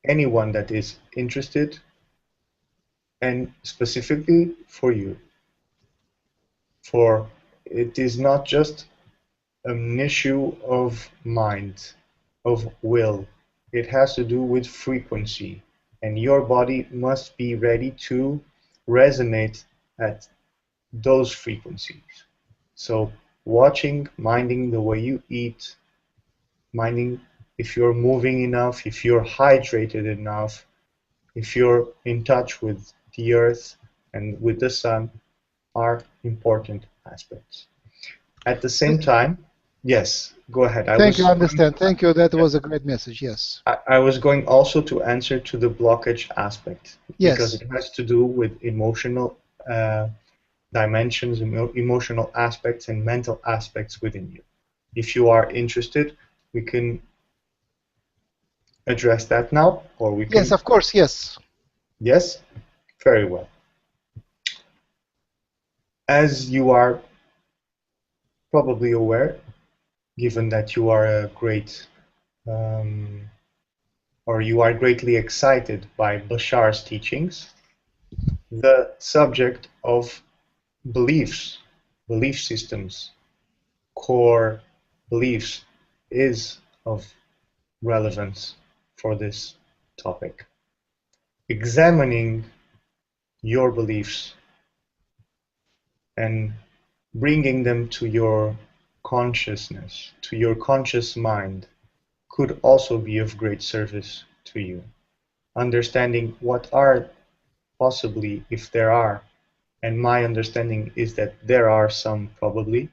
anyone that is interested, and specifically for you. For it is not just an issue of mind, of will. It has to do with frequency, and your body must be ready to resonate at those frequencies. So watching, minding the way you eat, minding if you're moving enough, if you're hydrated enough, if you're in touch with the earth and with the sun, are important aspects. At the same time, yes. go ahead. Thank you, I understand. Thank you. That was a great message, yes. I was going also to answer to the blockage aspect. Yes. Because it has to do with emotional dimensions, emotional aspects, and mental aspects within you. If you are interested, we can address that now, or we can... Yes, of course, yes. Yes? Very well. As you are probably aware, given that you are a great, or you are greatly excited by Bashar's teachings, the subject of beliefs, belief systems, core beliefs is of relevance for this topic. Examining your beliefs and bringing them to your consciousness, to your conscious mind, could also be of great service to you. Understanding what are possibly, if there are, and my understanding is that there are some probably,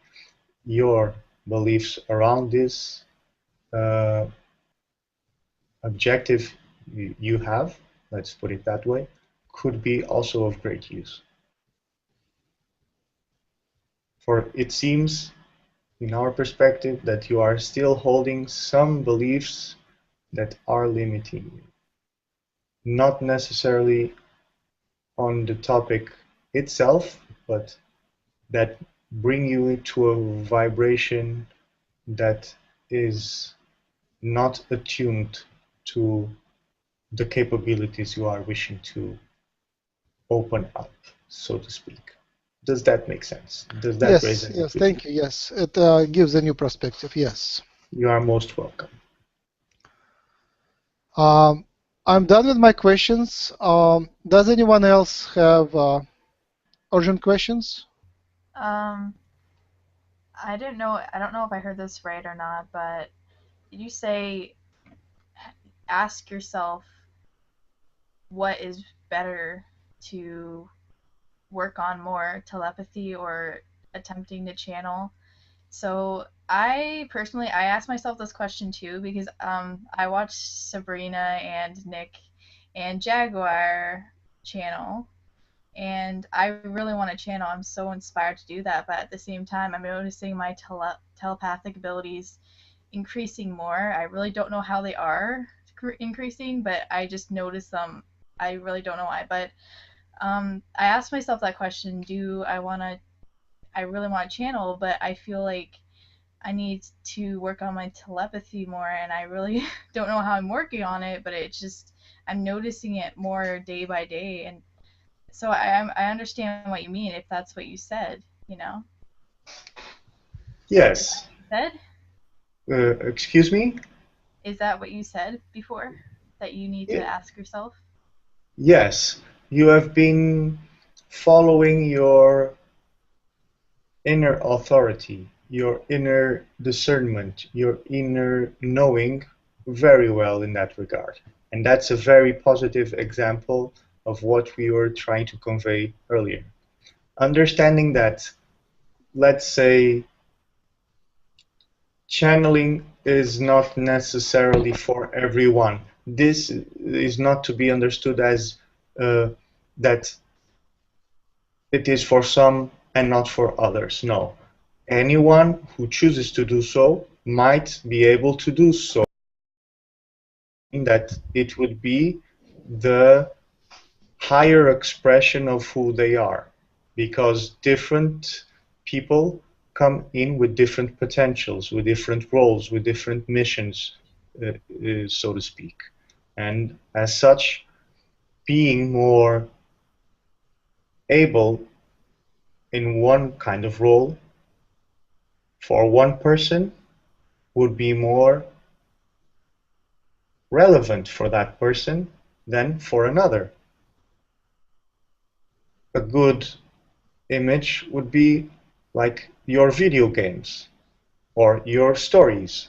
your beliefs around this objective you have, let's put it that way, could be also of great use. For it seems, in our perspective, that you are still holding some beliefs that are limiting you. Not necessarily on the topic itself, but that bring you to a vibration that is not attuned to the capabilities you are wishing to open up, so to speak. Does that make sense? Does that raise any Yes, thank you. Yes, it gives a new perspective. Yes. You are most welcome. I'm done with my questions. Does anyone else have urgent questions? I don't know if I heard this right or not, but did you say ask yourself what is better to work on more, telepathy or attempting to channel? So I personally, I asked myself this question too because I watched Sabrina and Nick and Jaguar channel, and I really want to channel. I'm so inspired to do that, but at the same time, I'm noticing my telepathic abilities increasing more. I really don't know how they are increasing, but I just notice them. I really don't know why, but I asked myself that question: I really want to channel, but I feel like I need to work on my telepathy more, and I really don't know how I'm working on it, but it's just, I'm noticing it more day by day, and so I understand what you mean, if that's what you said, you know? Yes. Said? Excuse me? Is that what you said before, that you need to ask yourself? Yes. You have been following your inner authority, your inner discernment, your inner knowing very well in that regard. And that's a very positive example of what we were trying to convey earlier. Understanding that, let's say, channeling is not necessarily for everyone. This is not to be understood as that it is for some and not for others. No. Anyone who chooses to do so might be able to do so. That it would be the higher expression of who they are, because different people come in with different potentials, with different roles, with different missions, so to speak. And as such, being more able in one kind of role for one person would be more relevant for that person than for another. A good image would be like your video games or your stories.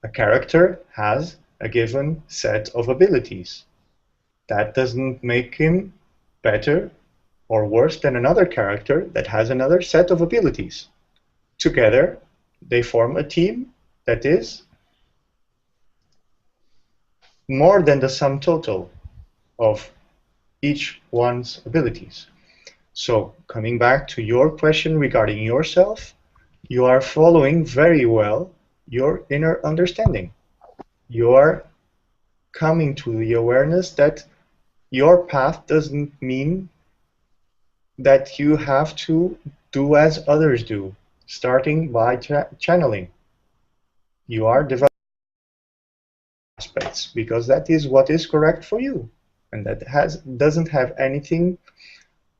A character has a given set of abilities. That doesn't make him better or worse than another character that has another set of abilities. Together, they form a team that is more than the sum total of each one's abilities. So, coming back to your question regarding yourself, you are following very well your inner understanding. You are coming to the awareness that your path doesn't mean that you have to do as others do, starting by channeling. You are developing aspects because that is what is correct for you, and that doesn't have anything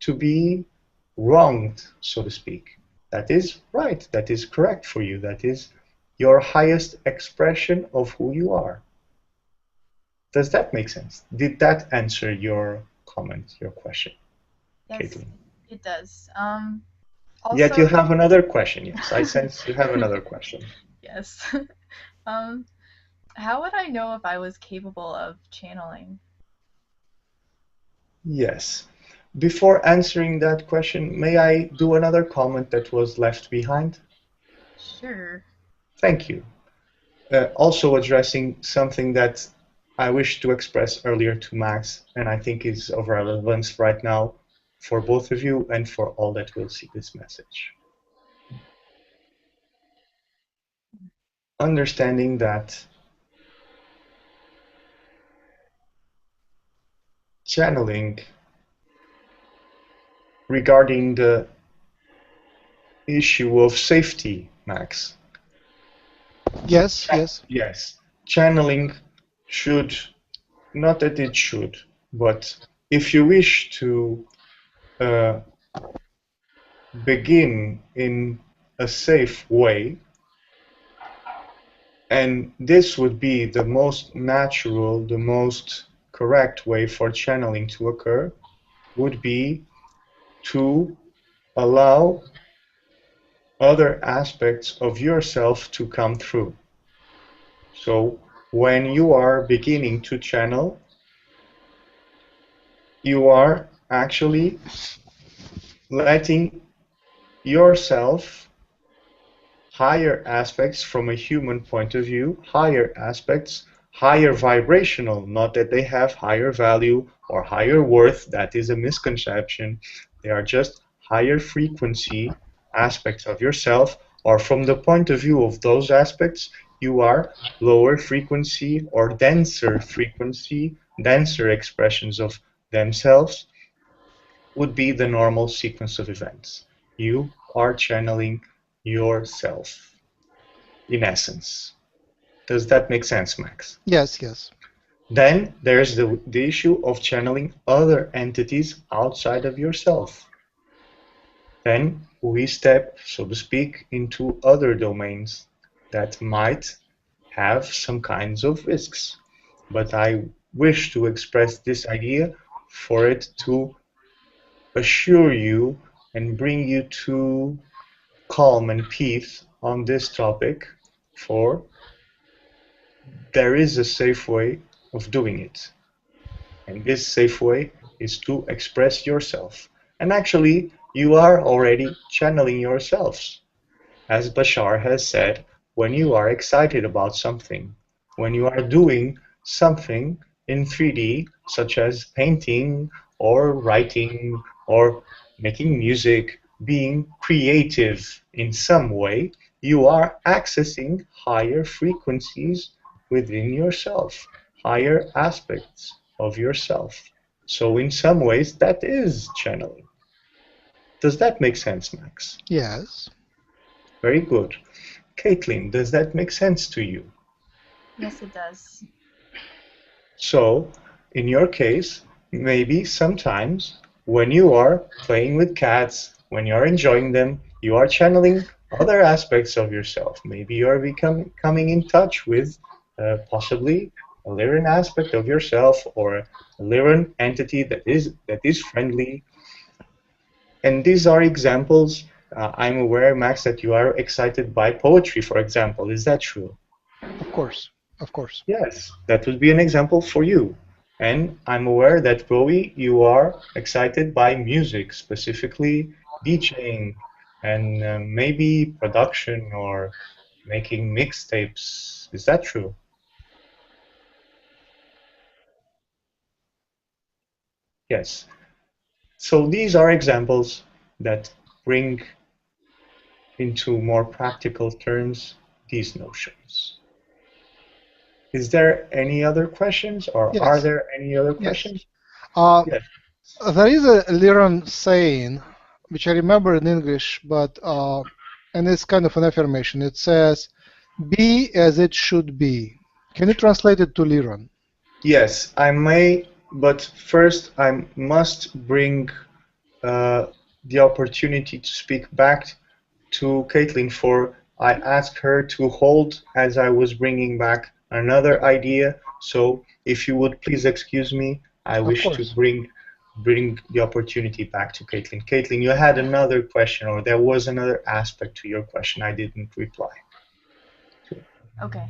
to be wronged, so to speak. That is right, that is correct for you, that is your highest expression of who you are. Does that make sense? Did that answer your comment, your question? Yes, Caitlin? It does. Yet Also, you have another question, yes. I sense you have another question. yes. How would I know if I was capable of channeling? Yes. Before answering that question, may I do another comment that was left behind? Sure. Thank you. Also addressing something that I wish to express earlier to Max, and I think is of relevance right now for both of you and for all that will see this message. Understanding that channeling regarding the issue of safety, Max. Yes, yes. Yes. Channeling should, not that it should, but if you wish to begin in a safe way, and this would be the most natural, the most correct way for channeling to occur, would be to allow other aspects of yourself to come through. So when you are beginning to channel, you are actually letting yourself, higher aspects from a human point of view, higher aspects, higher vibrational, not that they have higher value or higher worth, that is a misconception. They are just higher frequency aspects of yourself, or from the point of view of those aspects, you are lower frequency or denser frequency, denser expressions of themselves, would be the normal sequence of events. You are channeling yourself, in essence. Does that make sense, Max? Yes, yes. Then there's the issue of channeling other entities outside of yourself. Then we step, so to speak, into other domains that might have some kinds of risks. But I wish to express this idea for it to assure you and bring you to calm and peace on this topic, for there is a safe way of doing it. And this safe way is to express yourself. And actually, you are already channeling yourselves. As Bashar has said, when you are excited about something, when you are doing something in 3D, such as painting or writing or making music, being creative in some way, you are accessing higher frequencies within yourself, higher aspects of yourself. So in some ways, that is channeling. Does that make sense, Max? Yes. Very good. Caitlin, does that make sense to you? Yes, it does. So, in your case, maybe sometimes when you are playing with cats, when you're enjoying them, you are channeling other aspects of yourself. Maybe you're coming in touch with possibly a Lyran aspect of yourself or a Lyran entity that is friendly. And these are examples. I'm aware, Max, that you are excited by poetry, for example. Is that true? Of course, of course. Yes, that would be an example for you. And I'm aware that, Rowie, you are excited by music, specifically DJing, and maybe production or making mixtapes. Is that true? Yes. So these are examples that bring into more practical terms these notions. Is there any other questions, or yes. are there any other questions? Yes. There is a Lyran saying, which I remember in English, but and it's kind of an affirmation. It says, "Be as it should be." Can you translate it to Lyran? Yes, I may, but first I must bring the opportunity to speak back to Caitlin, for I asked her to hold as I was bringing back another idea. So if you would please excuse me, I wish to bring the opportunity back to Caitlin. Caitlin, you had another question, or there was another aspect to your question I didn't reply. Okay.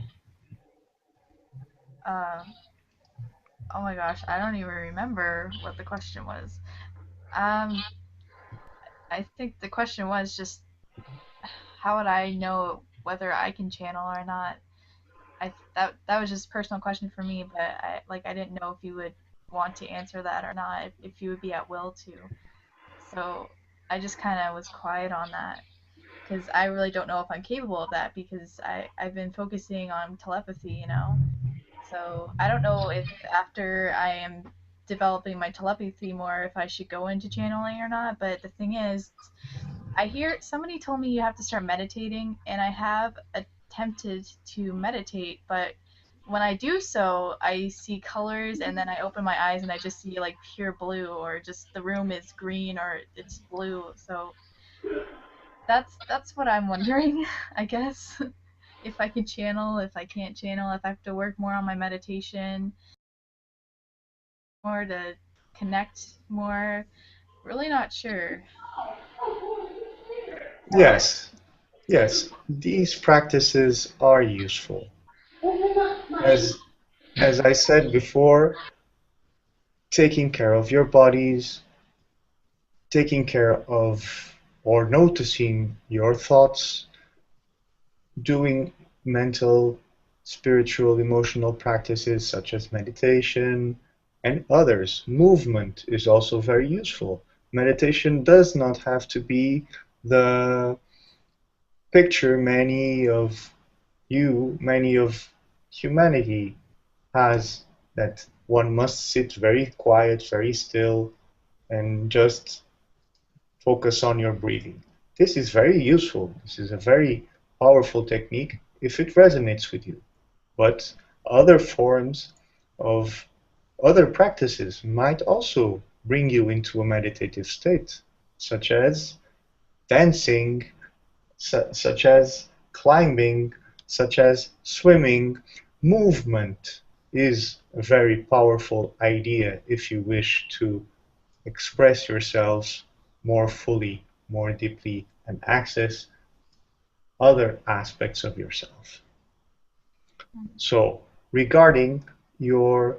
Oh my gosh, I don't even remember what the question was. I think the question was just, how would I know whether I can channel or not? That was just a personal question for me, but I didn't know if you would want to answer that or not, if you would be at will to. So I just kind of was quiet on that, because I really don't know if I'm capable of that, because I've been focusing on telepathy, you know. So I don't know if after I am developing my telepathy more, if I should go into channeling or not. But the thing is, I hear somebody told me you have to start meditating, and I have attempted to meditate, but when I do so, I see colors, and then I open my eyes and I just see like pure blue, or just the room is green or it's blue. So that's what I'm wondering, I guess. If I can channel, if I can't channel, if I have to work more on my meditation, more to connect more. Really not sure. Yes, yes, these practices are useful. As I said before, taking care of your bodies, taking care of or noticing your thoughts, doing mental, spiritual, emotional practices such as meditation and others. Movement is also very useful. Meditation does not have to be the picture many of humanity has, that one must sit very quiet, very still, and just focus on your breathing. This is very useful. This is a very powerful technique if it resonates with you. But other forms of other practices might also bring you into a meditative state, such as dancing, such as climbing, such as swimming. Movement is a very powerful idea if you wish to express yourselves more fully, more deeply, and access other aspects of yourself. So, regarding your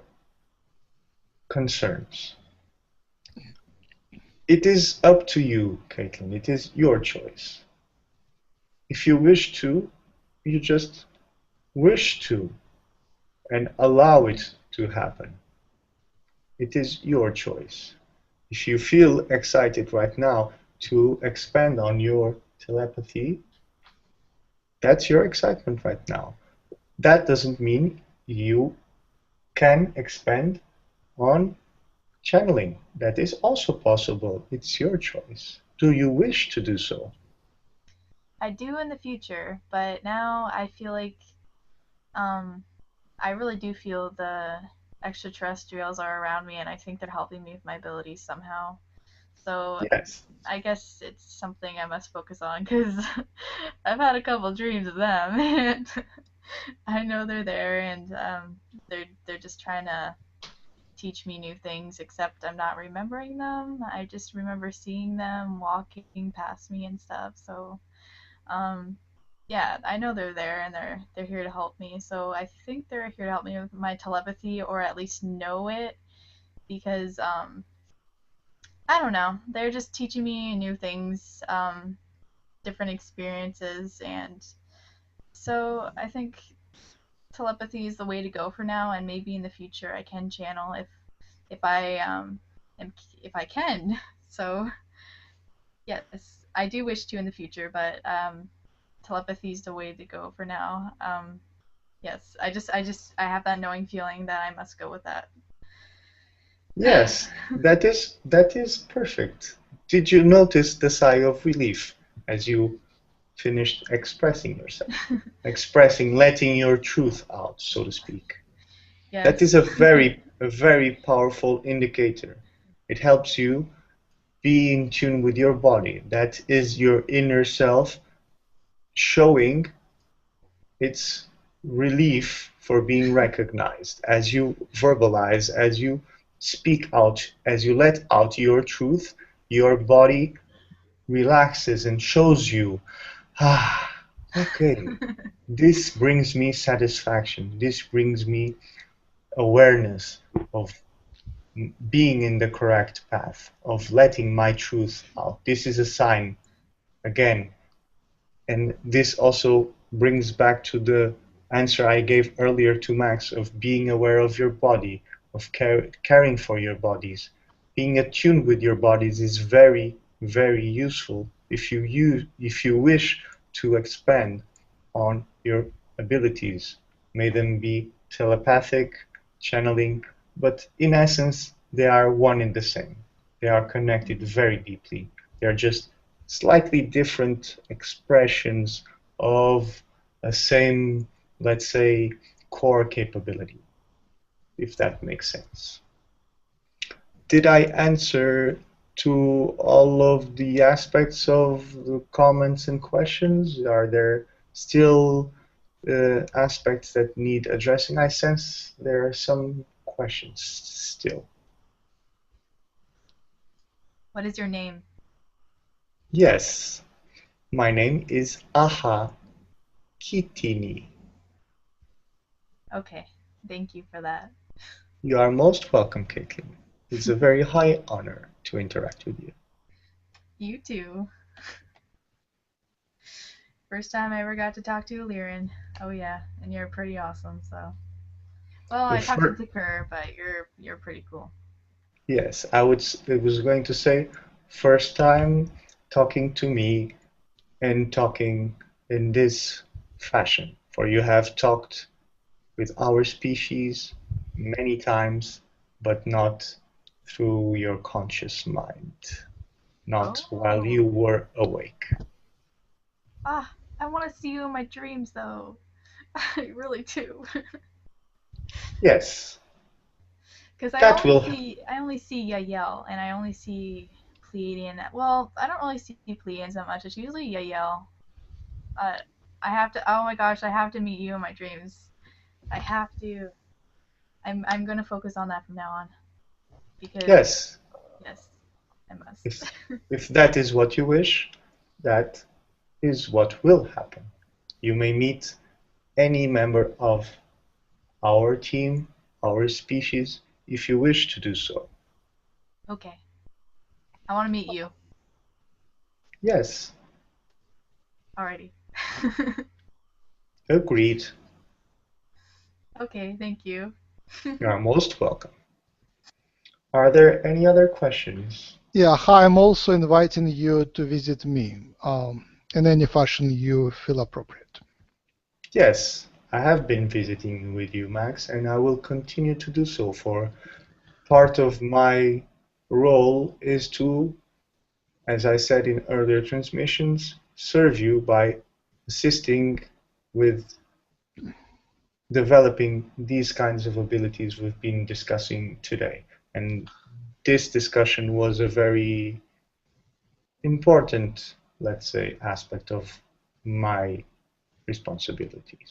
concerns, it is up to you, Caitlin. It is your choice. If you wish to, you just wish to and allow it to happen. It is your choice. If you feel excited right now to expand on your telepathy, that's your excitement right now. That doesn't mean you can expand on channeling. That is also possible. It's your choice. Do you wish to do so? I do in the future, but now I feel like I really do feel the extraterrestrials are around me, and I think they're helping me with my abilities somehow. So yes. I guess it's something I must focus on, because I've had a couple dreams of them, and I know they're there, and they're just trying to teach me new things, except I'm not remembering them. I just remember seeing them walking past me and stuff. So yeah, I know they're there, and they're here to help me. So I think they're here to help me with my telepathy, or at least know it, because I don't know, they're just teaching me new things, different experiences, and So I think telepathy is the way to go for now, and maybe in the future I can channel if I can. So yes, I do wish to in the future, but telepathy is the way to go for now. Yes, I have that knowing feeling that I must go with that. Yes, that is perfect. Did you notice the sigh of relief as you finished expressing yourself? Expressing, letting your truth out, so to speak. Yes. That is a very powerful indicator. It helps you be in tune with your body. That is your inner self showing its relief for being recognized. As you verbalize, as you speak out, as you let out your truth, your body relaxes and shows you, okay, this brings me satisfaction. This brings me awareness of being in the correct path, of letting my truth out. This is a sign, again, and this also brings back to the answer I gave earlier to Max of being aware of your body, of caring for your bodies. Being attuned with your bodies is very useful if you wish to expand on your abilities. May them be telepathic, channeling, but in essence they are one and the same. They are connected very deeply. They are just slightly different expressions of a same, let's say, core capability, if that makes sense. Did I answer to all of the aspects of the comments and questions? Are there still aspects that need addressing? I sense there are some questions still. What is your name? Yes, my name is Kitini. Okay, thank you for that. You are most welcome, Caitlin. It's a very high honor to interact with you. You too. First time I ever got to talk to a Lyran. Oh yeah, and you're pretty awesome. So, well, I talked to her, but you're pretty cool. Yes, I was going to say, first time talking to me and talking in this fashion. For you have talked with our species many times, but not through your conscious mind, not while you were awake. Ah, I want to see you in my dreams, though. I really do. Yes. Because I only see Yahyel, and I only see Pleiadian. Well, I don't really see Pleiadians that much. It's usually Yahyel. I have to. Oh my gosh, I have to meet you in my dreams. I have to. I'm gonna focus on that from now on. Because yes, I must. If that is what you wish, that is what will happen. You may meet any member of our team, our species, if you wish to do so. Okay. I want to meet you. Yes. Alrighty. Agreed. Okay, thank you. You are most welcome. Are there any other questions? Yeah, I'm also inviting you to visit me in any fashion you feel appropriate. Yes, I have been visiting with you, Max, and I will continue to do so. For part of my role is to, as I said in earlier transmissions, serve you by assisting with developing these kinds of abilities we've been discussing today. And this discussion was a very important, let's say, aspect of my responsibilities.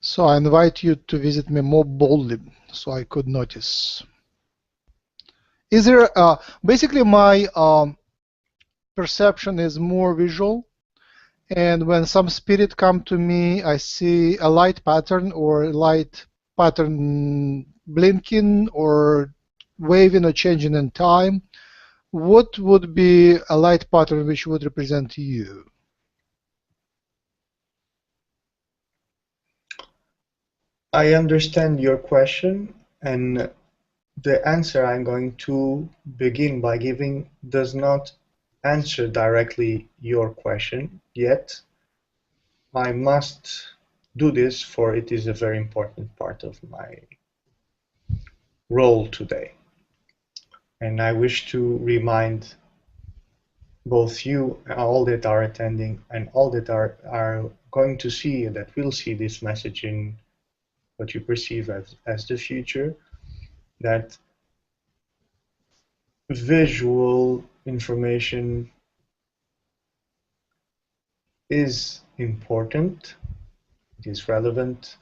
So I invite you to visit me more boldly so I could notice. Is there basically my perception is more visual, and when some spirit come to me, I see a light pattern or light pattern blinking or waving or changing in time. What would be a light pattern which would represent you? I understand your question, and the answer I'm going to begin by giving does not answer directly your question, yet I must do this, for it is a very important part of my role today. And I wish to remind both you, all that are attending, and all that are going to see, that will see this message in what you perceive as the future, that visual information is important, it is relevant,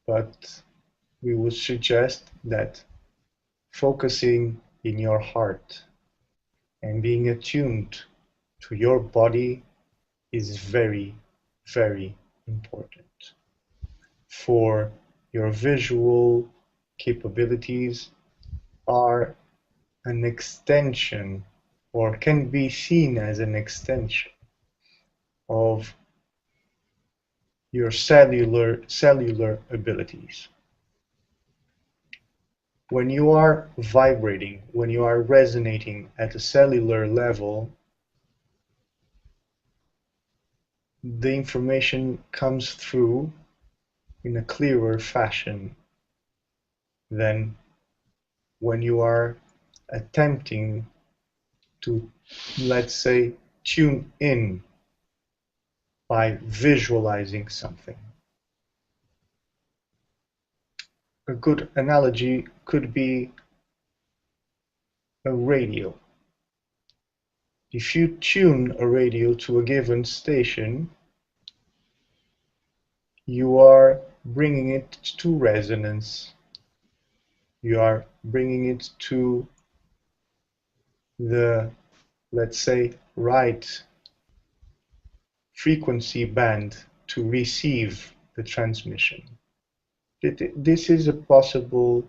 but we would suggest that focusing in your heart and being attuned to your body is very, very important. For your visual capabilities are an extension, or can be seen as an extension, of your cellular abilities. When you are vibrating, when you are resonating at a cellular level, the information comes through in a clearer fashion than when you are attempting to, let's say, tune in by visualizing something. A good analogy could be a radio. If you tune a radio to a given station, you are bringing it to resonance. You are bringing it to the, let's say, right frequency band to receive the transmission. This is a possible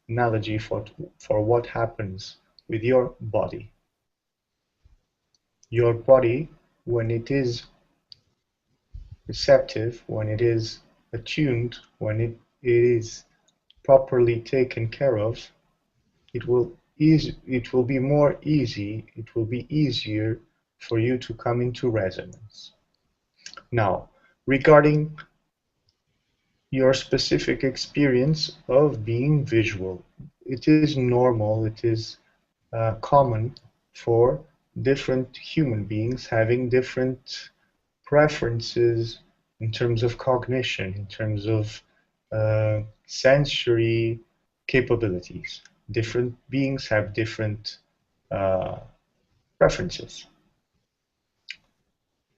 analogy for what happens with your body. Your body, when it is receptive, when it is attuned, when it is properly taken care of, it will be more easy, it will be easier for you to come into resonance. Now, regarding your specific experience of being visual, it is normal, it is common for different human beings having different preferences in terms of cognition, in terms of sensory capabilities. Different beings have different preferences.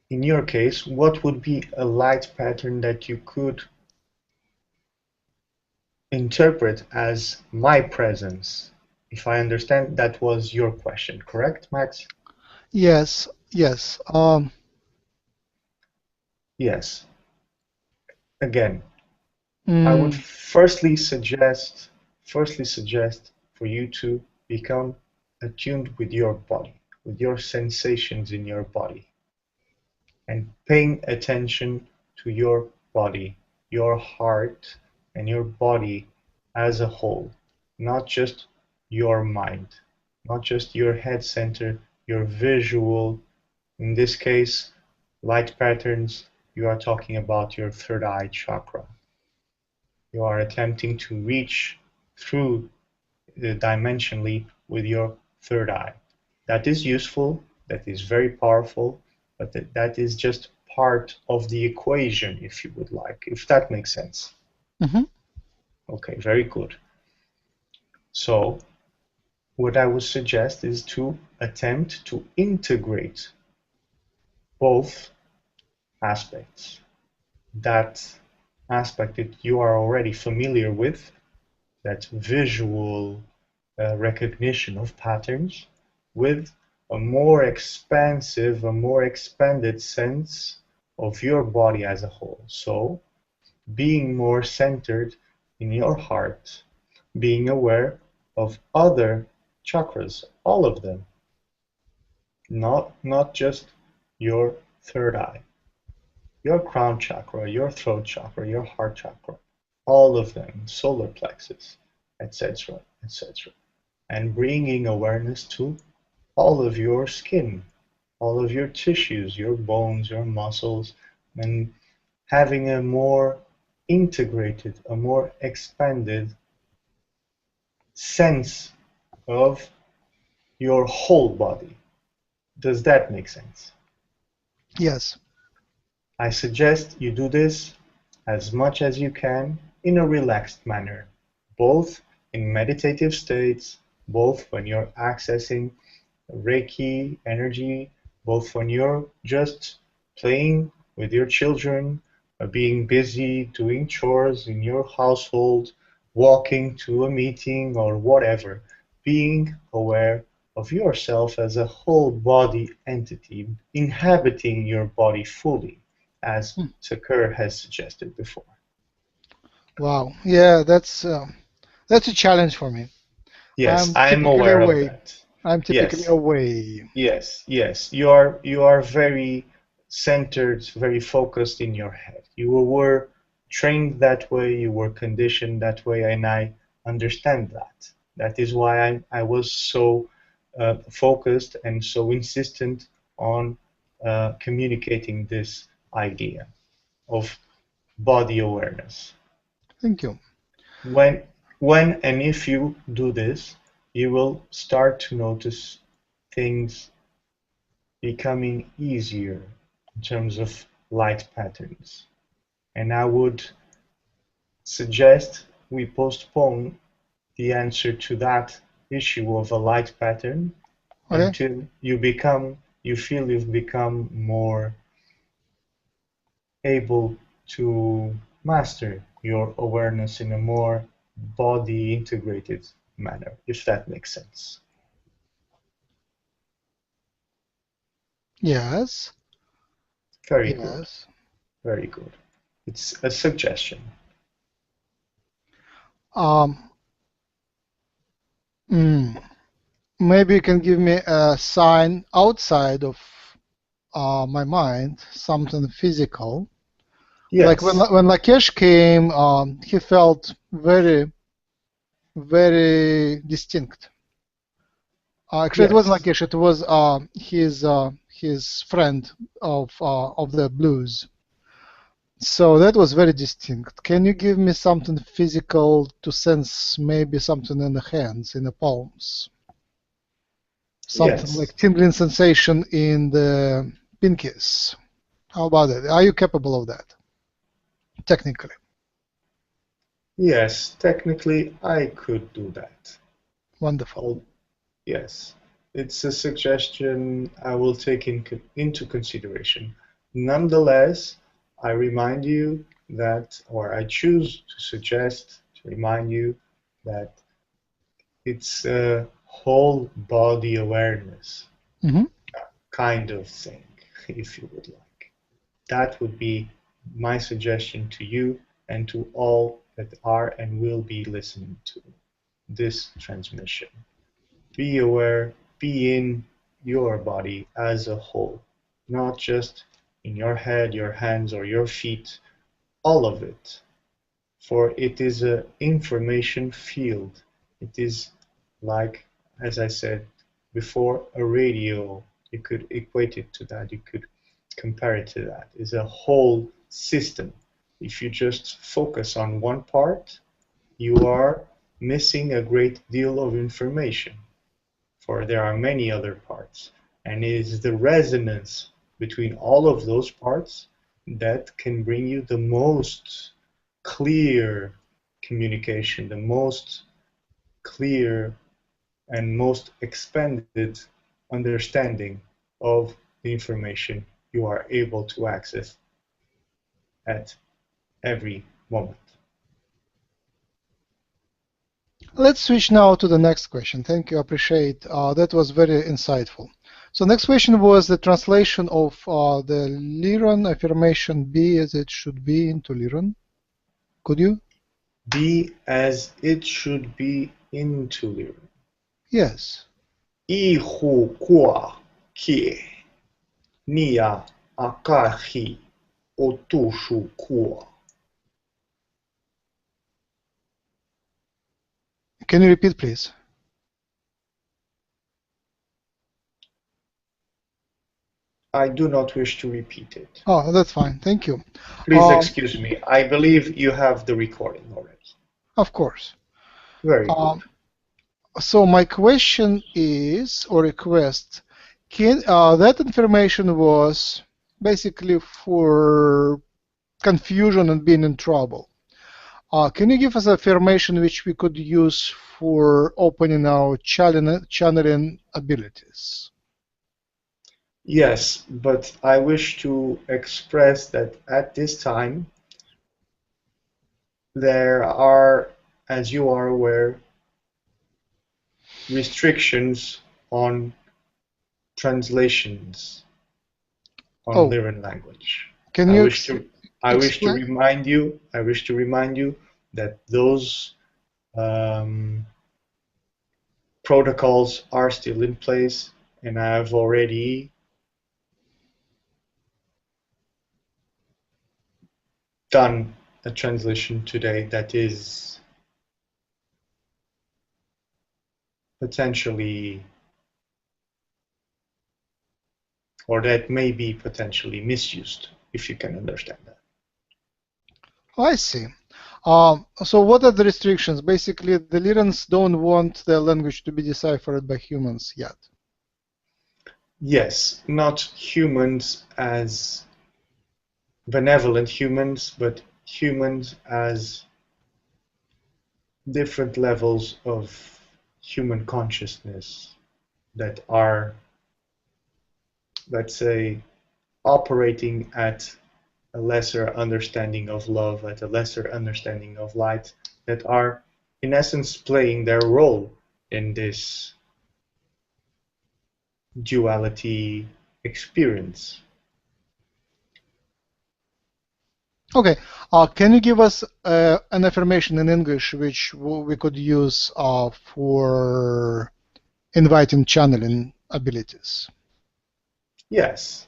In your case, what would be a light pattern that you could interpret as my presence? If I understand, that was your question, correct, Max? Yes, yes. Yes. Again, I would firstly suggest for you to become attuned with your body, with your sensations in your body, and paying attention to your body, your heart, and your body as a whole, not just your mind, not just your head center, your visual, in this case, light patterns. You are talking about your third eye chakra. You are attempting to reach through the dimension leap with your third eye. That is useful, that is very powerful, but that is just part of the equation, if you would like, if that makes sense. Mm-hmm. Okay, very good. So, what I would suggest is to attempt to integrate both aspects. That aspect that you are already familiar with, that visual recognition of patterns, with a more expansive, a more expanded sense of your body as a whole. So, being more centered in your heart, being aware of other chakras, all of them, not just your third eye, your crown chakra, your throat chakra, your heart chakra, all of them, solar plexus, etc., etc., and bringing awareness to all of your skin, all of your tissues, your bones, your muscles, and having a more integrated, a more expanded sense of your whole body. Does that make sense? Yes. I suggest you do this as much as you can in a relaxed manner, both in meditative states, both when you're accessing Reiki energy, both when you're just playing with your children, being busy doing chores in your household, walking to a meeting or whatever, being aware of yourself as a whole body entity, inhabiting your body fully, as 𝗪𝗡𝗧 has suggested before. Wow, yeah, that's a challenge for me. Yes, I'm aware of that. I'm typically away. Yes, yes. You are very centered, very focused in your head. You were trained that way, you were conditioned that way, and I understand that. That is why I was so focused and so insistent on communicating this idea of body awareness. Thank you. When and if you do this, you will start to notice things becoming easier in terms of light patterns. And I would suggest we postpone the answer to that issue of a light pattern until you feel you've become more able to master your awareness in a more body integrated manner, if that makes sense. Yes. Very good. Very good. It's a suggestion. Maybe you can give me a sign outside of my mind, something physical. Yes. Like when Lakesh came, he felt very, very distinct. Actually, it wasn't Lakesh. It was his friend of the blues. So that was very distinct. Can you give me something physical to sense, maybe something in the hands, in the palms? Something like tingling sensation in the pinkies. How about that? Are you capable of that? Technically. Yes, technically I could do that. Wonderful. Yes. It's a suggestion I will take into consideration. Nonetheless, I remind you that, or I choose to suggest to remind you that it's a whole body awareness kind of thing, if you would like. That would be my suggestion to you and to all that are and will be listening to this transmission. Be aware, be in your body as a whole, not just in your head, your hands, or your feet, all of it. For it is an information field. It is like, as I said before, a radio. You could equate it to that. You could compare it to that. It's a whole system. If you just focus on one part, you are missing a great deal of information. For there are many other parts. And it is the resonance between all of those parts that can bring you the most clear communication, the most clear and most expanded understanding of the information you are able to access at every moment. Let's switch now to the next question. Thank you, I appreciate. That was very insightful. So next question was the translation of the Lyran affirmation, be as it should be, into Lyran. Could you? Be as it should be into Lyran. Yes. 𝗪𝗢𝗧𝗧𝗡𝗧 Can you repeat, please? I do not wish to repeat it. Oh, that's fine. Thank you. Please excuse me. I believe you have the recording already. Of course. Very good. So my question is, or request, that information was basically for confusion and being in trouble. Can you give us affirmation which we could use for opening our channeling abilities? Yes, but I wish to express that at this time there are, as you are aware, restrictions on translations on Lyran language. Can you I wish to remind you that those protocols are still in place, and I have already done a translation today that is potentially, or that may be potentially misused, if you can understand that. Oh, I see. So what are the restrictions? Basically, the Lyrans don't want their language to be deciphered by humans yet. Yes, not humans as benevolent humans, but humans as different levels of human consciousness that are, let's say, operating at a lesser understanding of love, at a lesser understanding of light, that are, in essence, playing their role in this duality experience. Okay. Can you give us an affirmation in English which we could use for inviting channeling abilities? Yes.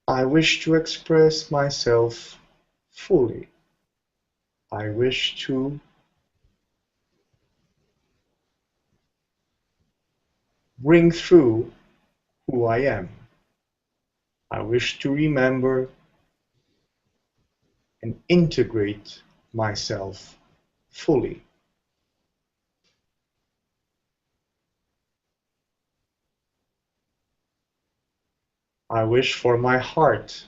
I wish to express myself fully. I wish to bring through who I am. I wish to remember and integrate myself fully. I wish for my heart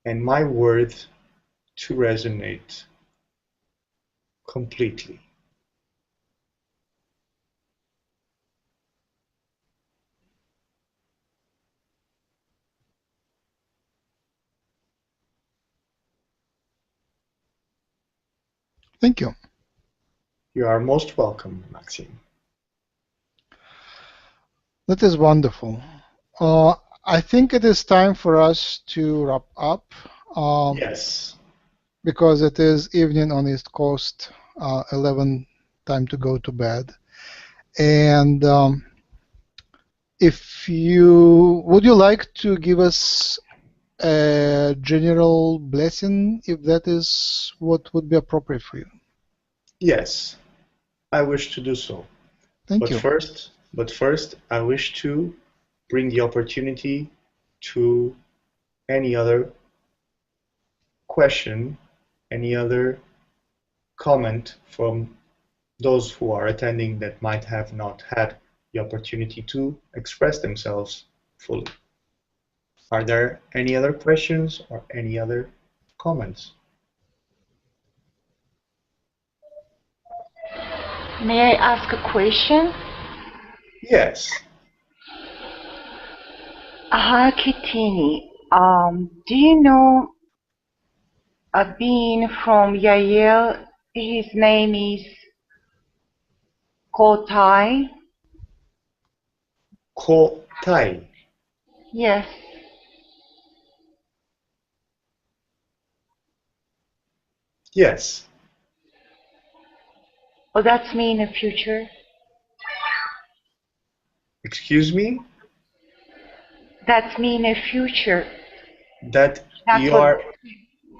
and my word to resonate completely. Thank you. You are most welcome, Maxime. That is wonderful. I think it is time for us to wrap up. Yes. Because it is evening on East Coast, 11 time to go to bed. And would you like to give us a general blessing, if that is what would be appropriate for you? Yes, I wish to do so. Thank you. But first, I wish to bring the opportunity to any other question, any other comment from those who are attending that might have not had the opportunity to express themselves fully. Are there any other questions or any other comments? May I ask a question? Yes. Kitini, do you know a being from Yahyel? His name is 𝗪𝗘𝗧𝗡𝗧. 𝗪𝗘𝗧. Yes. Yes. Will that mean a future? Excuse me? That's mean a future. That That's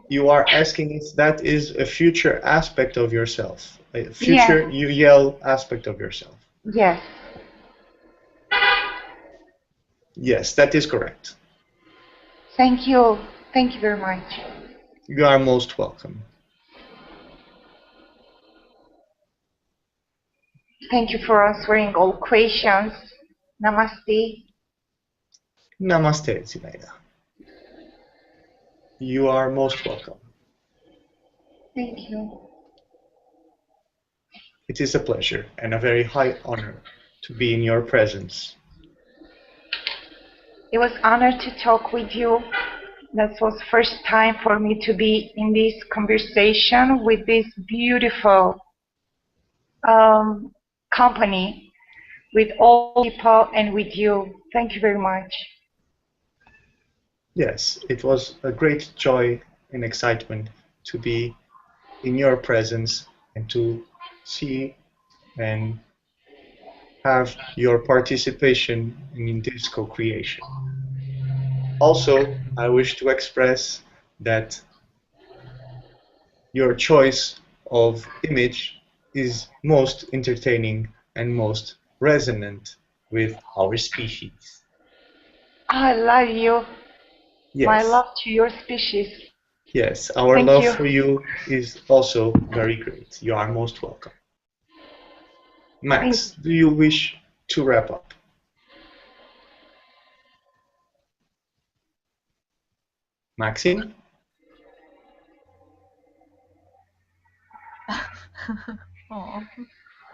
you are asking if that is a future aspect of yourself, a future Yes. Yahyel aspect of yourself. Yes. Yes, that is correct. Thank you. Thank you very much. You are most welcome. Thank you for answering all questions. Namaste. Namaste, Zinaida. You are most welcome. Thank you. It is a pleasure and a very high honor to be in your presence. It was an honor to talk with you. That was the first time for me to be in this conversation with this beautiful company, with all people and with you. Thank you very much. Yes, it was a great joy and excitement to be in your presence and to see and have your participation in this co-creation. Also, I wish to express that your choice of image is most entertaining and most resonant with our species. I love you. Yes. My love to your species. Yes, our Thank love you. for you is also very great. You are most welcome. Max, do you wish to wrap up? Maxine? Aw,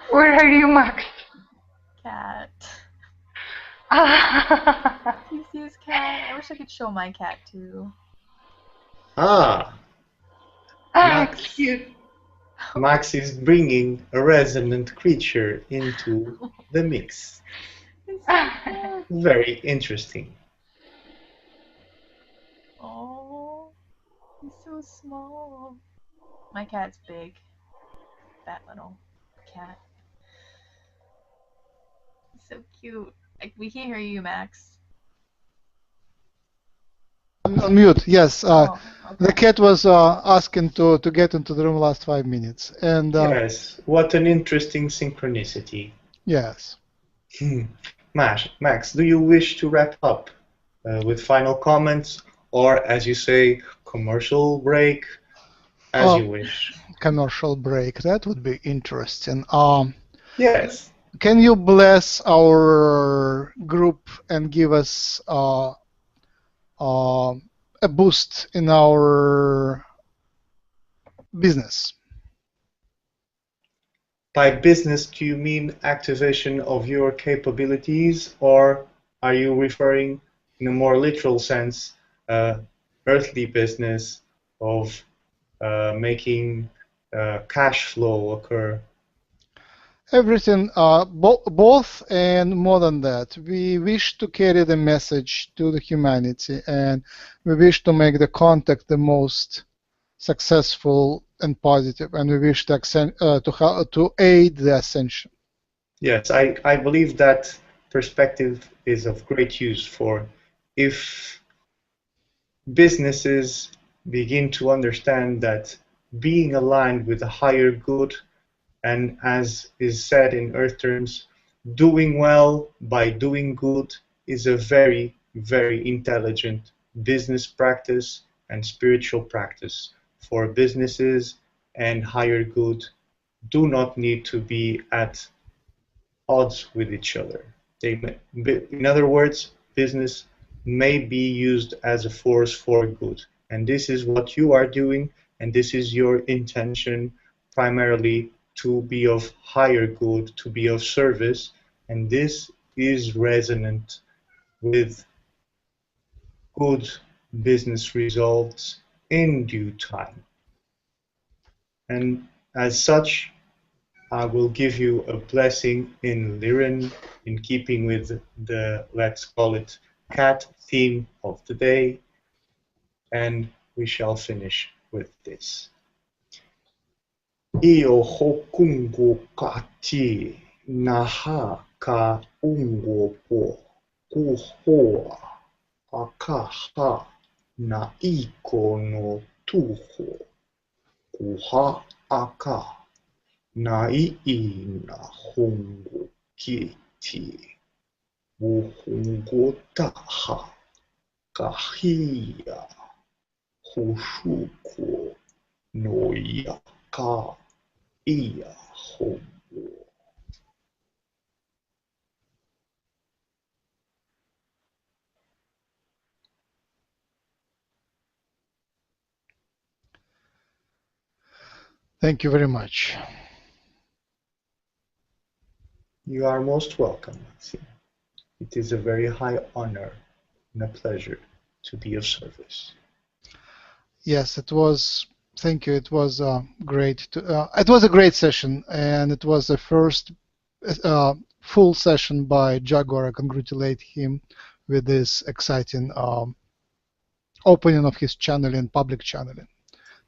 Where are you, Max? cat. Ah, Do you see his cat? I wish I could show my cat too. Ah, Max. cute. Max is bringing a resonant creature into the mix. It's so cute. Very interesting. Oh, he's so small. My cat's big. That little cat. He's so cute. We can't hear you, Max. On mute, yes. Okay. The cat was asking to get into the room last 5 minutes. And yes, what an interesting synchronicity. Yes. Max, do you wish to wrap up with final comments or, as you say, commercial break, as you wish? Commercial break, that would be interesting. Yes. Can you bless our group and give us a boost in our business? By business, do you mean activation of your capabilities, or are you referring, in a more literal sense, earthly business of making cash flow occur? Everything, both and more than that. We wish to carry the message to the humanity, and we wish to make the contact the most successful and positive, and we wish to aid the ascension. Yes, I believe that perspective is of great use for if businesses begin to understand that being aligned with a higher good, and as is said in Earth terms, doing well by doing good is a very, very intelligent business practice and spiritual practice for businesses, and higher good do not need to be at odds with each other. In other words, business may be used as a force for good. And this is what you are doing, and this is your intention, primarily to be of higher good, to be of service, and this is resonant with good business results in due time. And as such, I will give you a blessing in Lyran, in keeping with the, let's call it, cat theme of the day, and we shall finish with this. 𝗖𝗢𝗡𝗧𝗏𝗧 naha ka ungopo kuhoa akaha na iko no tuho kuha aka na na hongo kiti wuhongo taha kahia hoshuko no yaka iya hongo. Thank you very much. You are most welcome, Maxine. It is a very high honor and a pleasure to be of service. Yes, it was. Thank you. It was great. It was a great session, and it was the first full session by Jaguar. I congratulate him with this exciting opening of his channeling, public channeling.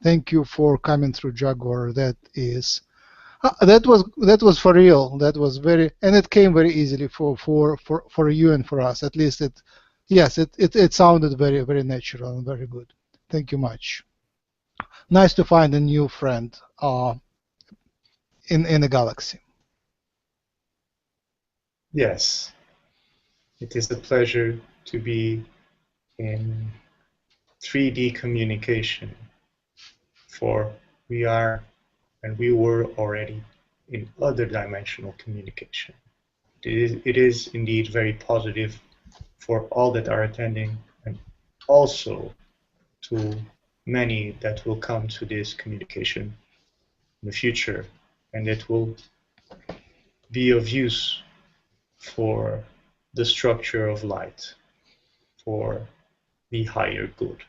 Thank you for coming through, Jaguar. That was for real. That was very, and it came very easily for you and for us. At least it sounded very, very natural and very good. Thank you much. Nice to find a new friend in the galaxy. Yes, it is a pleasure to be in 3D communication, for we are and we were already in other dimensional communication. It is indeed very positive for all that are attending, and also to many that will come to this communication in the future, and it will be of use for the structure of light, for the higher good.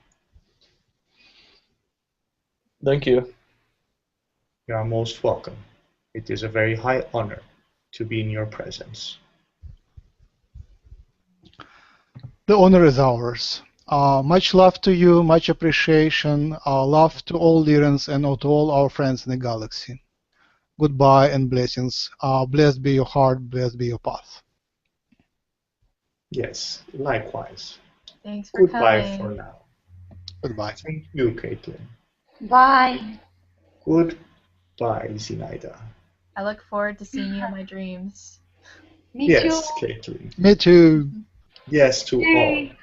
Thank you. You are most welcome. It is a very high honor to be in your presence. The honor is ours. Much love to you, much appreciation, love to all Lyrans and to all our friends in the galaxy. Goodbye and blessings. Blessed be your heart, blessed be your path. Yes, likewise. Thanks for Goodbye coming. for now. Goodbye. Thank you, Caitlin. Bye. Goodbye, Zinaida. I look forward to seeing you in my dreams. Me Yes, too. Caitlin. Me too. Yes to Yay.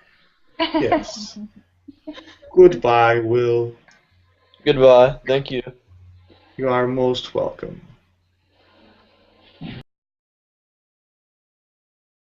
all. Yes. Goodbye, Will. Goodbye. Thank you. You are most welcome.